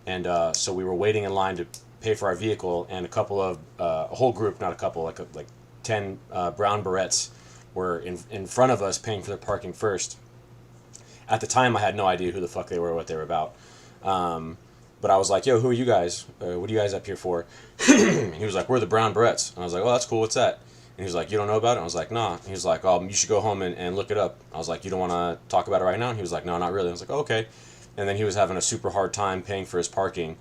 And so we were waiting in line to pay for our vehicle, and a couple of, a whole group, not a couple, like 10 brown berets were in front of us paying for their parking first. At the time, I had no idea who the fuck they were or what they were about. But I was like, yo, who are you guys? What are you guys up here for? And he was like, we're the brown berets. And I was like, oh, that's cool. What's that? And he was like, you don't know about it? And I was like, nah. And he was like, oh, you should go home and look it up. I was like, you don't want to talk about it right now? And he was like, no, not really. I was like, oh, okay. And then he was having a super hard time paying for his parking.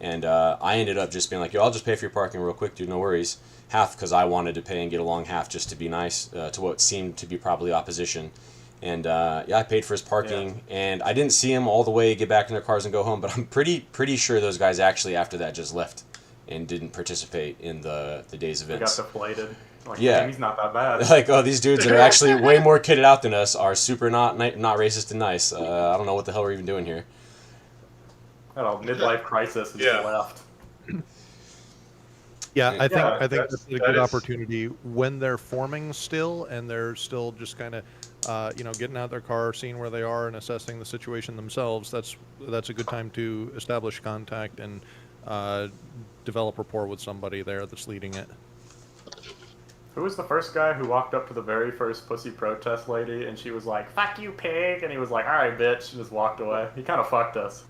And I ended up just being like, yo, I'll just pay for your parking real quick, dude, no worries. Half because I wanted to pay and get along, half just to be nice to what seemed to be probably opposition. And I paid for his parking, and I didn't see him all the way get back in their cars and go home. But I'm pretty sure those guys actually after that just left and didn't participate in the day's We got events. deflated. Like, Yeah. damn, he's not that bad. Like, oh, these dudes that are actually way more kitted out than us are super not racist and nice. I don't know what the hell we're even doing here. Had a midlife crisis and Yeah. just left. Yeah, I think Yeah, that's a that good is- opportunity when they're forming still, and they're still just kind of, getting out of their car, seeing where they are, and assessing the situation themselves. That's a good time to establish contact and develop rapport with somebody there that's leading it. Who was the first guy who walked up to the very first pussy protest lady and she was like, "Fuck you, pig," and he was like, "All right, bitch," and just walked away. He kind of fucked us.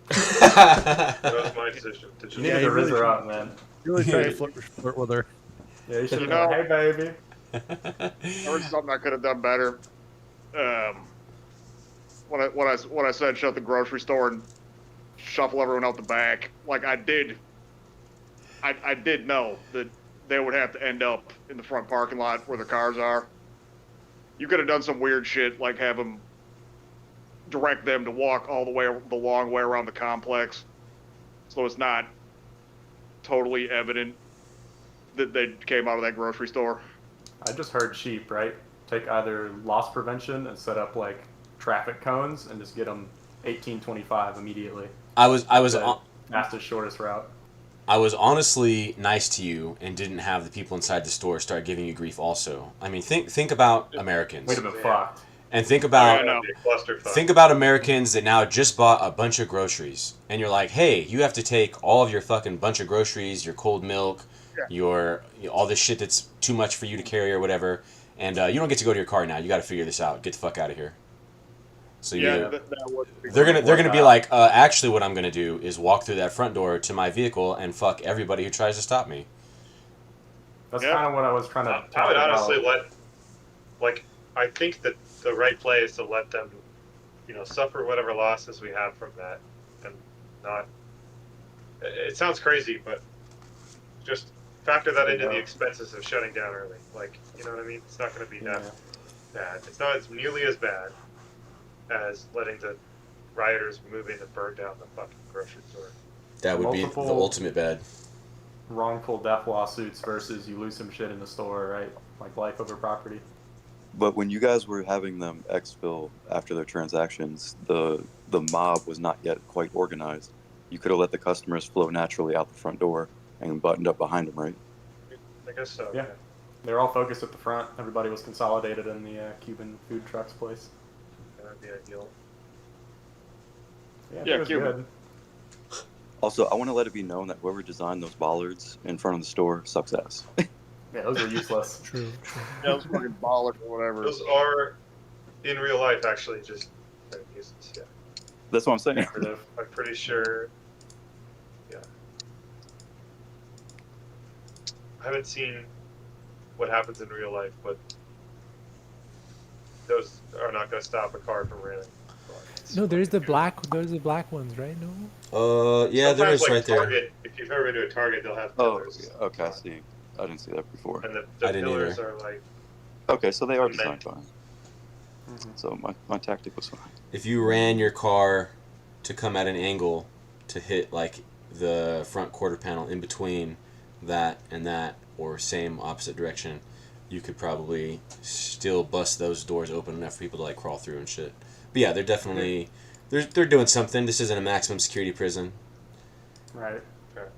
That was my decision to You just. needed to really riz her up, man. Really trying to flirt with her. Yeah, you should have You been know- like, "Hey, baby." There was something I could have done better. When I said shut the grocery store and shuffle everyone out the back, like I did know that they would have to end up in the front parking lot where the cars are. You could have done some weird shit, like have them direct them to walk all the long way around the complex, so it's not totally evident that they came out of that grocery store. I just heard cheap, right? Take either loss prevention and set up like traffic cones and just get them 1825 immediately. I was The fastest, shortest route. I was honestly nice to you and didn't have the people inside the store start giving you grief also. I mean, think about Americans. We'd have been fucked. And think about know. think about Americans that now just bought a bunch of groceries. And you're like, "Hey, you have to take all of your fucking bunch of groceries, your cold milk, all this shit that's too much for you to carry or whatever, and you don't get to go to your car now. You got to figure this out. Get the fuck out of here." So they're gonna be like, actually, what I'm gonna do is walk through that front door to my vehicle and fuck everybody who tries to stop me. That's kind of what I was trying to talk I would about. honestly I think that the right play is to let them, suffer whatever losses we have from that, and not. It sounds crazy, but just factor that into the expenses of shutting down early. Like, you know what I mean? It's not going to be that bad. It's not as nearly as bad as letting the rioters move in and burn down the fucking grocery store. That would be the ultimate bad. Wrongful death lawsuits versus you lose some shit in the store, right? Like life over property. But when you guys were having them exfil after their transactions, the mob was not yet quite organized. You could have let the customers flow naturally out the front door and buttoned up behind them, right? I guess so. Yeah. They were all focused at the front. Everybody was consolidated in the Cuban food trucks place. That'd be ideal. Yeah, it was Cuban. good. Also, I want to let it be known that whoever designed those bollards in front of the store sucks ass. Yeah, those are useless. True. Yeah, those fucking ballers or whatever. Those are, in real life, actually just useless. Yeah. That's what I'm saying. Decorative. I'm pretty sure. Yeah. I haven't seen what happens in real life, but those are not going to stop a car from running. No, there's the black ones, right? No. Yeah, there Sometimes, is right there. Target, if you've ever been to a Target, they'll have Oh, pillars. okay, I see. I didn't see that before. And the I didn't pillars either. are like. Okay, so they are And designed fine. So my tactic was fine. If you ran your car to come at an angle to hit like the front quarter panel in between that and that, or same opposite direction, you could probably still bust those doors open enough for people to like crawl through and shit. But yeah, they're definitely they're doing something. This isn't a maximum security prison. Right. Okay.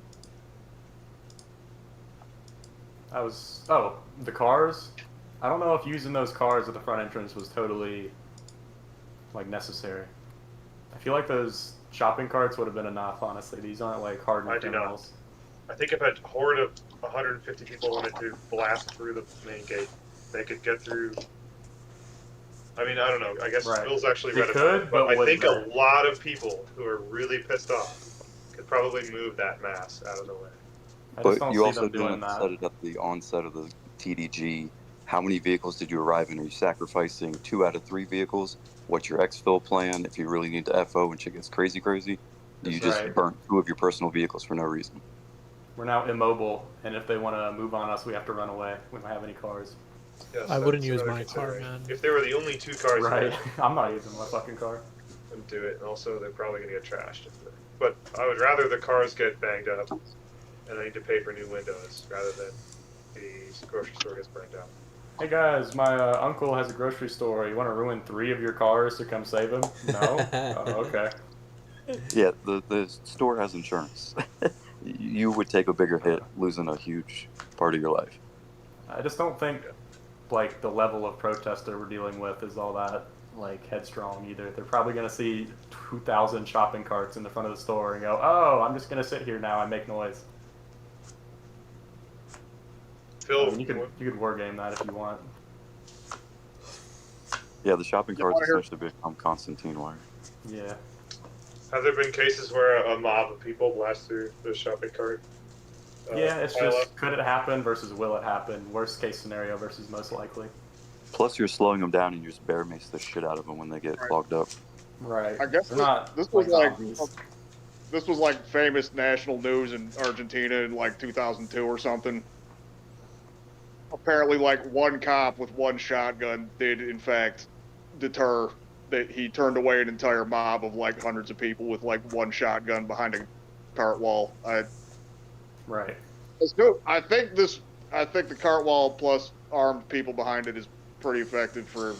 The cars. I don't know if using those cars at the front entrance was totally like necessary. I feel like those shopping carts would have been enough, honestly. These aren't like hardened I do not. criminals. I think if a horde of 150 people wanted to blast through the main gate, they could get through. I mean, I don't know. I guess Right. Bill's actually They read could, it, but I would think they? a lot of people who are really pissed off could probably move that mass out of the way. I just But don't you see also them didn't doing that. set it at the onset of the TDG. How many vehicles did you arrive in? Are you sacrificing 2 out of 3 vehicles? What's your exfil plan if you really need to FO and shit gets crazy? Do you just Right. burn 2 of your personal vehicles for no reason? We're now immobile, and if they want to move on us, we have to run away. We don't have any cars. Yes, I wouldn't that's use another my car, consideration. man. If there were the only 2 cars Right. there, I'm not using my fucking car. wouldn't do it. And also, they're probably going to get trashed. But I would rather the cars get banged up and I need to pay for new windows rather than the grocery store gets burned down. Hey guys, my uncle has a grocery store. You want to ruin 3 of your cars to come save him? No? Oh, okay. Yeah, the store has insurance. You would take a bigger hit losing a huge part of your life. I just don't think like the level of protester we're dealing with is all that like headstrong either. They're probably going to see 2,000 shopping carts in the front of the store and go, "Oh, I'm just going to sit here now and make noise." Phil, You could war game that if you want. Yeah, the shopping You carts wanna hear- essentially become Constantine wire. Yeah. have there been cases where a mob of people blast through the shopping cart? Yeah, it's pile just up? could it happen versus will it happen? Worst case scenario versus most likely. Plus, you're slowing them down and you just bear mace the shit out of them when they get Right. clogged up. Right. I guess They're not this was like zombies. this was like famous national news in Argentina in like 2002 or something. Apparently, like one cop with one shotgun did in fact deter that he turned away an entire mob of like hundreds of people with like one shotgun behind a cart wall. Right. It's good. I think the cart wall plus armed people behind it is pretty effective for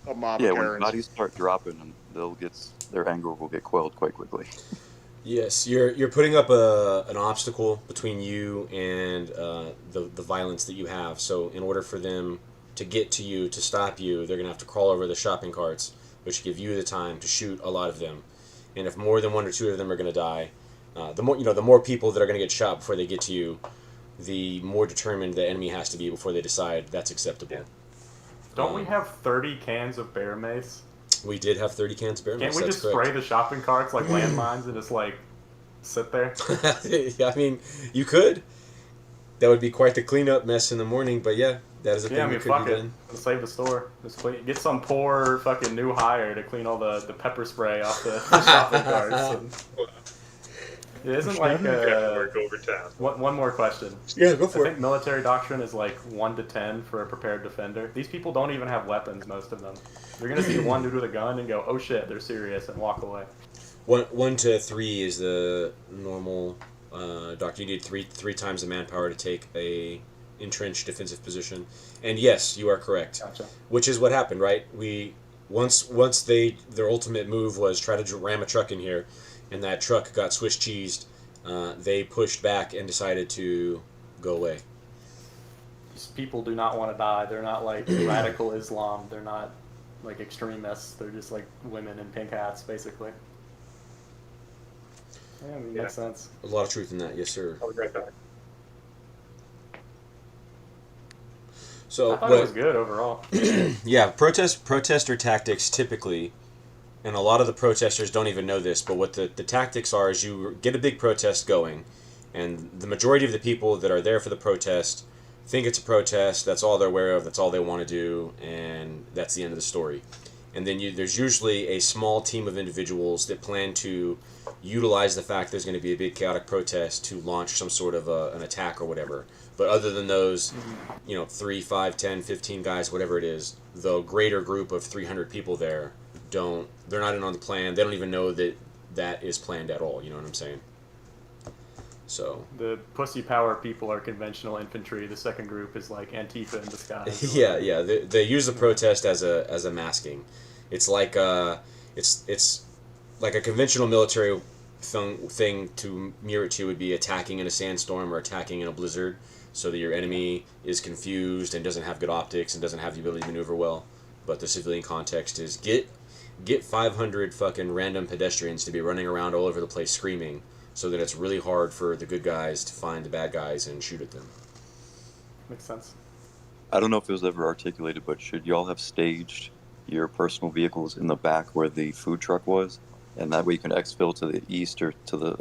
a mob Yeah, of when Karens. bodies start dropping, and their anger will get quelled quite quickly. Yes, you're putting up an obstacle between you and the violence that you have. So in order for them to get to you, to stop you, they're gonna have to crawl over the shopping carts, which give you the time to shoot a lot of them. And if more than one or two of them are gonna die, the more people that are gonna get shot before they get to you, the more determined the enemy has to be before they decide that's acceptable. Don't we have 30 cans of bear mace? We did have 30 cans of bear Can't mace. we That's just correct. spray the shopping carts like landmines and just like sit there? Yeah, I mean, you could. That would be quite the cleanup mess in the morning, but yeah, that is a Yeah, I thing mean, that could fuck be it. done. Let's save the store. Just get some poor fucking new hire to clean all the pepper spray off the shopping carts. And it isn't like You have to work overtime. one more question. Yeah, go I think military doctrine is like 1 to 10 for a prepared defender. These people don't even have weapons, most of them. You're gonna see one dude with a gun and go, "Oh shit, they're serious," and walk away. 1 to 3 is the normal doctor. You need three times the manpower to take a entrenched defensive position. And yes, you are correct. Gotcha. Which is what happened, right? Once their ultimate move was try to ram a truck in here, and that truck got Swiss cheesed. They pushed back and decided to go away. These people do not want to die. They're not like radical Islam. They're not like extremists. They're just like women in pink hats, basically. Yeah, I mean, makes sense. A lot of truth in that, yes, sir. I'll be right back. So I thought it was good overall. Yeah, protester tactics typically, and a lot of the protesters don't even know this, but what the tactics are is you get a big protest going, and the majority of the people that are there for the protest think it's a protest, that's all they're aware of, that's all they want to do, and that's the end of the story. And then there's usually a small team of individuals that plan to utilize the fact there's going to be a big chaotic protest to launch some sort of an attack or whatever. But other than those, 3, 5, 10, 15 guys, whatever it is, the greater group of 300 people there they're not in on the plan. They don't even know that is planned at all. You know what I'm saying? So The pussy power people are conventional infantry. The second group is like Antifa in disguise. yeah. They use the protest as a masking. It's like it's like a conventional military thing to mirror it to would be attacking in a sandstorm or attacking in a blizzard, so that your enemy is confused and doesn't have good optics and doesn't have the ability to maneuver well. But the civilian context is get 500 fucking random pedestrians to be running around all over the place screaming, so that it's really hard for the good guys to find the bad guys and shoot at them. Makes sense. I don't know if it was ever articulated, but should y'all have staged your personal vehicles in the back where the food truck was, and that way you can exfil to the east or to the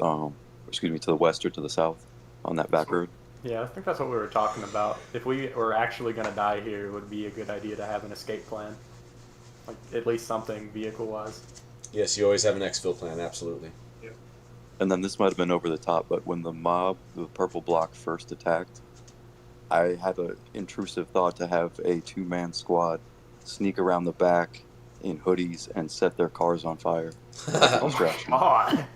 to the west or to the south on that back road? Yeah, I think that's what we were talking about. If we were actually going to die here, it would be a good idea to have an escape plan. Like, at least something vehicle-wise. Yes, you always have an exfil plan, absolutely. And then this might have been over the top, but when the mob, the purple block, first attacked, I had an intrusive thought to have a 2-man squad sneak around the back in hoodies and set their cars on fire. Distraction. God.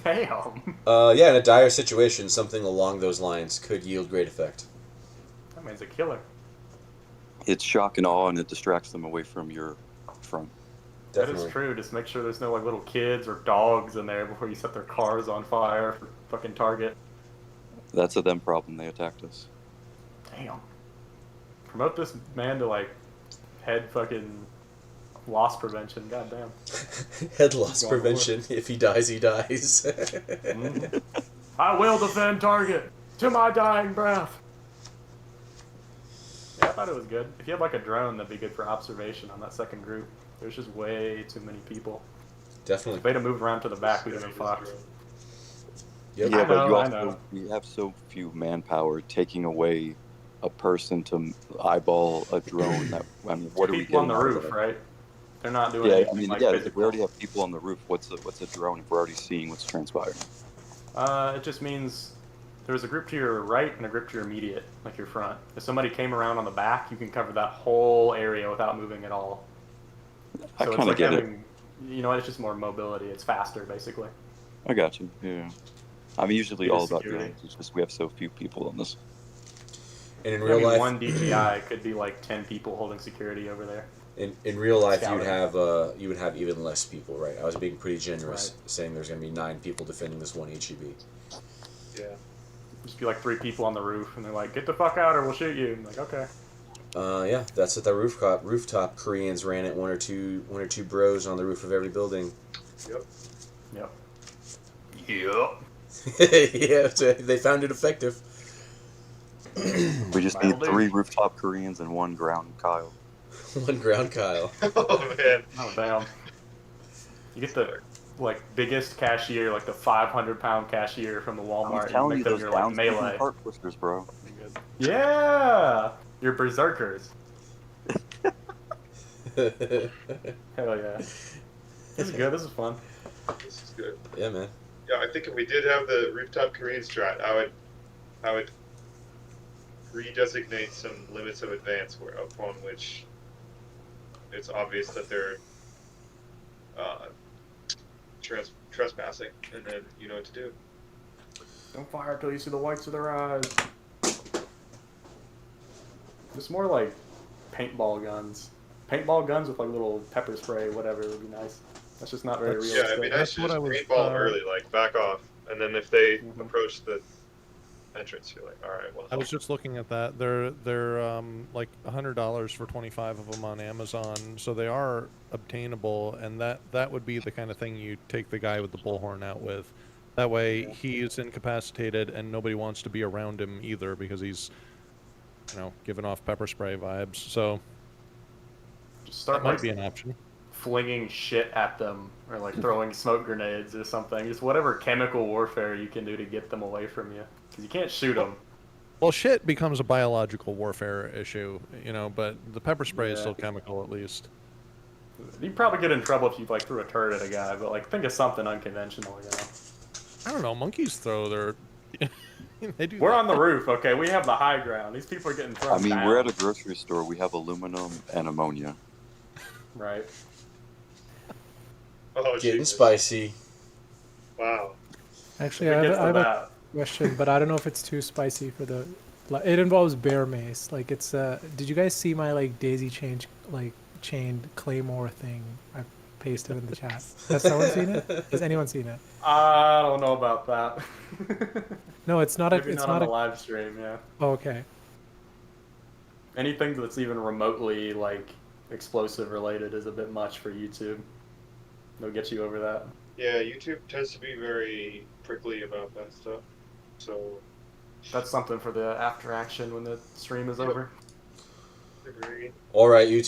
Damn. Yeah, in a dire situation, something along those lines could yield great effect. That man's a killer. It's shock and awe, and it distracts them away from your front. Definitely. That is true. Just make sure there's no like little kids or dogs in there before you set their cars on fire for fucking target. That's a them problem. They attacked us. Damn. Promote this man to like head fucking loss prevention. Goddamn. Head loss Going prevention. If he dies, he dies. I will defend target to my dying breath. I thought it was good. If you had like a drone, that'd be good for observation on that second group. There's just way too many people. Definitely. If they'd have moved around to the back, we'd have been fucked. Yep. Yeah, but I know. you have so few manpower taking away a person to eyeball a drone. That I mean, what are we People on getting the out of roof, it? right? They're not doing Yeah, anything I mean, like yeah. physical. If we already have people on the roof, what's a drone if we're already seeing what's transpiring? It just means there's a group to your right and a group to your immediate, like your front. If somebody came around on the back, you can cover that whole area without moving at all. I So it's kind of like get it. having, you know, it's just more mobility. It's faster, basically. I got you. Yeah. I'm usually It is all about security. drones. It's just we have so few people on this. And in I real mean, life, one DGI could be like 10 people holding security over there. in real life, Scouting. you would have even less people, right? I was being pretty generous, Right. saying there's going to be 9 people defending this one HEB. Yeah. Just be like 3 people on the roof, and they're like, "Get the fuck out, or we'll shoot you." And I'm like, okay. Yeah, that's what the rooftop Koreans ran it. One or two bros on the roof of every building. Yep. Yep. Yep. Yeah, so they found it effective. We just need That'll do. 3 rooftop Koreans and 1 ground Kyle. One ground Kyle. Oh man. Oh damn. You get the like biggest cashier, like the 500-pound cashier from the Walmart. I'm telling make you, them those your like down melee. cart pushers, bro. Yeah, you're berserkers. Hell yeah. This is good. This is fun. This is good. Yeah, man. Yeah, I think if we did have the rooftop Korean strat, I would redesignate some limits of advance upon which it's obvious that they're trespassing, and then you know what to do. Don't fire till you see the whites of their eyes. It's more like paintball guns. Paintball guns with like little pepper spray, whatever, would be nice. That's just not very That's- realistic. Yeah, it'd be nice That's to what just I was, paintball early, like back off, and then if they Mhm. approach the entrance, you're like, all right, well. I was just looking at that. They're like $100 for 25 of them on Amazon, so they are obtainable, and that would be the kind of thing you take the guy with the bullhorn out with. That way, he's incapacitated, and nobody wants to be around him either because he's, giving off pepper spray vibes. So Just that start might like be an option. flinging shit at them, or like throwing smoke grenades or something. Just whatever chemical warfare you can do to get them away from you, because you can't shoot them. Well, shit becomes a biological warfare issue, but the pepper spray is Yeah. still chemical at least. You'd probably get in trouble if you like threw a turret at a guy, but like think of something unconventional, I don't know. Monkeys throw their. They do. We're that. on the roof, okay? We have the high ground. These people are getting thrown I mean, down. we're at a grocery store. We have aluminum and ammonia. Right. Oh, Getting Jesus. spicy. Wow. Actually, If it I gets have, to I have a that, question, but I don't know if it's too spicy for the. It involves bear mace. Like it's. Did you guys see my like daisy chained claymore thing? I pasted in the chat. Has someone seen it? Has anyone seen it? I don't know about that. No, it's not a. Maybe It's not on not the a. live stream, yeah. Oh, okay. Anything that's even remotely like explosive related is a bit much for YouTube. They'll get you over that. Yeah, YouTube tends to be very prickly about that stuff. So, That's something for the after action when the stream is over. agree. All right, you